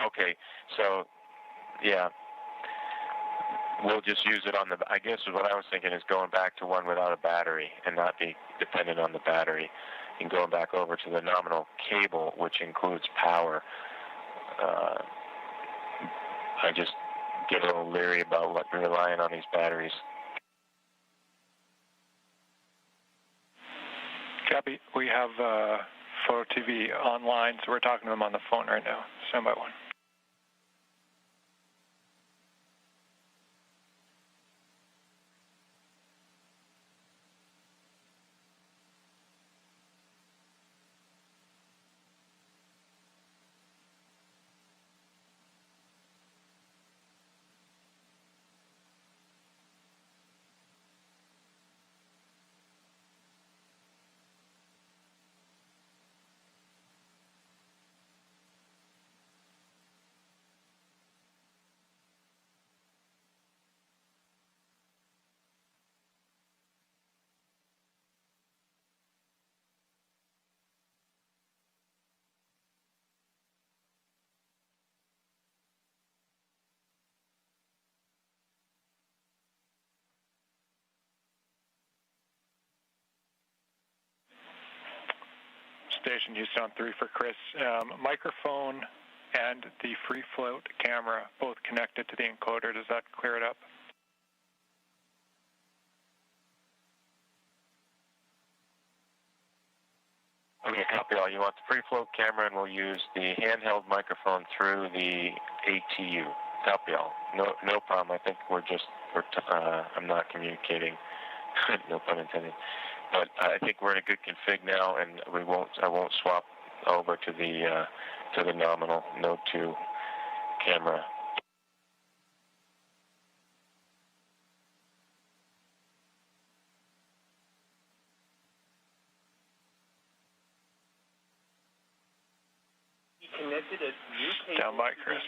Okay, so yeah, we'll just use it on the. I guess what I was thinking is going back to one without a battery and not be dependent on the battery, and going back over to the nominal cable, which includes power. I just get a little leery about relying on these batteries. Copy. We have Photo TV online, so we're talking to them on the phone right now. Stand by one. Station Houston on 3 for Chris. Microphone and the free float camera both connected to the encoder. Does that clear it up? Okay, copy all. You want the free float camera, and we'll use the handheld microphone through the ATU. Copy all. No problem. I think I'm not communicating. No pun intended. But I think we're in a good config now, and I won't swap over to the nominal Node 2 camera. Down by Chris.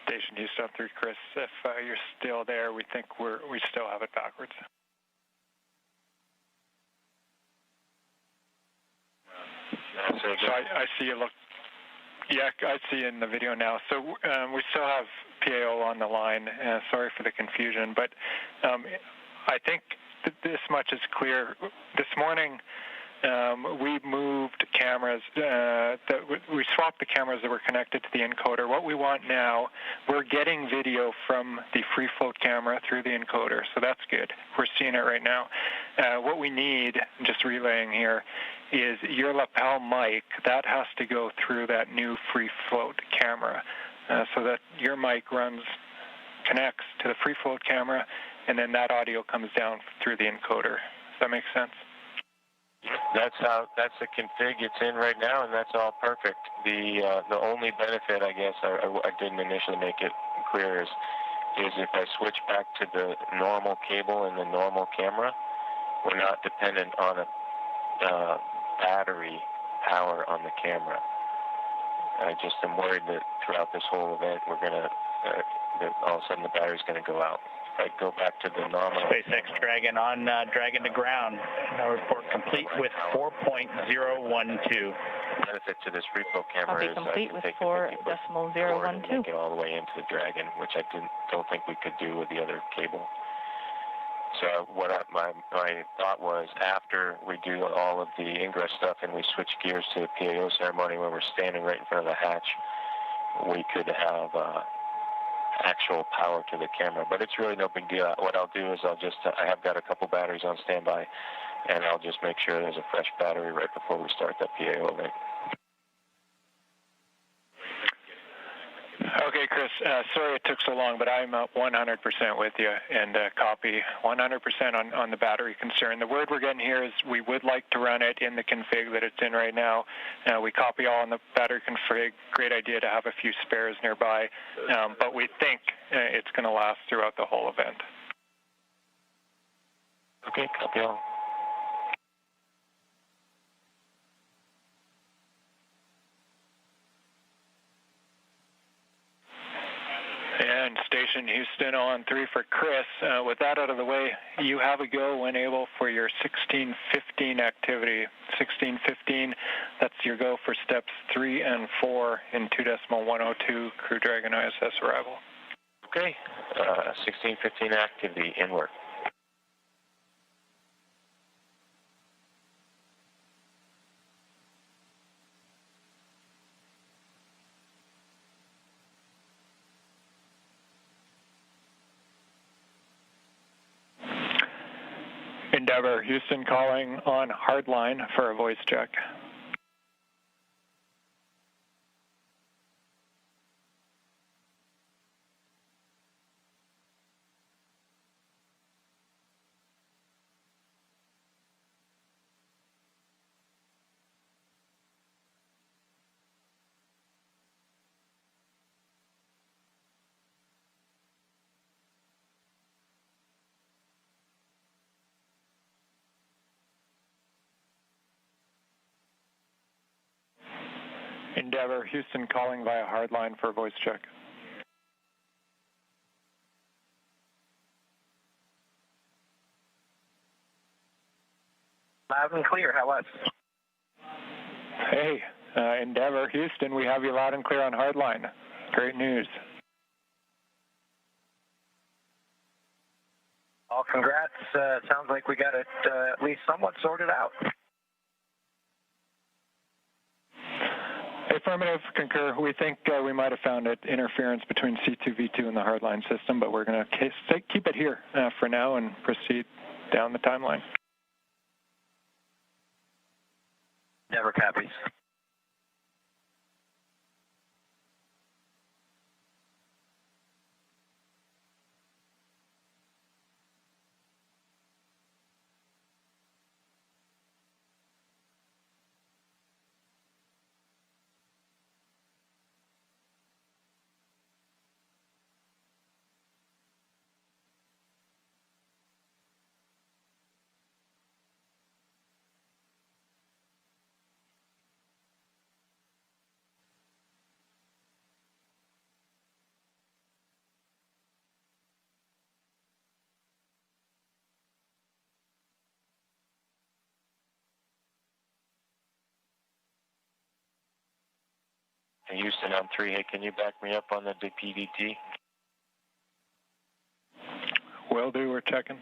Station Houston on 3, Chris. If you're still there, we think we still have it backwards. So I see you look. Yeah, I see in the video now. So we still have PAO on the line. Sorry for the confusion, but I think this much is clear. This morning, we moved cameras, we swapped the cameras that were connected to the encoder. What we want now, we're getting video from the free float camera through the encoder, so that's good. We're seeing it right now. What we need, just relaying here, is your lapel mic. That has to go through that new free float camera, so that your mic connects to the free float camera, and then that audio comes down through the encoder. Does that make sense? That's the config it's in right now, and that's all perfect. The only benefit, I guess, I didn't initially make it clear is if I switch back to the normal cable and the normal camera, we're not dependent on a battery power on the camera. I just am worried that throughout this whole event, that all of a sudden the battery's going to go out. If I go back to the normal... SpaceX Dragon on Dragon to ground. Now report complete with 4.012. Benefit to this free flow camera is complete with 4.012. Make it all the way into the Dragon, which I don't think we could do with the other cable. So my thought was, after we do all of the ingress stuff and we switch gears to the PAO ceremony when we're standing right in front of the hatch, we could have actual power to the camera. But it's really no big deal. What I'll do is I have got a couple batteries on standby, and I'll just make sure there's a fresh battery right before we start that PAO event. Okay, Chris, sorry it took so long, but I'm 100% with you, and copy 100% on the battery concern. The word we're getting here is we would like to run it in the config that it's in right now. We copy all on the battery config. Great idea to have a few spares nearby, but we think it's going to last throughout the whole event. Okay, copy all. And Station Houston on 3 for Chris. With that out of the way, you have a go when able for your 1615 activity. 1615, that's your go for steps 3 and 4 in 2.102 Crew Dragon ISS arrival. Okay, 1615 activity, in work. Endeavor, Houston calling on hardline for a voice check. Endeavor, Houston calling via hardline for a voice check. Loud and clear, how was? Hey, Endeavor, Houston, we have you loud and clear on hardline. Great news. All congrats. Sounds like we got it at least somewhat sorted out. Affirmative, concur. We think we might have found interference between C2V2 and the hardline system, but we're going to keep it here for now and proceed down the timeline. Never copies. Houston on 3, hey, can you back me up on the PVT? Will do, we're checking.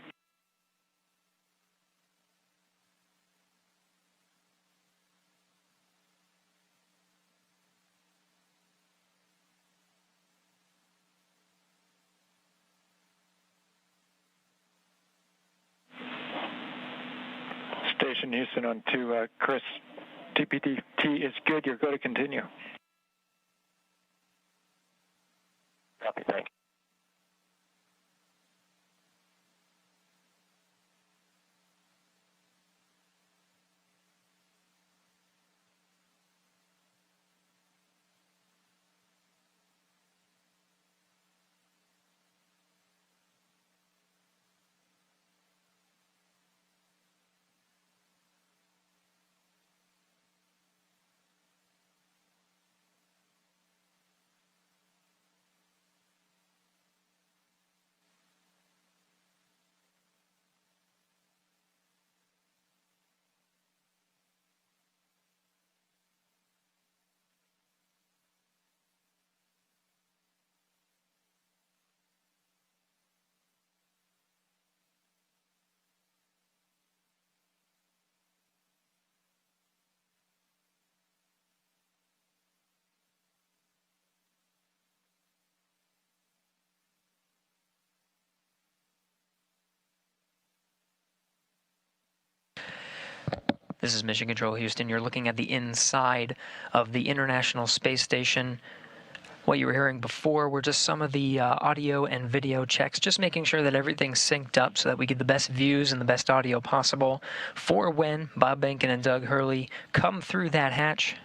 Station Houston on 2. Chris, TPT is good. You're good to continue. Copy, thank you. This is Mission Control Houston. You're looking at the inside of the International Space Station. What you were hearing before were just some of the audio and video checks, just making sure that everything's synced up so that we get the best views and the best audio possible for when Bob Behnken and Doug Hurley come through that hatch.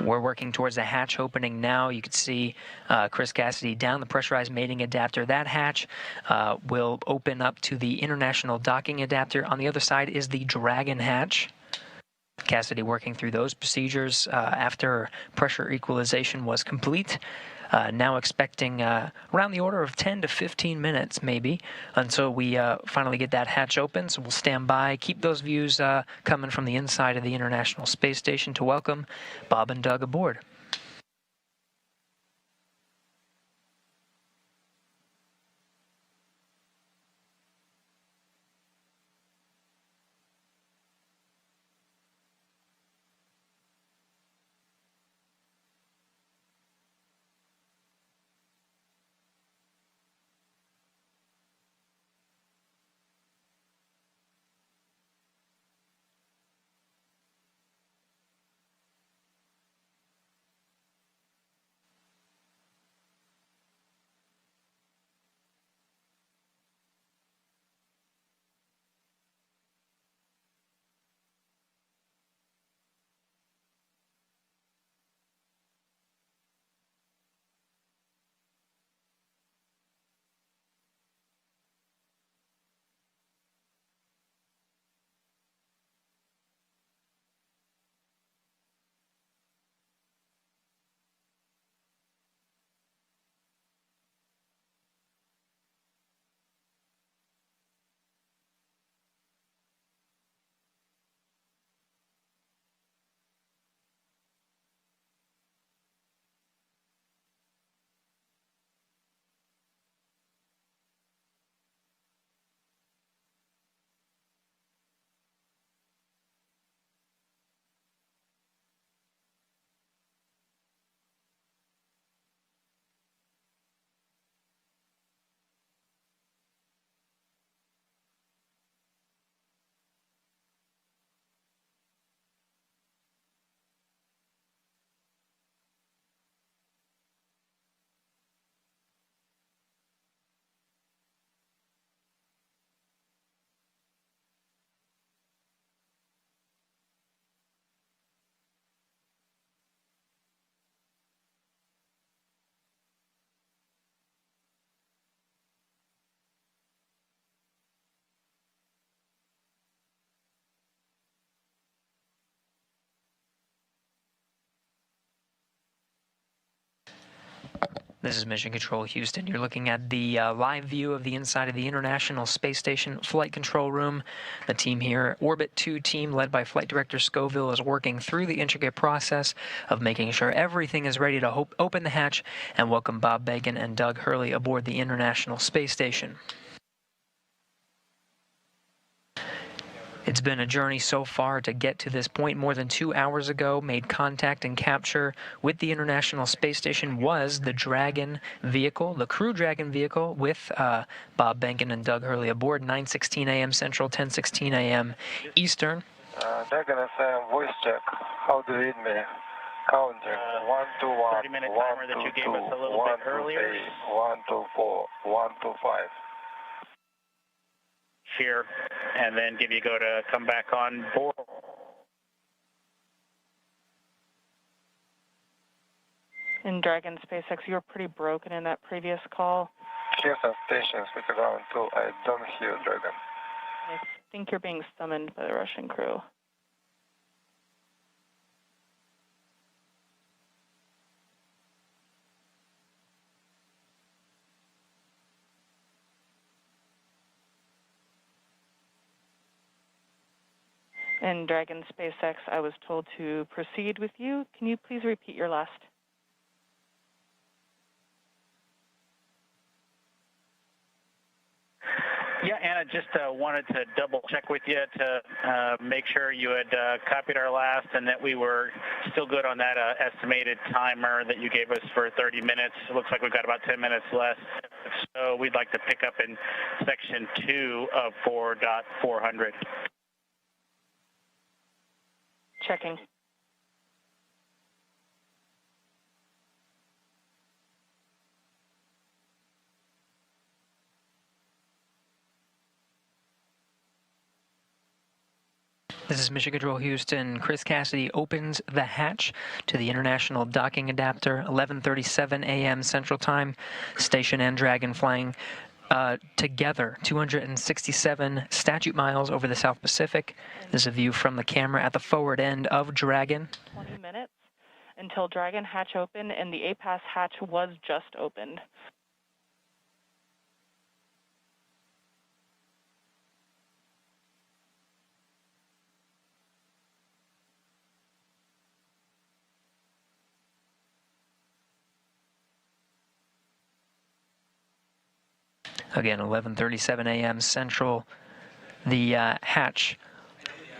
We're working towards the hatch opening now. You can see Chris Cassidy down the pressurized mating adapter. That hatch will open up to the international docking adapter. On the other side is the Dragon hatch. Cassidy working through those procedures after pressure equalization was complete. Now expecting around the order of 10 to 15 minutes, maybe, until we finally get that hatch open. So we'll stand by, keep those views coming from the inside of the International Space Station to welcome Bob and Doug aboard. This is Mission Control Houston. You're looking at the live view of the inside of the International Space Station Flight Control Room. The team here, Orbit 2 team, led by Flight Director Scoville, is working through the intricate process of making sure everything is ready to open the hatch and welcome Bob Behnken and Doug Hurley aboard the International Space Station. It's been a journey so far to get to this point. More than 2 hours ago, made contact and capture with the International Space Station was the Dragon vehicle, the Crew Dragon vehicle, with Bob Behnken and Doug Hurley aboard, 9:16 a.m. Central, 10:16 a.m. Eastern. Dragon FM, voice check. How do you read me? Counting. 1, 2, 1, 30-minute 1, timer that 2, you gave 2, us a little 1, bit 2, earlier. 3, 1, 2, 4, 1, 2, 5. Here, and then give you go to come back on board. In Dragon SpaceX, you were pretty broken in that previous call. Here's some stations with ground 2. I don't hear Dragon. I think you're being summoned by the Russian crew. In Dragon SpaceX, I was told to proceed with you. Can you please repeat your last? Yeah, Anna, just wanted to double check with you to make sure you had copied our last and that we were still good on that estimated timer that you gave us for 30 minutes. It looks like we've got about 10 minutes left. So we'd like to pick up in section 2 of 4.400. Checking. This is Mission Control Houston. Chris Cassidy opens the hatch to the International Docking Adapter, 11:37 a.m. Central Time. Station and Dragon flying together, 267 statute miles over the South Pacific. This is a view from the camera at the forward end of Dragon. 20 minutes until Dragon hatch opened, and the APAS hatch was just opened. Again, 11:37 a.m. Central. The hatch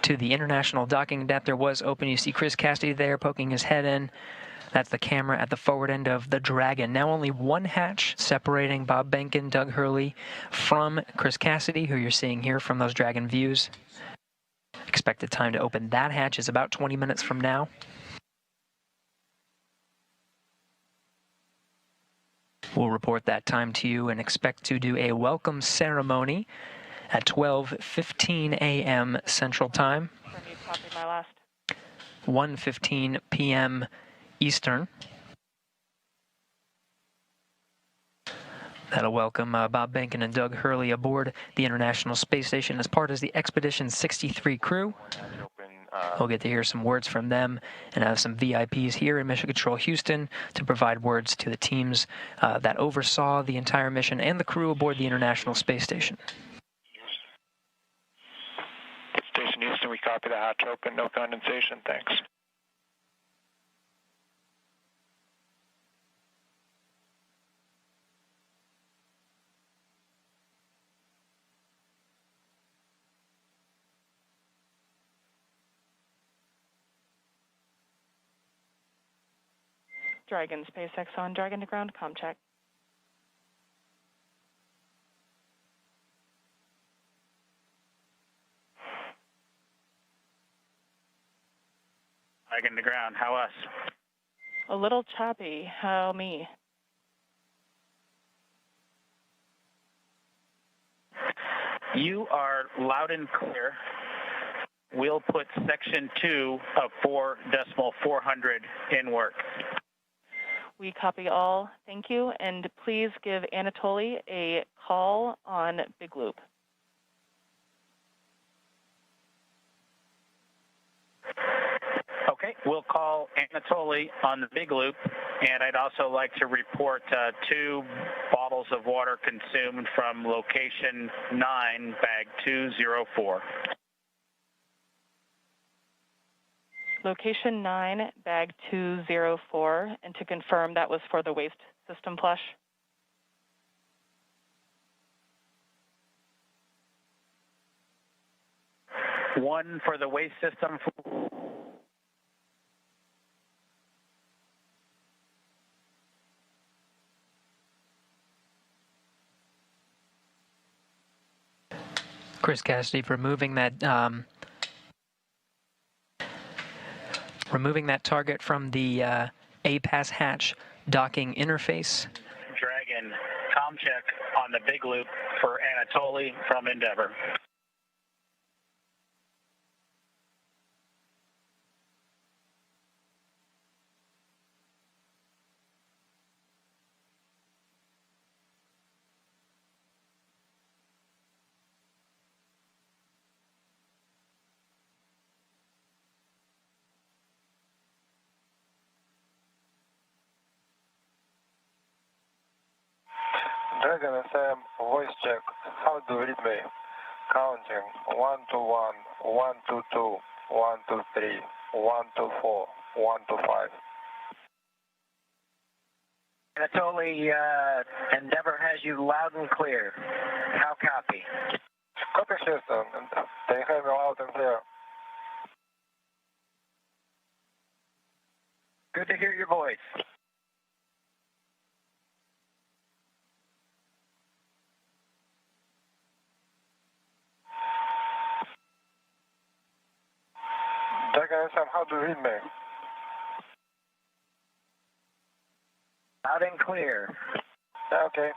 to the International Docking Adapter was open. You see Chris Cassidy there poking his head in. That's the camera at the forward end of the Dragon. Now only one hatch separating Bob Behnken, Doug Hurley from Chris Cassidy, who you're seeing here from those Dragon views. Expected time to open that hatch is about 20 minutes from now. We'll report that time to you and expect to do a welcome ceremony at 12:15 a.m. Central Time, 1:15 p.m. Eastern. That'll welcome Bob Behnken and Doug Hurley aboard the International Space Station as part of the Expedition 63 crew. We'll get to hear some words from them and have some VIPs here in Mission Control Houston to provide words to the teams that oversaw the entire mission and the crew aboard the International Space Station. Station Houston, we copy the hatch open, no condensation, thanks. Dragon SpaceX on Dragon to ground, comm check. Dragon to ground, how us? A little choppy, how me? You are loud and clear. We'll put section 2 of 4.400 in work. We copy all. Thank you. And please give Anatoly a call on Big Loop. Okay, we'll call Anatoly on the Big Loop, and I'd also like to report 2 bottles of water consumed from location 9, bag 204. Location 9, bag 204, and to confirm that was for the waste system flush. 1 for the waste system. Chris Cassidy removing that target from the A-pass hatch docking interface. Dragon, comm check on the big loop for Anatoly from Endeavour. Dragon FM, voice check. How do you read me? Counting 1 to 1, 1 to 2, 1 to 3, 1 to 4, 1 to 5. Anatoly, Endeavour has you loud and clear. How copy? Copy, Houston. They have you loud and clear. Good to hear your voice. Dragon FM, how do you read me? Loud and clear. Okay.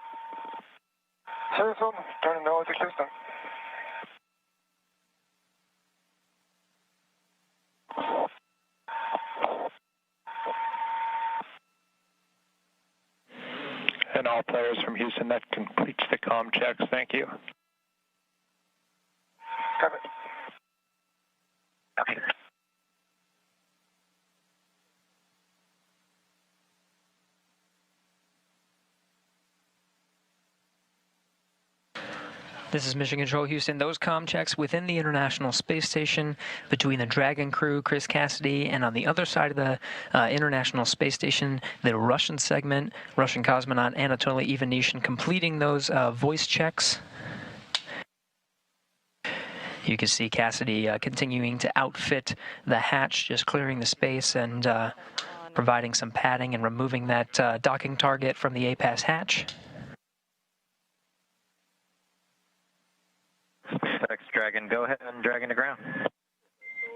See you soon. Turning over to Houston. And all players from Houston, that completes the comm checks. Thank you. Copy. Okay. This is Mission Control Houston. Those comm checks within the International Space Station between the Dragon crew, Chris Cassidy, and on the other side of the International Space Station, the Russian segment, Russian cosmonaut Anatoly Ivanishin completing those voice checks. You can see Cassidy continuing to outfit the hatch, just clearing the space and providing some padding and removing that docking target from the A-pass hatch. Dragon, go ahead and Dragon to ground.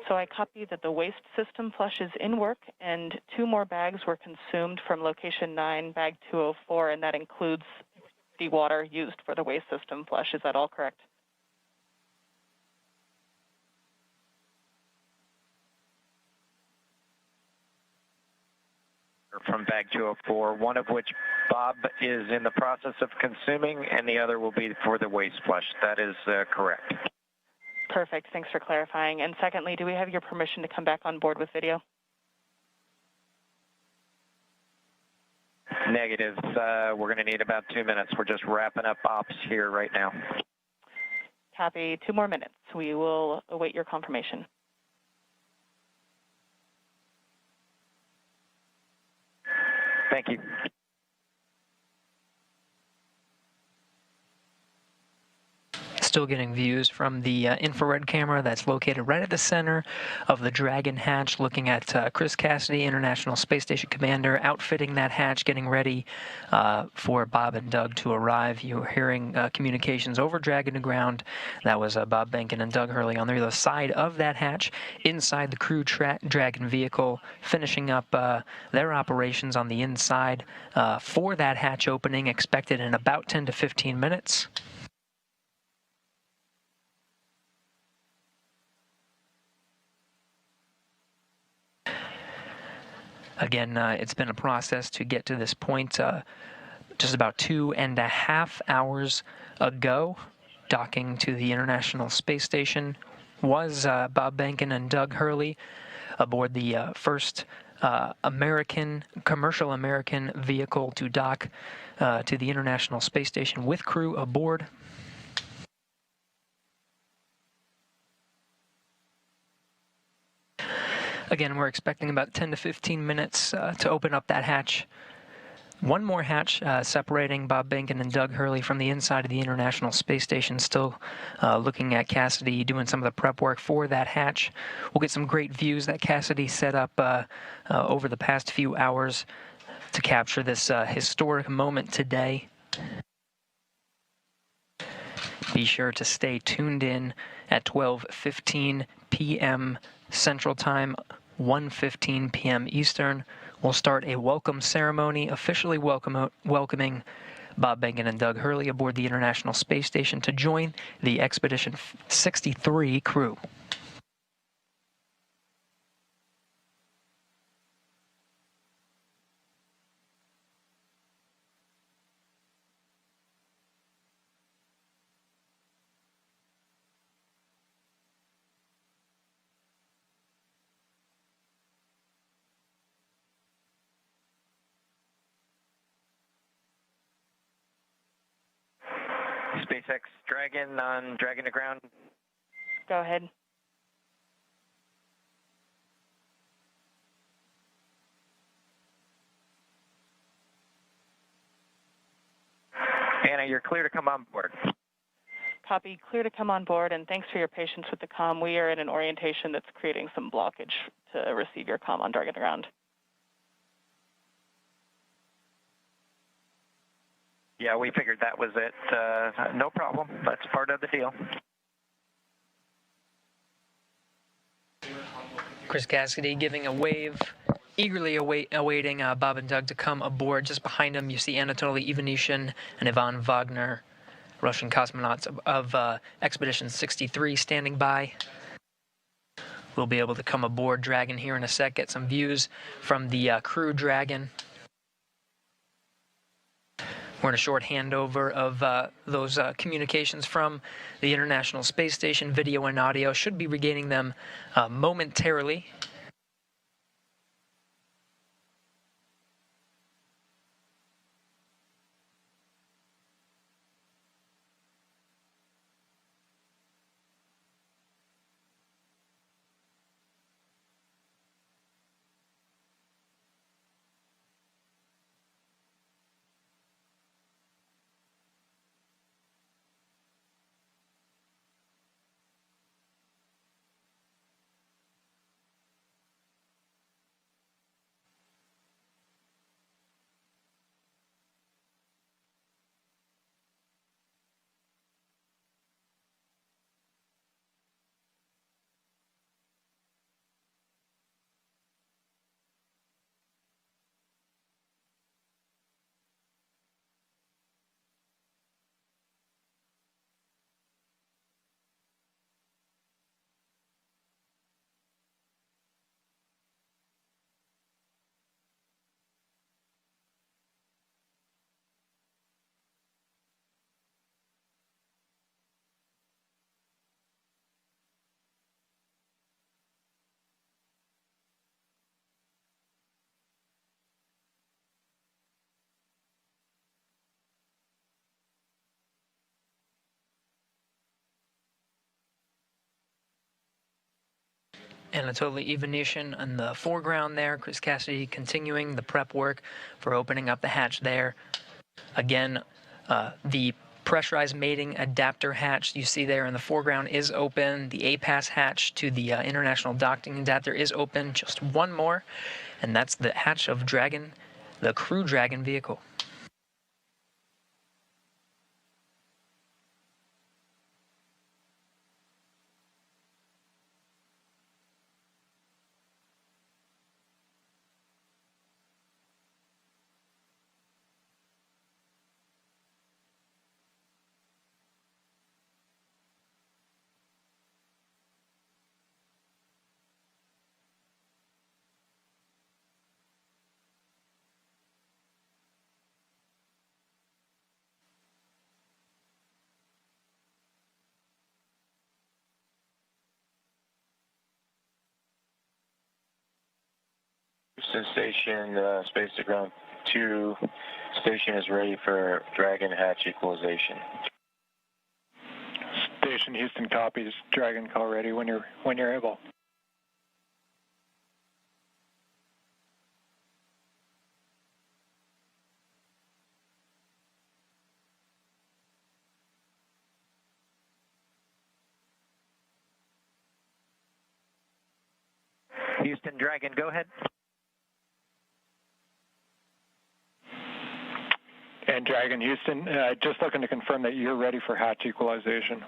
So I copy that the waste system flush is in work, and 2 more bags were consumed from location 9, bag 204, and that includes the water used for the waste system flush. Is that all correct? From bag 204, one of which Bob is in the process of consuming, and the other will be for the waste flush. That is correct. Perfect. Thanks for clarifying. And secondly, do we have your permission to come back on board with video? Negative. We're going to need about 2 minutes. We're just wrapping up ops here right now. Copy. 2 more minutes. We will await your confirmation. Thank you. Still getting views from the infrared camera that's located right at the center of the Dragon hatch, looking at Chris Cassidy, International Space Station Commander, outfitting that hatch, getting ready for Bob and Doug to arrive. You're hearing communications over Dragon to ground. That was Bob Behnken and Doug Hurley on the other side of that hatch, inside the crew Dragon vehicle, finishing up their operations on the inside for that hatch opening, expected in about 10 to 15 minutes. Again, it's been a process to get to this point. Just about 2.5 hours ago, docking to the International Space Station was Bob Behnken and Doug Hurley aboard the first commercial American vehicle to dock to the International Space Station with crew aboard. Again, we're expecting about 10 to 15 minutes to open up that hatch One more hatch separating Bob Behnken and Doug Hurley from the inside of the International Space Station. Still looking at Cassidy doing some of the prep work for that hatch. We'll get some great views that Cassidy set up over the past few hours to capture this historic moment today. Be sure to stay tuned in at 12:15 p.m. Central Time, 1:15 p.m. Eastern. We'll start a welcome ceremony officially welcoming Bob Behnken and Doug Hurley aboard the International Space Station to join the Expedition 63 crew. SpaceX Dragon on Dragon to ground. Go ahead. Anna, you're clear to come on board. Copy. Clear to come on board, and thanks for your patience with the comm. We are in an orientation that's creating some blockage to receive your comm on Dragon to ground. Yeah, we figured that was it. No problem. That's part of the deal. Chris Cassidy giving a wave, eagerly awaiting Bob and Doug to come aboard. Just behind him, you see Anatoly Ivanishin and Ivan Wagner, Russian cosmonauts of Expedition 63 standing by. We'll be able to come aboard Dragon here in a sec, get some views from the crew Dragon. We're in a short handover of those communications from the International Space Station. Video and audio should be regaining them momentarily. Anatoly Ivanishin in the foreground there. Chris Cassidy continuing the prep work for opening up the hatch there. Again, the pressurized mating adapter hatch you see there in the foreground is open. The APAS hatch to the International Docking Adapter is open. Just one more, and that's the hatch of Dragon, the Crew Dragon vehicle. Houston Station, space to ground 2. Station is ready for Dragon hatch equalization. Station Houston copies. Dragon call ready when you're able. Houston, Dragon, go ahead. And Dragon, Houston, just looking to confirm that you're ready for hatch equalization.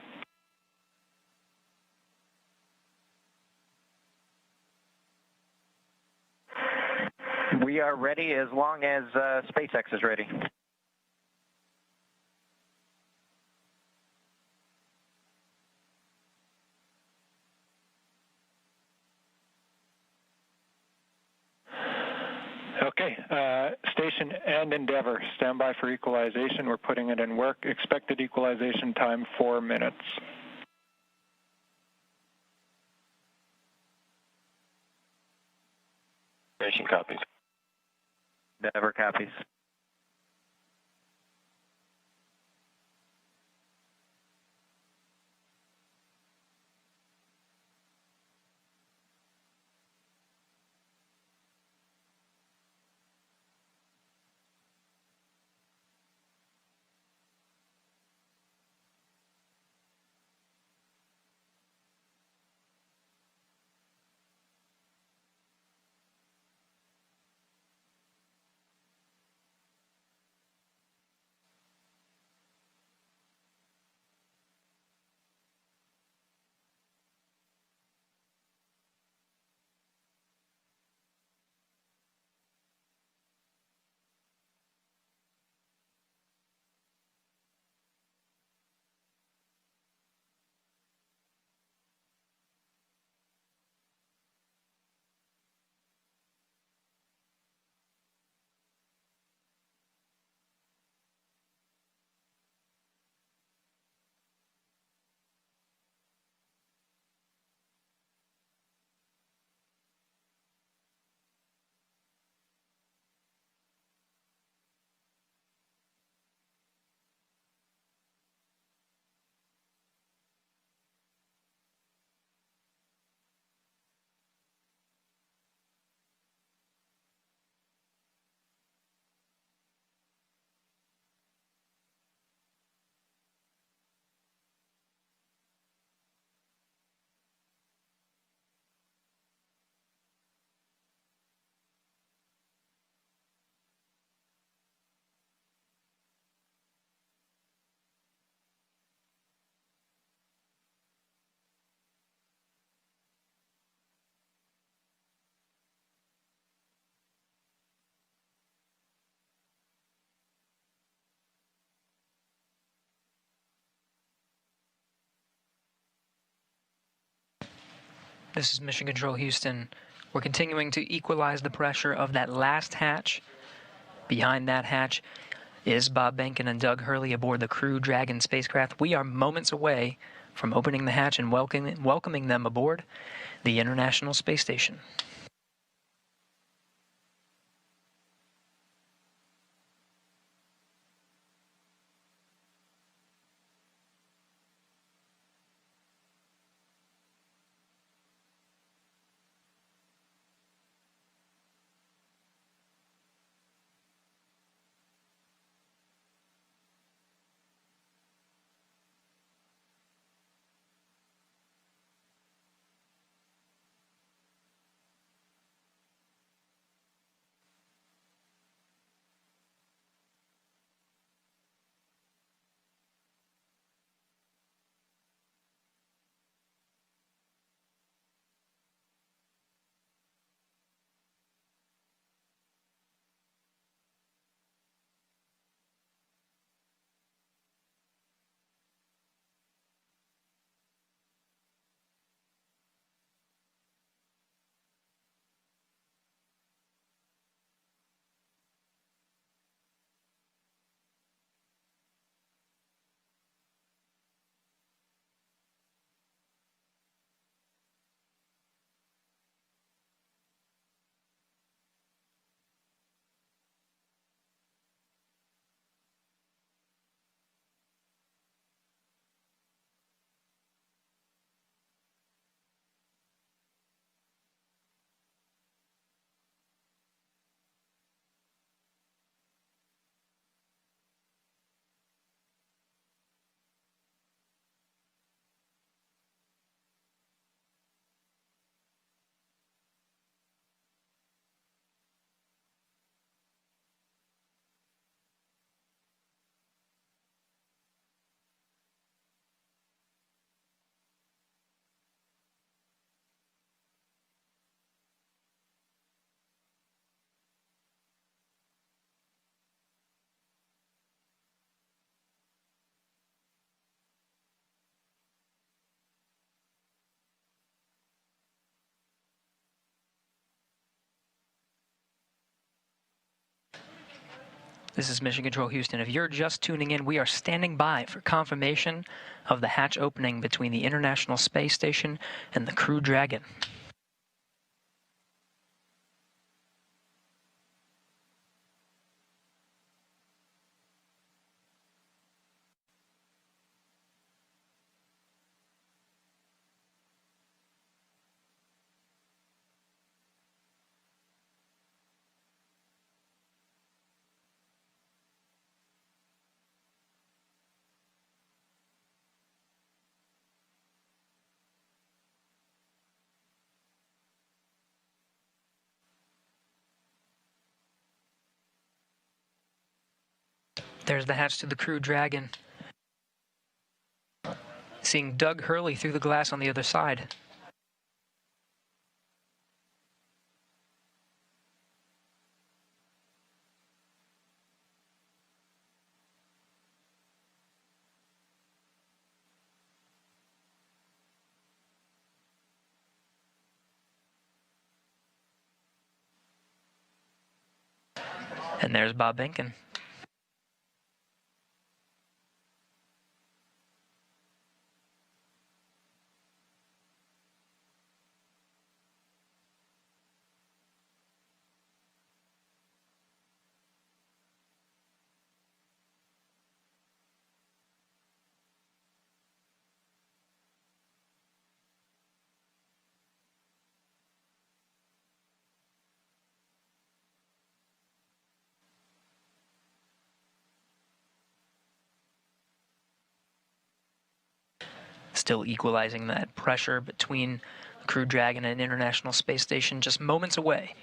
We are ready as long as SpaceX is ready. Okay, Station and Endeavour, stand by for equalization. We're putting it in work. Expected equalization time, 4 minutes. Station copies. Endeavour copies. This is Mission Control Houston. We're continuing to equalize the pressure of that last hatch. Behind that hatch is Bob Behnken and Doug Hurley aboard the Crew Dragon spacecraft. We are moments away from opening the hatch and welcoming them aboard the International Space Station. This is Mission Control Houston. If you're just tuning in, we are standing by for confirmation of the hatch opening between the International Space Station and the Crew Dragon. There's the hatch to the Crew Dragon. Seeing Doug Hurley through the glass on the other side. And there's Bob Benkin. Still equalizing that pressure between the Crew Dragon and International Space Station, just moments away.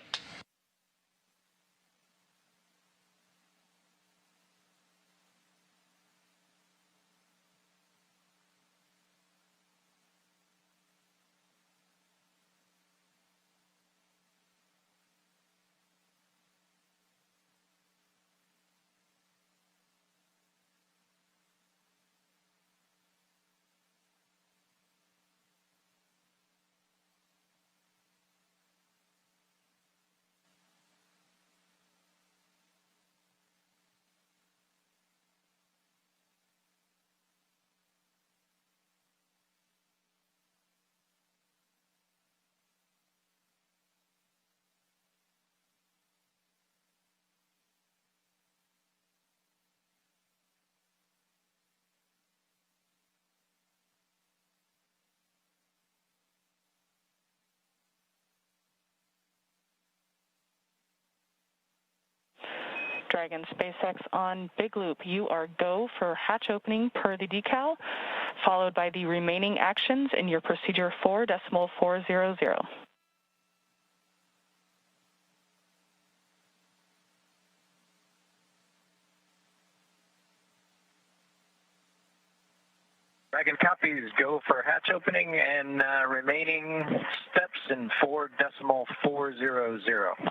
Dragon SpaceX on Big Loop. You are go for hatch opening per the decal, followed by the remaining actions in your procedure 4.400. Dragon copies, go for hatch opening and remaining steps in 4.400.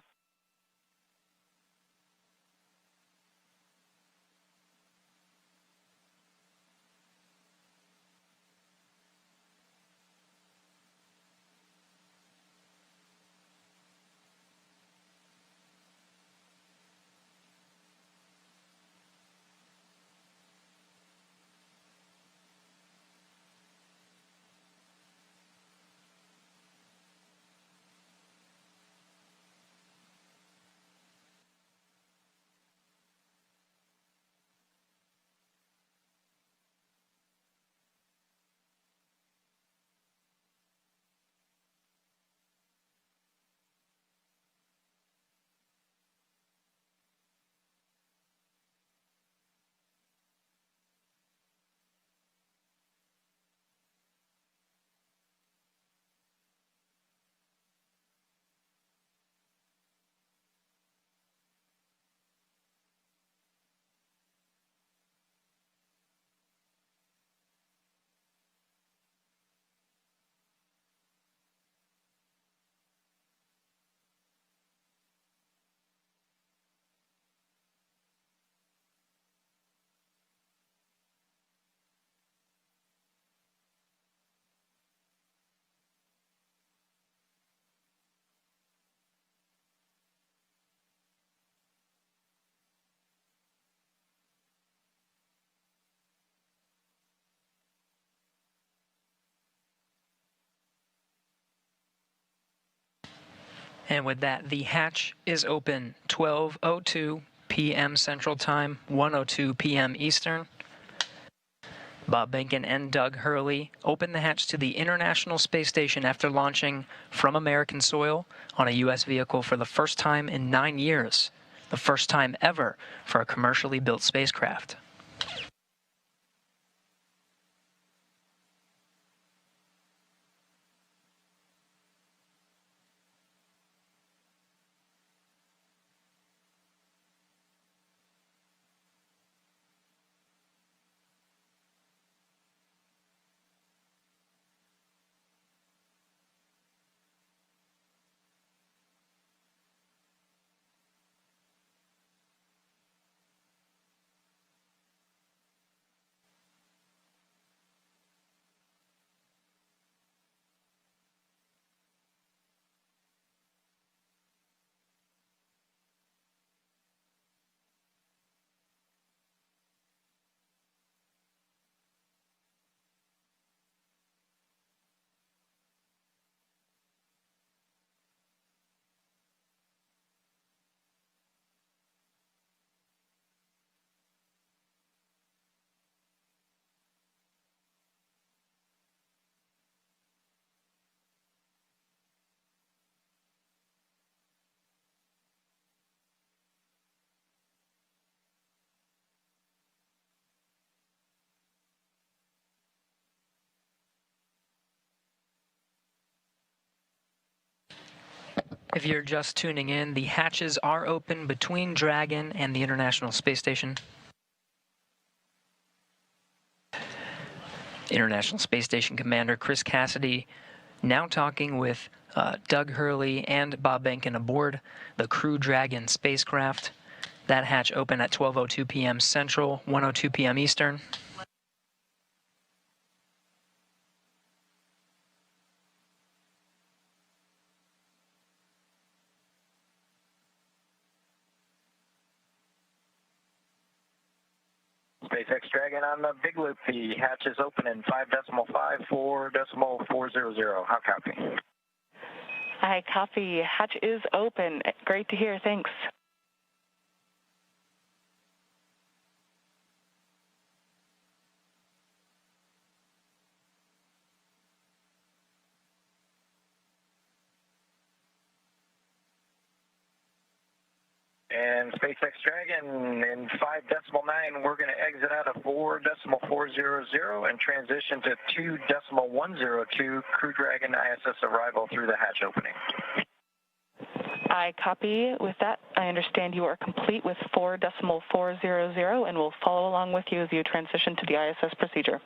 And with that, the hatch is open 12:02 p.m. Central Time, 1:02 p.m. Eastern. Bob Behnken and Doug Hurley opened the hatch to the International Space Station after launching from American soil on a U.S. vehicle for the first time in 9 years, the first time ever for a commercially built spacecraft. If you're just tuning in, the hatches are open between Dragon and the International Space Station. International Space Station Commander Chris Cassidy now talking with Doug Hurley and Bob Behnken aboard the Crew Dragon spacecraft. That hatch opened at 12:02 p.m. Central, 1:02 p.m. Eastern. SpaceX Dragon on the big loop. The hatch is open in 5.5, 4.400. How copy? I copy. Hatch is open. Great to hear. Thanks. And SpaceX Dragon in 5.9, we're going to exit out of 4.400 and transition to 2.102 Crew Dragon ISS arrival through the hatch opening. I copy. With that, I understand you are complete with 4.400 and will follow along with you as you transition to the ISS procedure.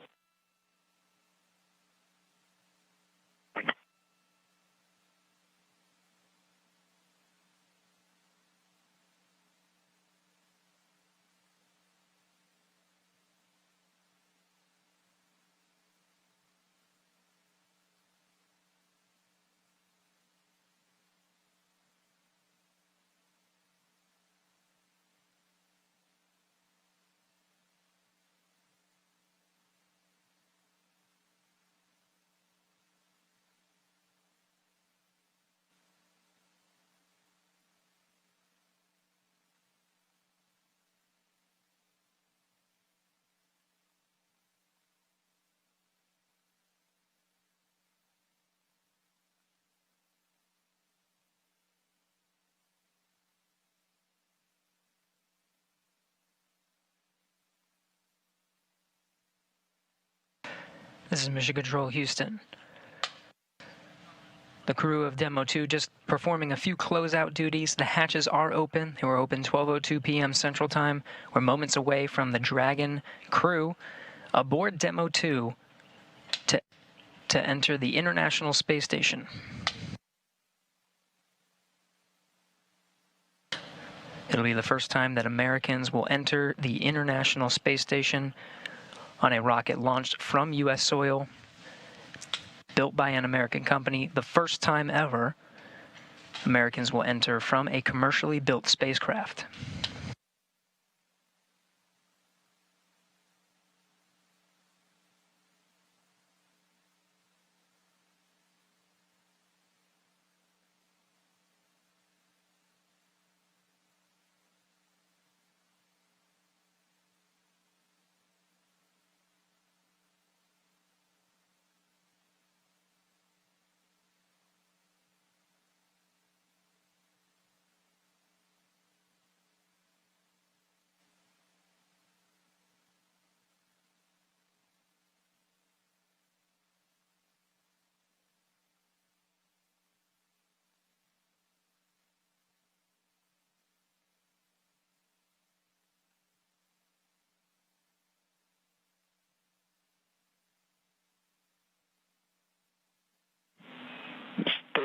This is Mission Control Houston. The crew of Demo 2 just performing a few closeout duties. The hatches are open. They were open 12:02 p.m. Central Time. We're moments away from the Dragon crew aboard Demo 2 to enter the International Space Station. It'll be the first time that Americans will enter the International Space Station on a rocket launched from U.S. soil, built by an American company. The first time ever Americans will enter from a commercially built spacecraft.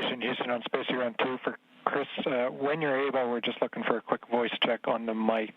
Station Houston on Space Ground 2 for Chris. When you're able, we're just looking for a quick voice check on the mic.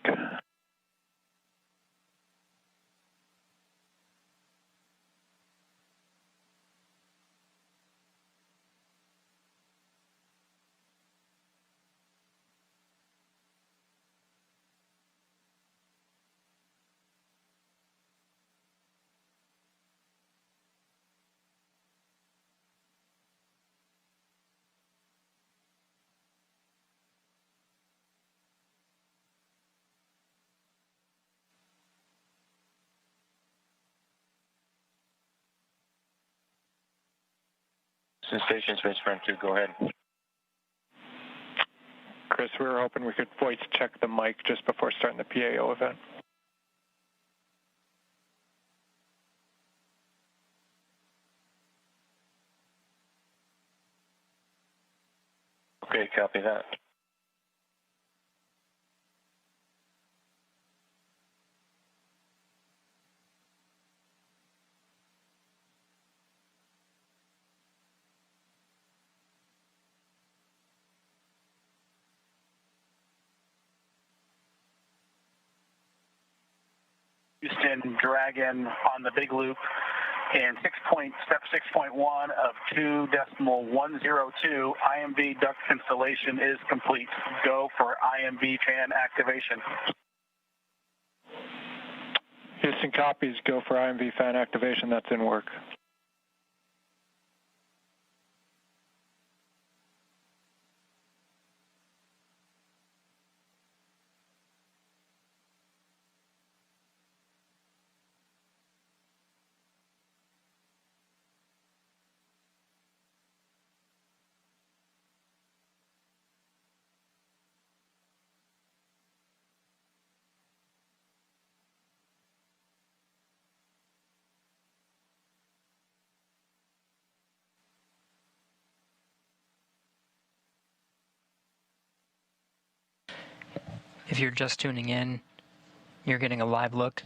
Station Space Ground 2, go ahead. Chris, we were hoping we could voice check the mic just before starting the PAO event. Okay, copy that. Houston Dragon on the big loop in step 6.1 of 2.102. IMV duct installation is complete. Go for IMV fan activation. Houston copies, go for IMV fan activation, that's in work. If you're just tuning in, you're getting a live look.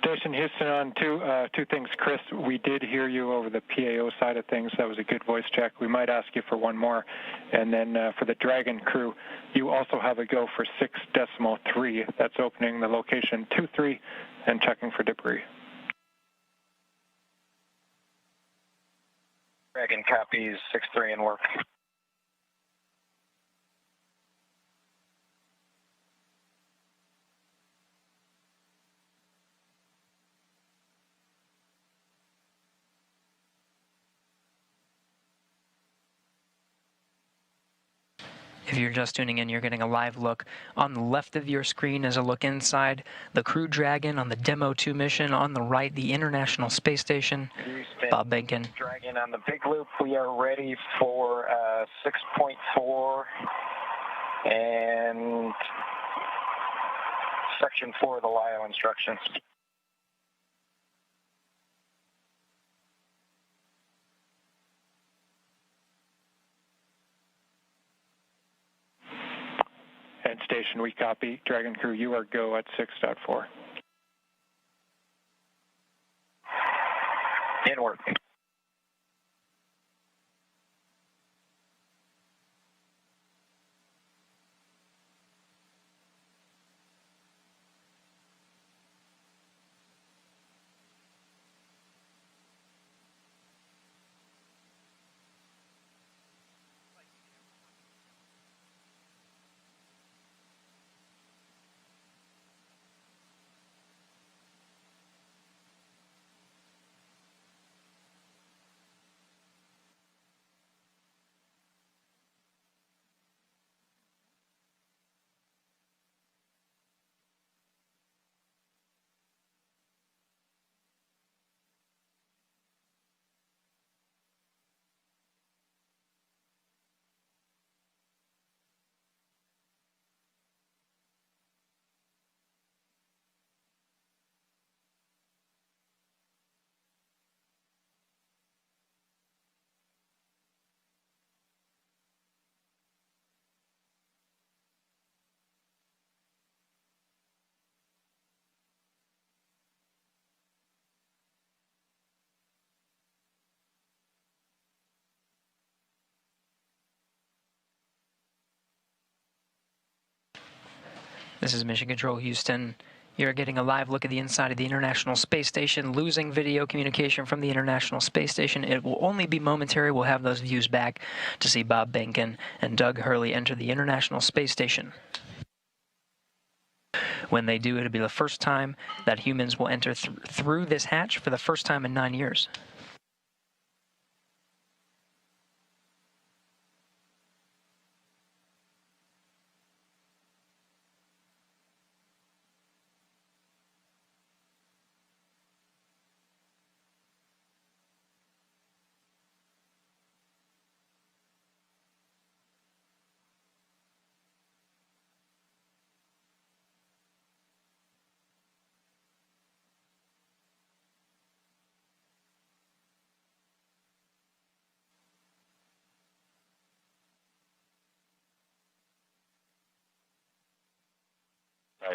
Station Houston on two things. Chris, we did hear you over the PAO side of things. That was a good voice check. We might ask you for one more. And then for the Dragon crew, you also have a go for 6.3. That's opening the location 23 and checking for debris. Dragon copies 6.3 in work. If you're just tuning in, you're getting a live look. On the left of your screen is a look inside the Crew Dragon on the Demo 2 mission. On the right, the International Space Station. Houston, Bob Benkin. Dragon on the big loop. We are ready for 6.4 and section 4 of the LIO instructions. And station, we copy. Dragon crew, you are go at 6.4. In work. This is Mission Control Houston. You're getting a live look at the inside of the International Space Station, losing video communication from the International Space Station. It will only be momentary. We'll have those views back to see Bob Behnken and Doug Hurley enter the International Space Station. When they do, it'll be the first time that humans will enter through this hatch for the first time in 9 years.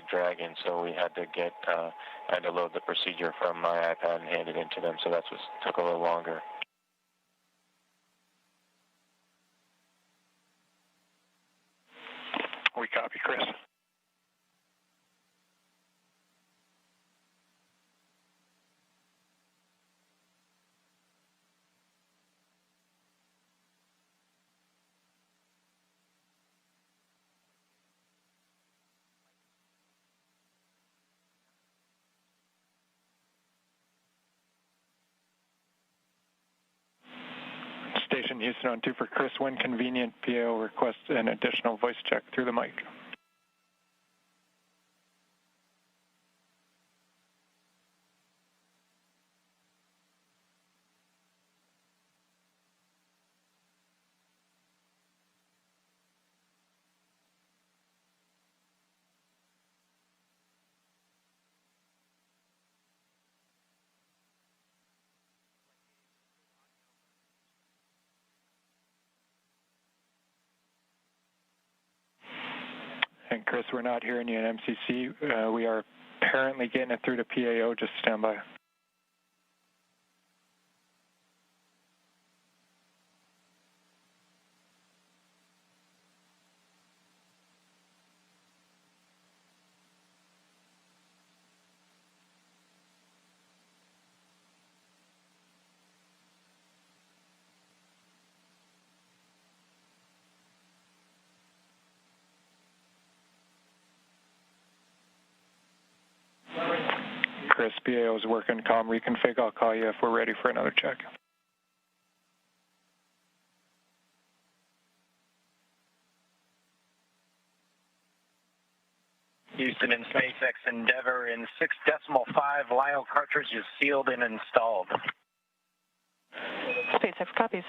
Dragon, so we had to get, I had to load the procedure from my iPad and hand it in to them, so that's what took a little longer. We copy, Chris. Station Houston on 2 for Chris. When convenient, PO requests an additional voice check through the mic. And Chris, we're not hearing you in MCC. We are apparently getting it through to PAO. Just stand by. Chris, PAO is working comm reconfig. I'll call you if we're ready for another check. Houston and SpaceX Endeavour in 6.5 LIO cartridges sealed and installed. SpaceX copies.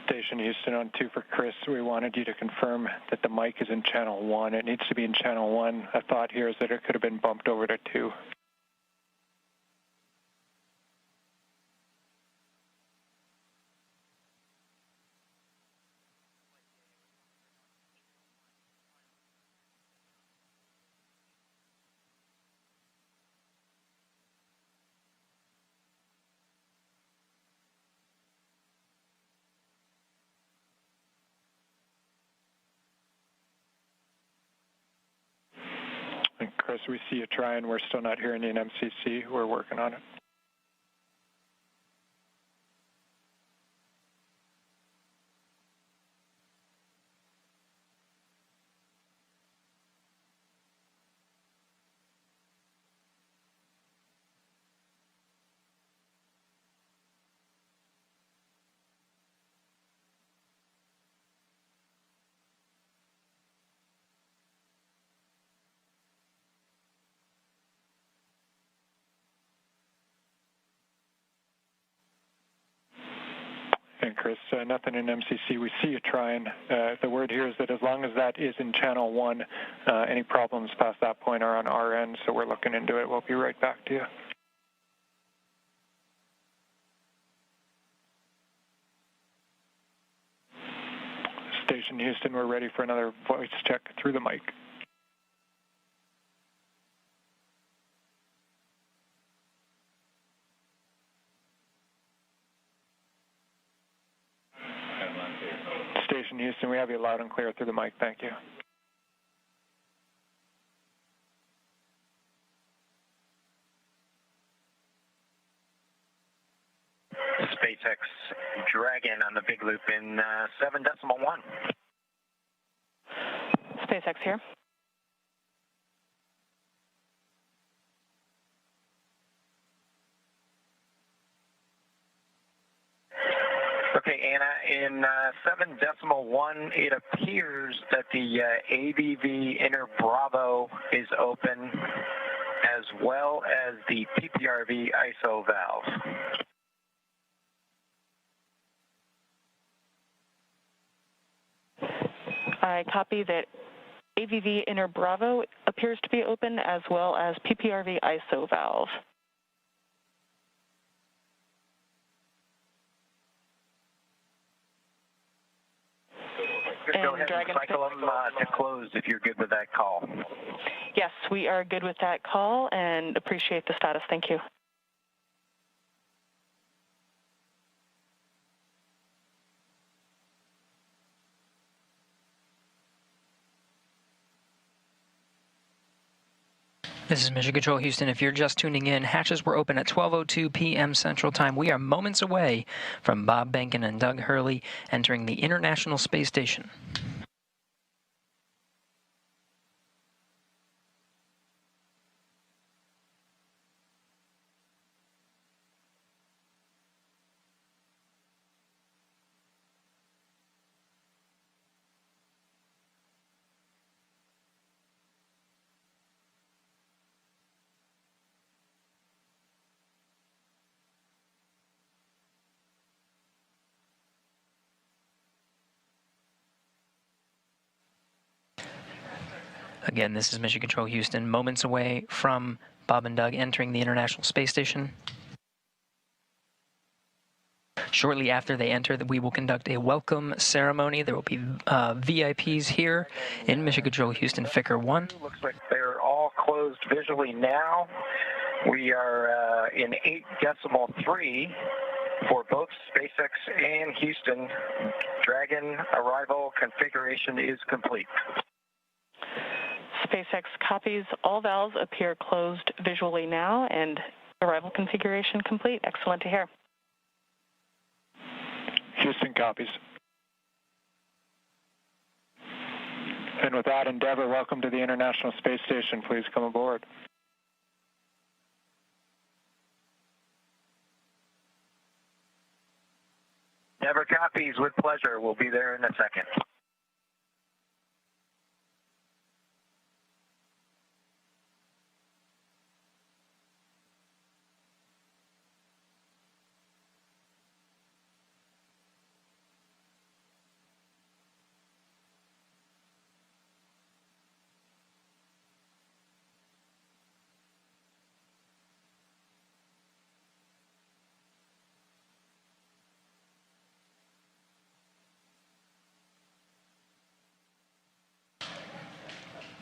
Station Houston on 2 for Chris. We wanted you to confirm that the mic is in channel 1. It needs to be in channel 1. A thought here is that it could have been bumped over to 2. And Chris, we see you trying. We're still not hearing you in MCC. We're working on it. again, Chris. Nothing in MCC. We see you trying. The word here is that as long as that is in channel 1, any problems past that point are on our end, so we're looking into it. We'll be right back to you. Station Houston, we're ready for another voice check through the mic. Station Houston, we have you loud and clear through the mic. Thank you. SpaceX Dragon on the big loop in 7.1. SpaceX here. Okay, Anna, in 7.1, it appears that the AVV inner Bravo is open, as well as the PPRV ISO valve. I copy that AVV inner Bravo appears to be open, as well as PPRV ISO valve. Go ahead and cycle them to close if you're good with that call. Yes, we are good with that call and appreciate the status. Thank you. This is Mission Control Houston. If you're just tuning in, hatches were open at 12:02 p.m. Central Time. We are moments away from Bob Behnken and Doug Hurley entering the International Space Station. Again, this is Mission Control Houston, moments away from Bob and Doug entering the International Space Station. Shortly after they enter, we will conduct a welcome ceremony. There will be VIPs here in Mission Control Houston, Ficker 1. Looks like they're all closed visually now. We are in 8.3 for both SpaceX and Houston. Dragon arrival configuration is complete. SpaceX copies. All valves appear closed visually now, and arrival configuration complete. Excellent to hear. Houston copies. And with that, Endeavour, welcome to the International Space Station. Please come aboard. Endeavour copies with pleasure. We'll be there in a second.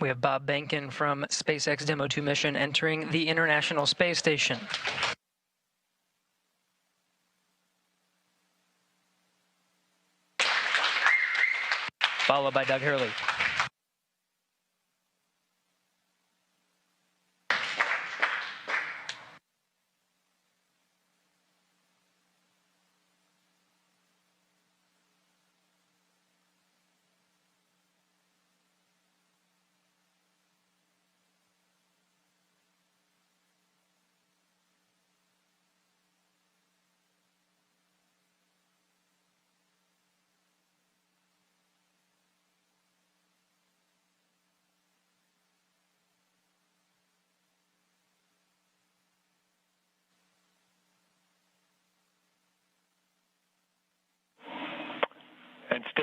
We have Bob Behnken from SpaceX Demo 2 mission entering the International Space Station. Followed by Doug Hurley.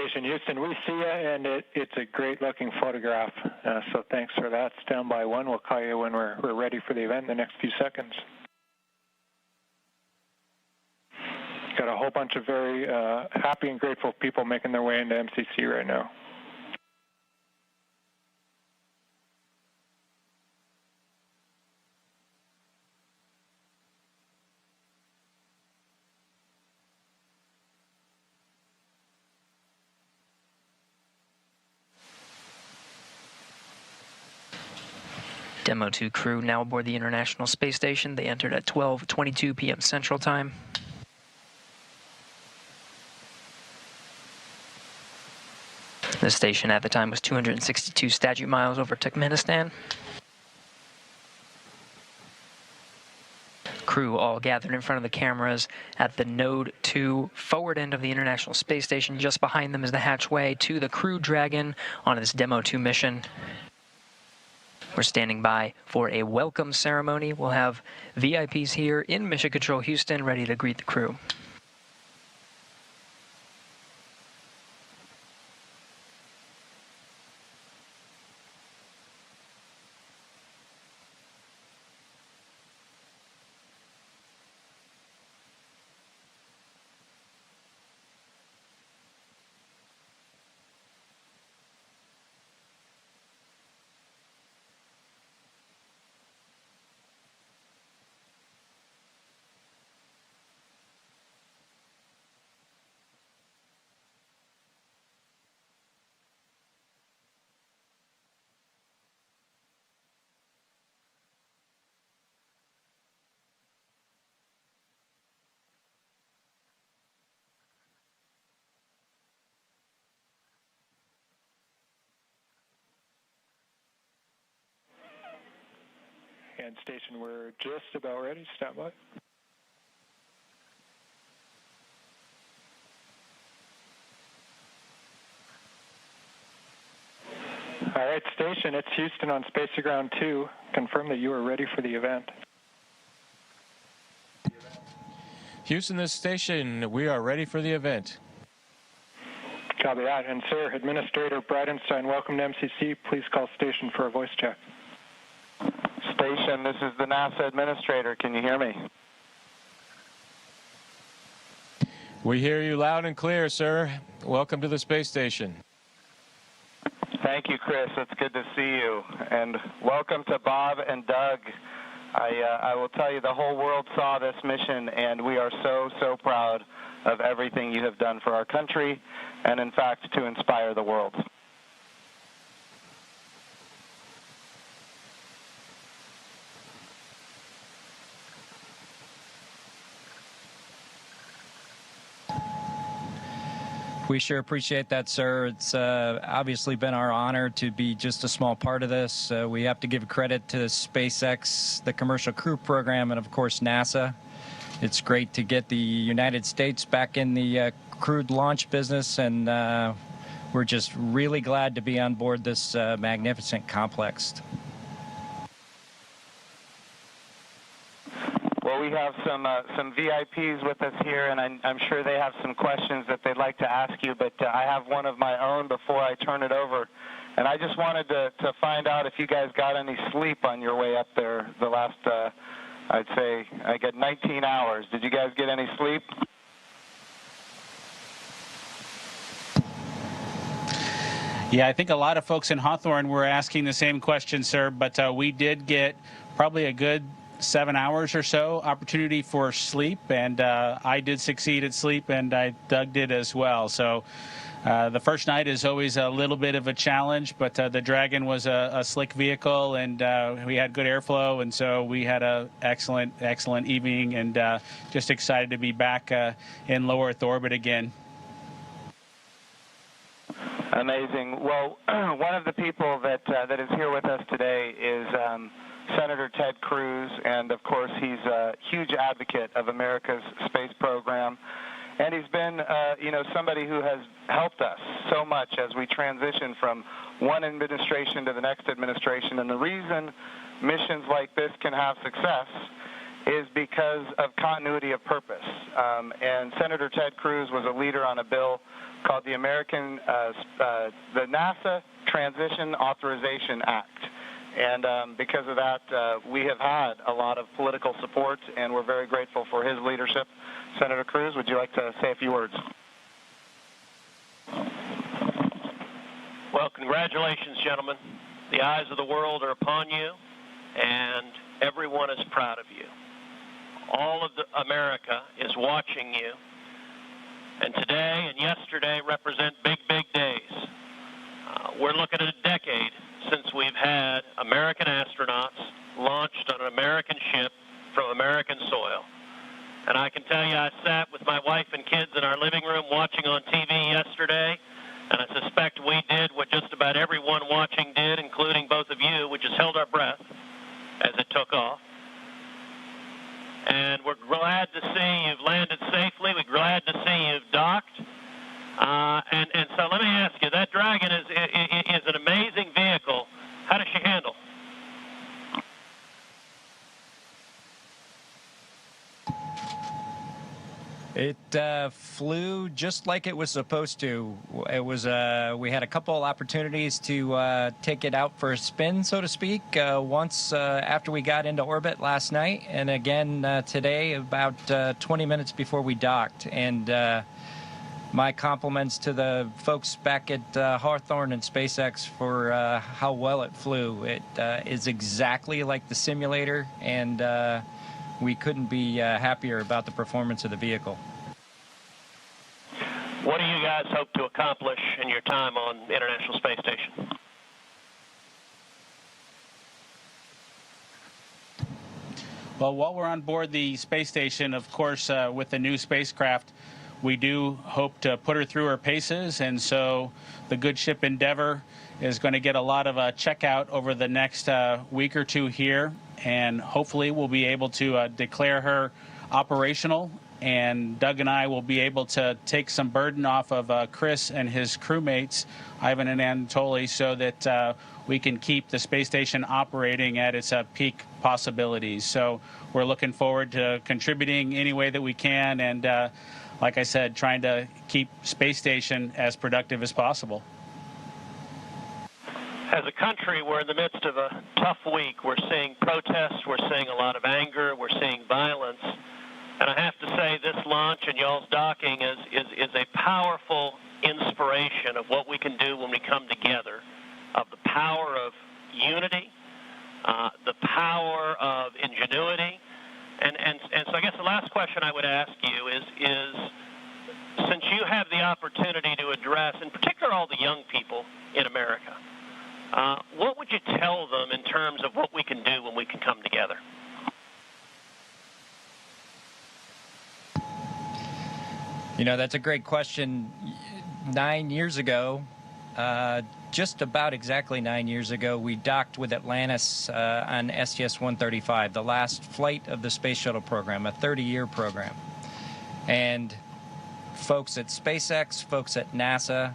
Station Houston, we see you, and it's a great-looking photograph. So thanks for that. Stand by one. We'll call you when we're ready for the event in the next few seconds. Got a whole bunch of very happy and grateful people making their way into MCC right now. Demo 2 crew now aboard the International Space Station. They entered at 12:22 p.m. Central Time. The station at the time was 262 statute miles over Turkmenistan. Crew all gathered in front of the cameras at the Node 2 forward end of the International Space Station. Just behind them is the hatchway to the Crew Dragon on this Demo 2 mission. We're standing by for a welcome ceremony. We'll have VIPs here in Mission Control Houston ready to greet the crew. And station, we're just about ready. Stand by. All right, station, it's Houston on Space to Ground 2. Confirm that you are ready for the event. Houston, this station, we are ready for the event. Copy that. And sir, Administrator Bridenstine, welcome to MCC. Please call station for a voice check. Station, this is the NASA Administrator. Can you hear me? We hear you loud and clear, sir. Welcome to the space station. Thank you, Chris. It's good to see you. And welcome to Bob and Doug. I will tell you, the whole world saw this mission, and we are so proud of everything you have done for our country and, in fact, to inspire the world. We sure appreciate that, sir. It's obviously been our honor to be just a small part of this. We have to give credit to SpaceX, the Commercial Crew Program, and, of course, NASA. It's great to get the United States back in the crewed launch business, and we're just really glad to be on board this magnificent complex. Well, we have some VIPs with us here, and I'm sure they have some questions that they'd like to ask you, but I have one of my own before I turn it over. And I just wanted to find out if you guys got any sleep on your way up there the last, I'd say, I got 19 hours. Did you guys get any sleep? Yeah, I think a lot of folks in Hawthorne were asking the same question, sir, but we did get probably a good 7 hours or so opportunity for sleep, and I did succeed at sleep, and Doug did as well. So the first night is always a little bit of a challenge, but the Dragon was a slick vehicle, and we had good airflow, and so we had a excellent evening, and just excited to be back in low Earth orbit again. Amazing. Well, one of the people that is here with us today is Senator Ted Cruz, and of course he's a huge advocate of America's space program, and he's been somebody who has helped us so much as we transition from one administration to the next administration. And the reason missions like this can have success is because of continuity of purpose. And Senator Ted Cruz was a leader on a bill called the the NASA Transition Authorization Act. And because of that, we have had a lot of political support, and we're very grateful for his leadership. Senator Cruz, would you like to say a few words? Well, congratulations, gentlemen. The eyes of the world are upon you, and everyone is proud of you. All of America is watching you, and today and yesterday represent big, big days. We're looking at a decade since we've had American astronauts launched on an American ship from American soil. And I can tell you, I sat with my wife and kids in our living room watching on TV yesterday, and I suspect we did what just about everyone watching did, including both of you, which is held our breath as it took off. And we're glad to see you've landed safely. We're glad to see you've docked. And so let me ask you, that Dragon is an amazing vehicle. How does she handle? It flew just like it was supposed to. It was we had a couple opportunities to take it out for a spin, so to speak, once after we got into orbit last night, and again today about 20 minutes before we docked. And my compliments to the folks back at Hawthorne and SpaceX for how well it flew. It is exactly like the simulator, and we couldn't be happier about the performance of the vehicle. What do you guys hope to accomplish in your time on the International Space Station? Well, while we're on board the space station, of course, with the new spacecraft, we do hope to put her through her paces, and so the good ship Endeavour is going to get a lot of checkout over the next week or two here, and hopefully we'll be able to declare her operational, and Doug and I will be able to take some burden off of Chris and his crewmates, Ivan and Anatoly, so that we can keep the space station operating at its peak possibilities. So we're looking forward to contributing any way that we can, and like I said, trying to keep space station as productive as possible. As a country, we're in the midst of a tough week. We're seeing protests, we're seeing a lot of anger, we're seeing violence. And I have to say, this launch and y'all's docking is a powerful inspiration of what we can do when we come together, of the power of unity, the power of ingenuity. And so I guess the last question I would ask you is since you have the opportunity to address, in particular, all the young people in America, what would you tell them in terms of what we can do when we can come together? You know, that's a great question. 9 years ago, just about exactly 9 years ago, we docked with Atlantis on STS-135, the last flight of the Space Shuttle program, a 30-year program. And folks at SpaceX, folks at NASA,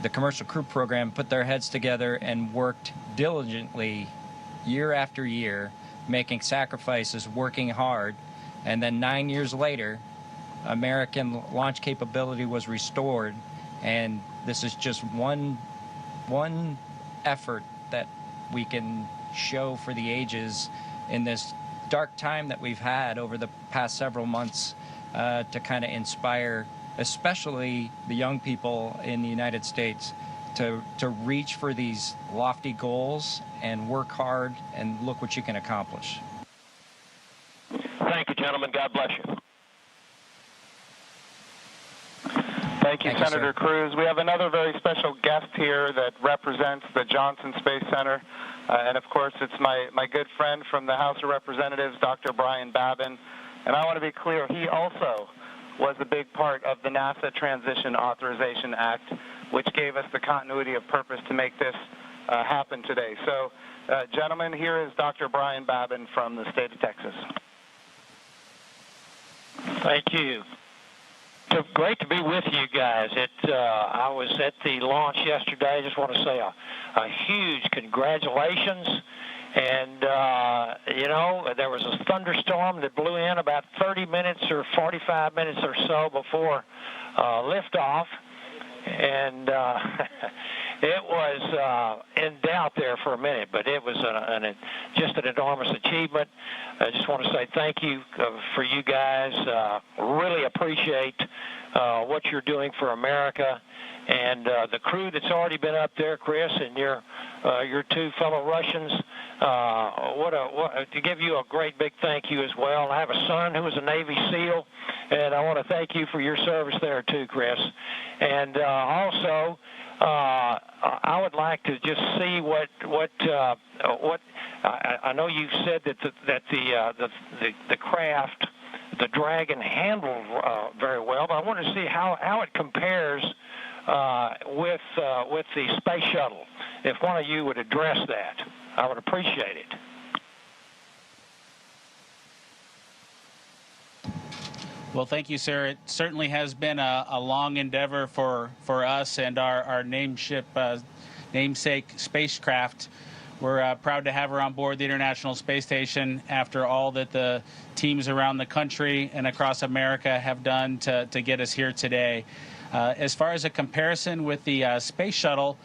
the Commercial Crew Program put their heads together and worked diligently year after year, making sacrifices, working hard. And then 9 years later, American launch capability was restored, and this is just one effort that we can show for the ages in this dark time that we've had over the past several months to kind of inspire especially the young people in the United States to reach for these lofty goals and work hard and look what you can accomplish. Thank you, gentlemen. God bless you. Thank you, Senator Cruz. We have another very special guest here that represents the Johnson Space Center. And, of course, it's my good friend from the House of Representatives, Dr. Brian Babin. And I want to be clear, he also was a big part of the NASA Transition Authorization Act, which gave us the continuity of purpose to make this happen today. So, gentlemen, here is Dr. Brian Babin from the state of Texas. Thank you. great to be with you guys. I was at the launch yesterday. I just want to say a huge congratulations. And, there was a thunderstorm that blew in about 30 minutes or 45 minutes or so before liftoff. And it was in doubt there for a minute, but it was just an enormous achievement. I just want to say thank you for you guys. Really appreciate what you're doing for America. And the crew that's already been up there, Chris, and your two fellow Russians, to give you a great big thank you as well. I have a son who was a Navy SEAL, and I want to thank you for your service there too, Chris. And also, I would like to just see what I know you said that the craft, the Dragon, handled very well, but I want to see how it compares with the space shuttle. If one of you would address that, I would appreciate it. Well, thank you, sir. It certainly has been a long endeavor for us and our namesake spacecraft. We're proud to have her on board the International Space Station after all that the teams around the country and across America have done to get us here today. As far as a comparison with the space shuttle,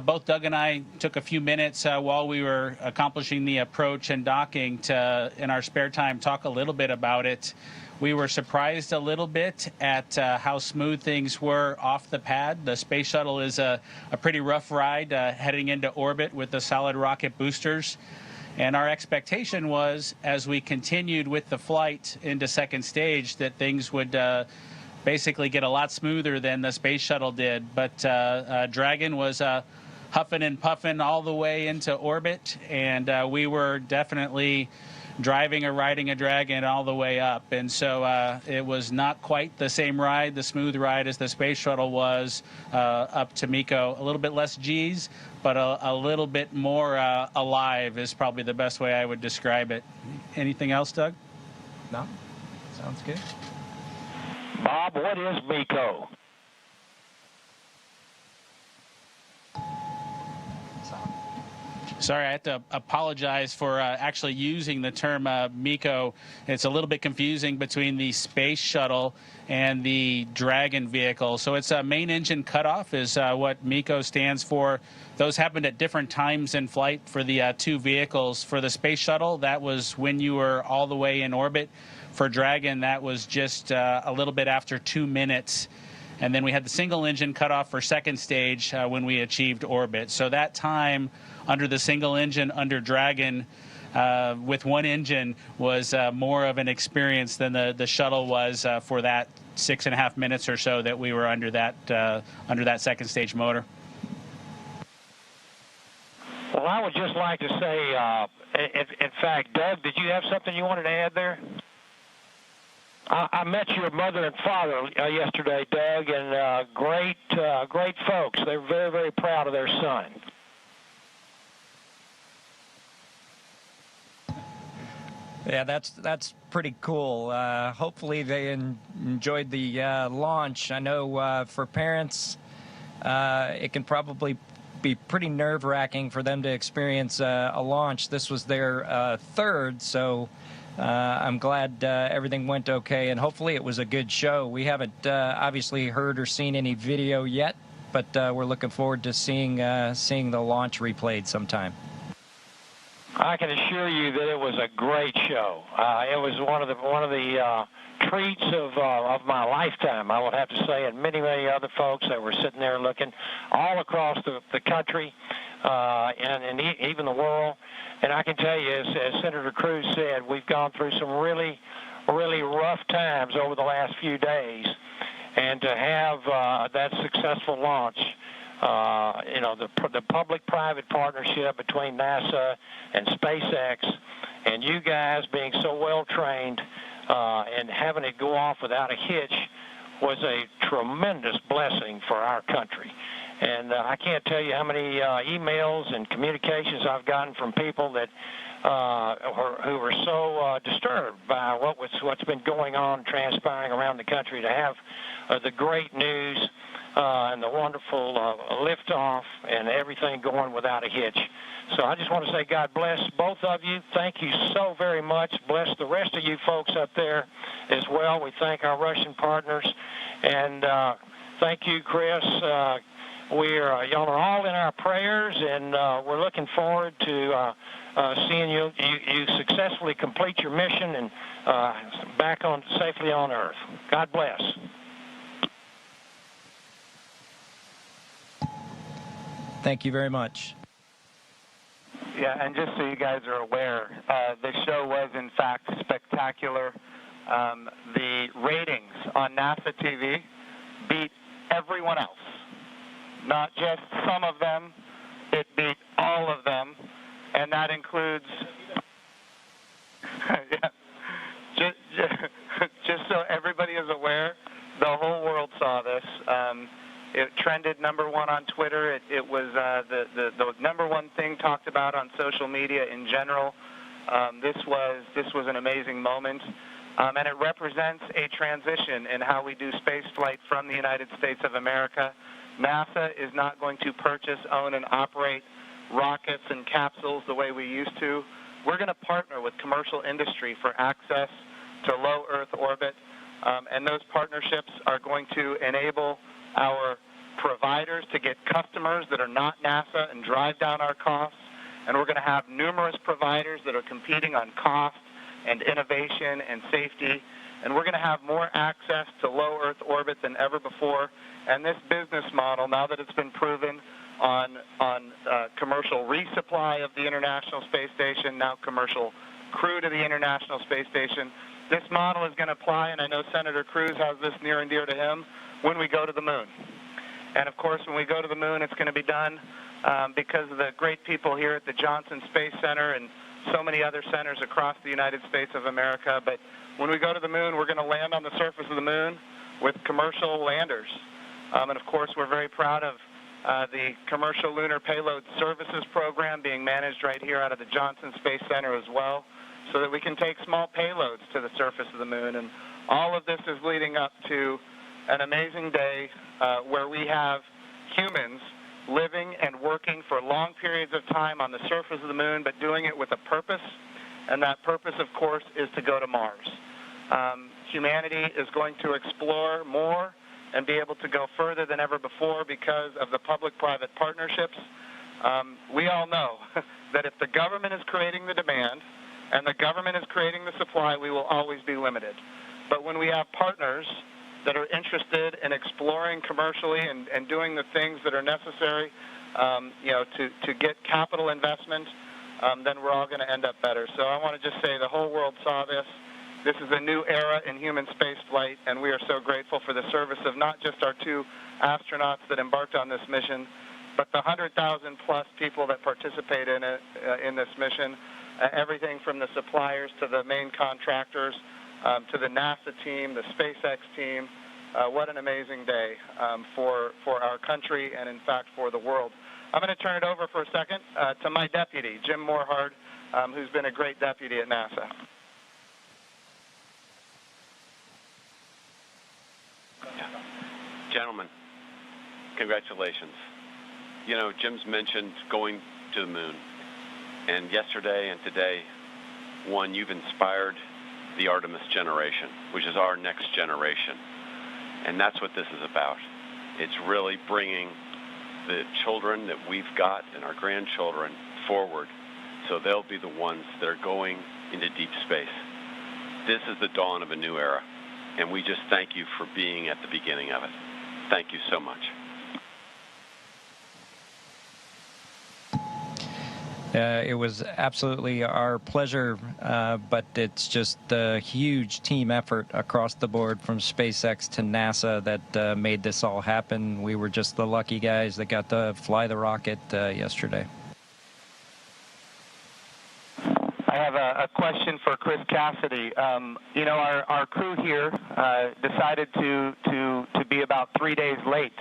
both Doug and I took a few minutes while we were accomplishing the approach and docking to, in our spare time, talk a little bit about it. We were surprised a little bit at how smooth things were off the pad. The space shuttle is a pretty rough ride heading into orbit with the solid rocket boosters. And our expectation was, as we continued with the flight into second stage, that things would basically get a lot smoother than the space shuttle did. But Dragon was huffing and puffing all the way into orbit, and we were definitely driving or riding a Dragon all the way up. And so it was not quite the same ride, the smooth ride, as the space shuttle was up to MECO. A little bit less G's, but a little bit more alive is probably the best way I would describe it. Anything else, Doug? No? Sounds good. Bob, what is MECO? Sorry, I have to apologize for actually using the term MECO. It's a little bit confusing between the space shuttle and the Dragon vehicle. So it's a main engine cutoff is what MECO stands for. Those happened at different times in flight for the two vehicles. For the space shuttle, that was when you were all the way in orbit. For Dragon, that was just a little bit after 2 minutes. And then we had the single engine cutoff for second stage when we achieved orbit. So that time under the single engine under Dragon with one engine was more of an experience than the shuttle was for that 6.5 minutes or so that we were under that second stage motor. Well, I would just like to say, in fact, Doug, did you have something you wanted to add there? I met your mother and father yesterday, Doug, and great folks. They're very, very proud of their son. Yeah, that's pretty cool. Hopefully they enjoyed the launch. I know for parents, it can probably be pretty nerve-wracking for them to experience a launch. This was their third, so I'm glad everything went okay, and hopefully it was a good show. We haven't obviously heard or seen any video yet, but we're looking forward to seeing the launch replayed sometime. I can assure you that it was a great show. It was one of the treats of my lifetime, I would have to say, and many other folks that were sitting there looking all across the country and even the world. And I can tell you, as Senator Cruz said, we've gone through some really, really rough times over the last few days, and to have that successful launch. The public-private partnership between NASA and SpaceX, and you guys being so well-trained and having it go off without a hitch was a tremendous blessing for our country. And I can't tell you how many emails and communications I've gotten from people that who were so disturbed by what's been going on, transpiring around the country, to have the great news and the wonderful liftoff and everything going without a hitch. So I just want to say God bless both of you. Thank you so very much. Bless the rest of you folks up there as well. We thank our Russian partners. And thank you, Chris. Y'all are all in our prayers, and we're looking forward to seeing you successfully complete your mission and back on safely on Earth. God bless. Thank you very much. Yeah, and just so you guys are aware, the show was in fact spectacular. The ratings on NASA TV beat everyone else. Not just some of them, it beat all of them, and that includes, yeah, just so everybody is aware, the whole world saw this. It trended #1 on Twitter. It was the #1 thing talked about on social media in general. This was an amazing moment, and it represents a transition in how we do space flight from the United States of America. NASA is not going to purchase, own, and operate rockets and capsules the way we used to. We're going to partner with commercial industry for access to low Earth orbit, and those partnerships are going to enable our providers to get customers that are not NASA and drive down our costs. And we're going to have numerous providers that are competing on cost and innovation and safety. And we're going to have more access to low Earth orbit than ever before. And this business model, now that it's been proven on commercial resupply of the International Space Station, now commercial crew to the International Space Station, this model is going to apply, and I know Senator Cruz has this near and dear to him, when we go to the moon. And of course, when we go to the moon, it's going to be done because of the great people here at the Johnson Space Center and so many other centers across the United States of America. But when we go to the moon, we're going to land on the surface of the moon with commercial landers. And of course, we're very proud of the Commercial Lunar Payload Services Program being managed right here out of the Johnson Space Center as well, so that we can take small payloads to the surface of the moon. And all of this is leading up to an amazing day where we have humans living and working for long periods of time on the surface of the moon, but doing it with a purpose. And that purpose, of course, is to go to Mars. Humanity is going to explore more and be able to go further than ever before because of the public-private partnerships. We all know that if the government is creating the demand and the government is creating the supply, we will always be limited. But when we have partners that are interested in exploring commercially and doing the things that are necessary, to get capital investment, then we're all going to end up better. So I want to just say the whole world saw this. This is a new era in human space flight, and we are so grateful for the service of not just our 2 astronauts that embarked on this mission, but the 100,000 plus people that participate in it, in this mission, everything from the suppliers to the main contractors, to the NASA team, the SpaceX team. What an amazing day for our country and, in fact, for the world. I'm going to turn it over for a second to my deputy, Jim Morhard, who's been a great deputy at NASA. Gentlemen, congratulations. You know, Jim's mentioned going to the moon. And yesterday and today, you've inspired the Artemis generation, which is our next generation. And that's what this is about. It's really bringing the children that we've got and our grandchildren forward so they'll be the ones that are going into deep space. This is the dawn of a new era, and we just thank you for being at the beginning of it. Thank you so much. It was absolutely our pleasure, but it's just a huge team effort across the board from SpaceX to NASA that made this all happen. We were just the lucky guys that got to fly the rocket yesterday. I have a question for Chris Cassidy. Our crew here decided to be about 3 days late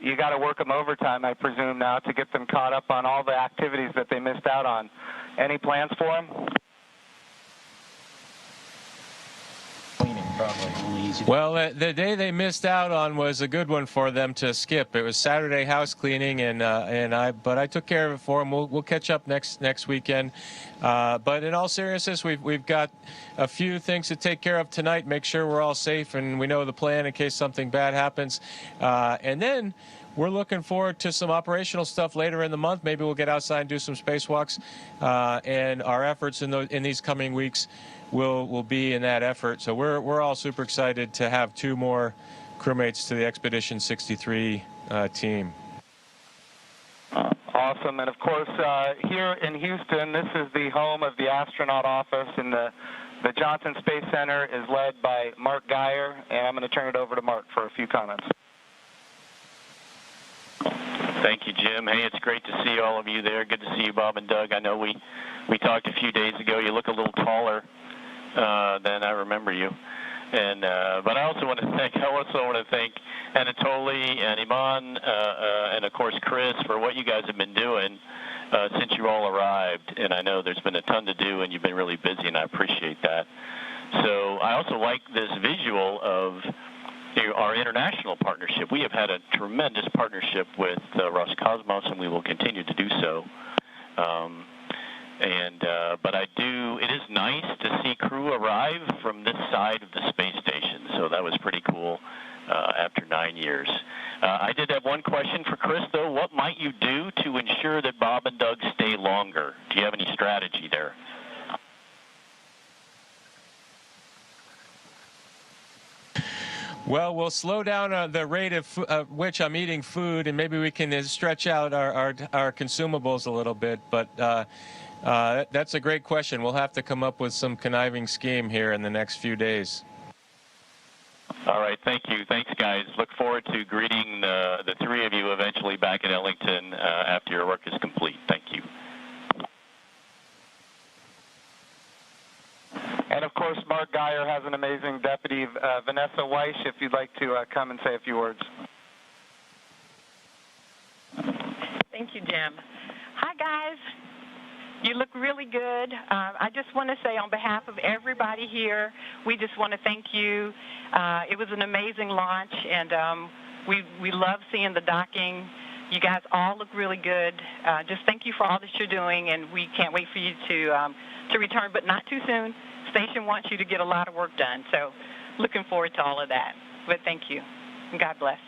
You got to work them overtime, I presume, now to get them caught up on all the activities that they missed out on. Any plans for them? Well, the day they missed out on was a good one for them to skip. It was Saturday house cleaning, but I took care of it for them. We'll catch up next weekend. But in all seriousness, we've got a few things to take care of tonight. Make sure we're all safe and we know the plan in case something bad happens. And then we're looking forward to some operational stuff later in the month. Maybe we'll get outside and do some spacewalks. And our efforts in these coming weeks will be in that effort. So we're all super excited to have 2 more crewmates to the Expedition 63 team. Awesome. And of course, here in Houston, this is the home of the astronaut office, and the Johnson Space Center is led by Mark Geyer, and I'm going to turn it over to Mark for a few comments. Thank you, Jim. Hey, it's great to see all of you there. Good to see you, Bob and Doug. I know we talked a few days ago. You look a little taller than I remember you. And but I also want to thank Anatoly and Iman and of course Chris for what you guys have been doing since you all arrived. And I know there's been a ton to do, and you've been really busy, and I appreciate that. So I also like this visual of our international partnership. We have had a tremendous partnership with Roscosmos, and we will continue to do so. But it is nice to see crew arrive from this side of the space station. So that was pretty cool after 9 years. I did have one question for Chris, though. What might you do to ensure that Bob and Doug stay longer? Do you have any strategy there? Well, we'll slow down the rate of which I'm eating food, and maybe we can stretch out our consumables a little bit. But that's a great question. We'll have to come up with some conniving scheme here in the next few days. All right, thank you. Thanks, guys. Look forward to greeting the 3 of you eventually back in Ellington after your work is complete. Thank you. And of course, Mark Geyer has an amazing deputy, Vanessa Weish, if you'd like to come and say a few words. Thank you, Jim. Hi, guys. You look really good. I just want to say on behalf of everybody here, we just want to thank you. It was an amazing launch, and we love seeing the docking. You guys all look really good. Just thank you for all that you're doing, and we can't wait for you to return, but not too soon. Station wants you to get a lot of work done, so looking forward to all of that. But thank you, and God bless.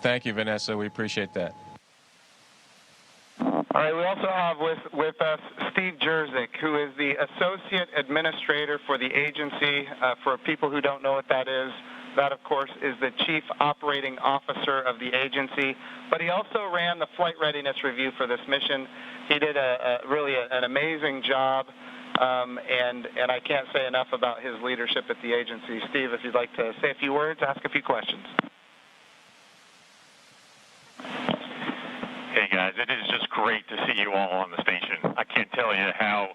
Thank you, Vanessa. We appreciate that. All right, we also have with us Steve Jerzik, who is the Associate Administrator for the agency. For people who don't know what that is, that, of course, is the Chief Operating Officer of the agency. But he also ran the flight readiness review for this mission. He did really an amazing job, and I can't say enough about his leadership at the agency. Steve, if you'd like to say a few words, ask a few questions. Hey guys, it is just great to see you all on the station. I can't tell you how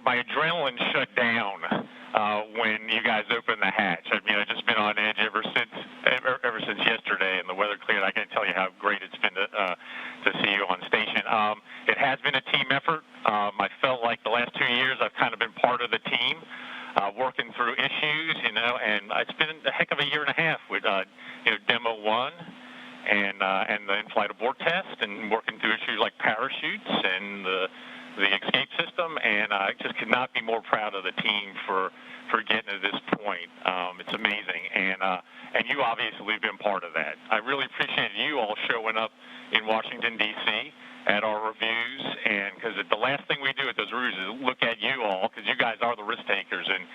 my adrenaline shut down when you guys opened the hatch. I mean, I've just been on edge ever since yesterday, and the weather cleared. I can't tell you how great it's been to see you on station. It has been a team effort. I felt like the last 2 years I've kind of been part of the team, working through issues, and it's been a heck of a year and a half with Demo 1. And the in-flight abort test, and working through issues like parachutes and the escape system, and I just could not be more proud of the team for getting to this point. It's amazing, and you obviously have been part of that. I really appreciate you all showing up in Washington, D.C. at our reviews, and because the last thing we do at those reviews is look at you all, because you guys are the risk takers, and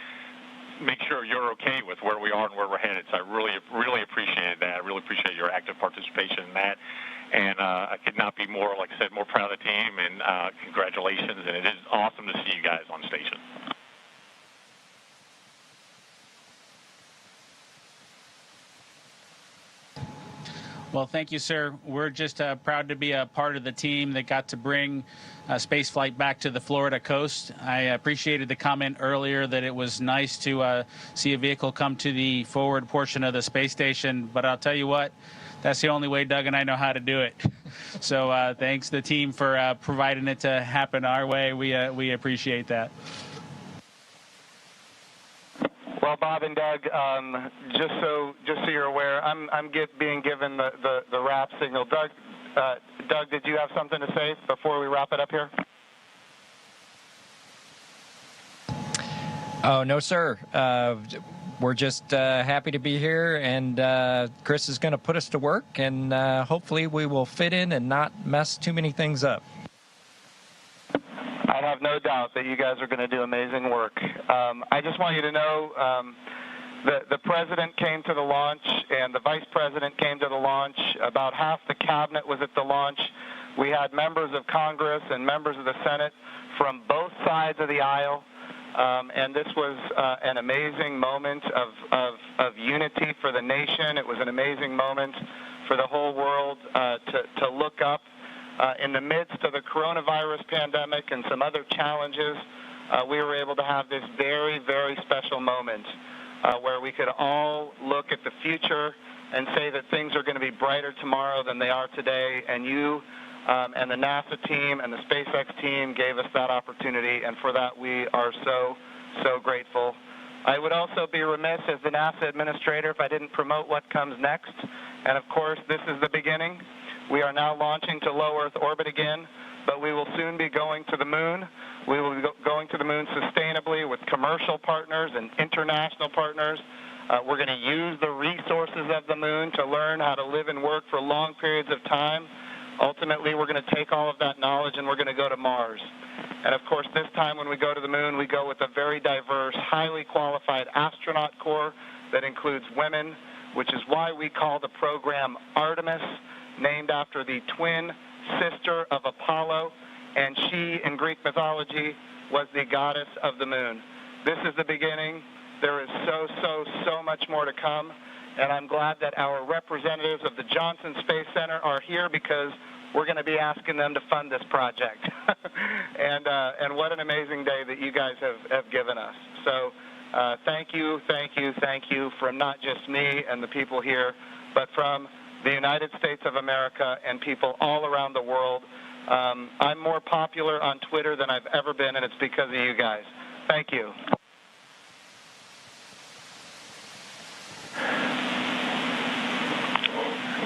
make sure you're okay with where we are and where we're headed. So I really appreciate that. I really appreciate your active participation in that. And I could not be more, like I said, more proud of the team, and congratulations. And it is awesome to see you guys on station. Well, thank you, sir. We're just proud to be a part of the team that got to bring spaceflight back to the Florida coast. I appreciated the comment earlier that it was nice to see a vehicle come to the forward portion of the space station, but I'll tell you what, that's the only way Doug and I know how to do it. So thanks to the team for providing it to happen our way. We appreciate that. Well, Bob and Doug, just so you're aware, I'm being given the wrap signal. Doug, did you have something to say before we wrap it up here? Oh, no, sir. We're just happy to be here, and Chris is going to put us to work, and hopefully we will fit in and not mess too many things up. I have no doubt that you guys are going to do amazing work. I just want you to know the president came to the launch and the vice president came to the launch. About half the cabinet was at the launch. We had members of Congress and members of the Senate from both sides of the aisle. And this was an amazing moment of unity for the nation. It was an amazing moment for the whole world to look up. In the midst of the coronavirus pandemic and some other challenges, we were able to have this very, very special moment where we could all look at the future and say that things are going to be brighter tomorrow than they are today. And you and the NASA team and the SpaceX team gave us that opportunity, and for that we are so, so grateful. I would also be remiss as the NASA administrator if I didn't promote what comes next. And of course, this is the beginning. We are now launching to low Earth orbit again, but we will soon be going to the moon. We will be going to the moon sustainably with commercial partners and international partners. We're going to use the resources of the moon to learn how to live and work for long periods of time. Ultimately, we're going to take all of that knowledge and we're going to go to Mars. And of course, this time when we go to the moon, we go with a very diverse, highly qualified astronaut corps that includes women, which is why we call the program Artemis, named after the twin sister of Apollo, and she, in Greek mythology, was the goddess of the moon. This is the beginning. There is so much more to come, and I'm glad that our representatives of the Johnson Space Center are here because we're going to be asking them to fund this project. And what an amazing day that you guys have given us. So thank you from not just me and the people here, but from the United States of America and people all around the world. I'm more popular on Twitter than I've ever been, and it's because of you guys. Thank you.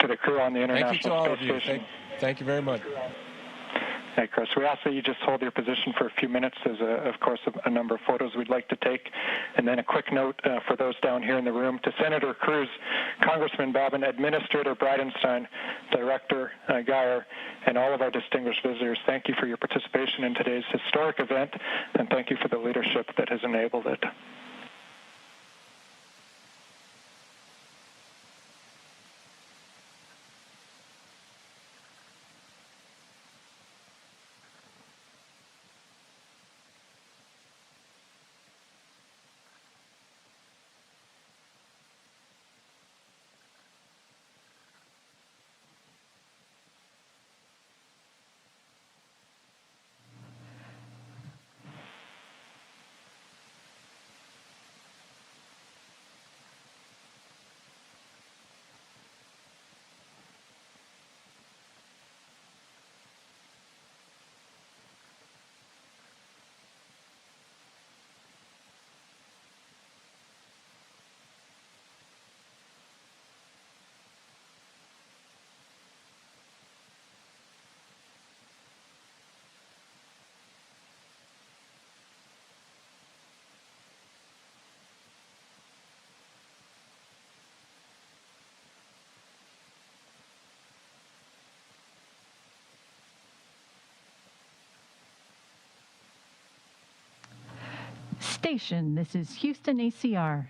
To the crew on the International Thank you to all Space of you. Station. Thank you very much. Hey, Chris, we ask that you just hold your position for a few minutes. There's, of course, a number of photos we'd like to take. And then a quick note for those down here in the room. To Senator Cruz, Congressman Bobbin, Administrator Bridenstine, Director Geyer, and all of our distinguished visitors, thank you for your participation in today's historic event, and thank you for the leadership that has enabled it. Station, this is Houston ACR.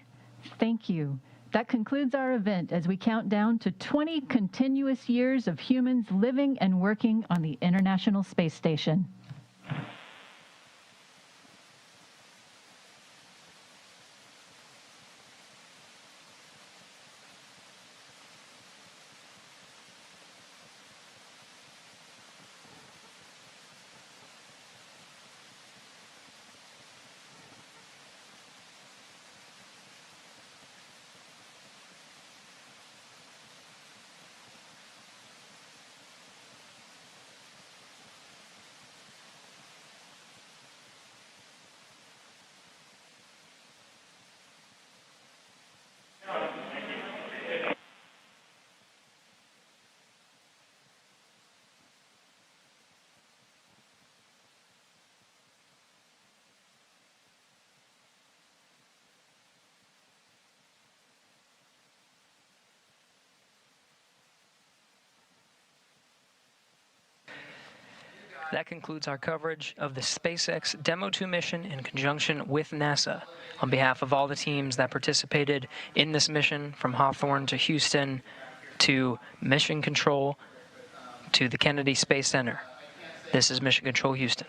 Thank you. That concludes our event as we count down to 20 continuous years of humans living and working on the International Space Station. That concludes our coverage of the SpaceX Demo 2 mission in conjunction with NASA. On behalf of all the teams that participated in this mission, from Hawthorne to Houston to Mission Control to the Kennedy Space Center, this is Mission Control Houston.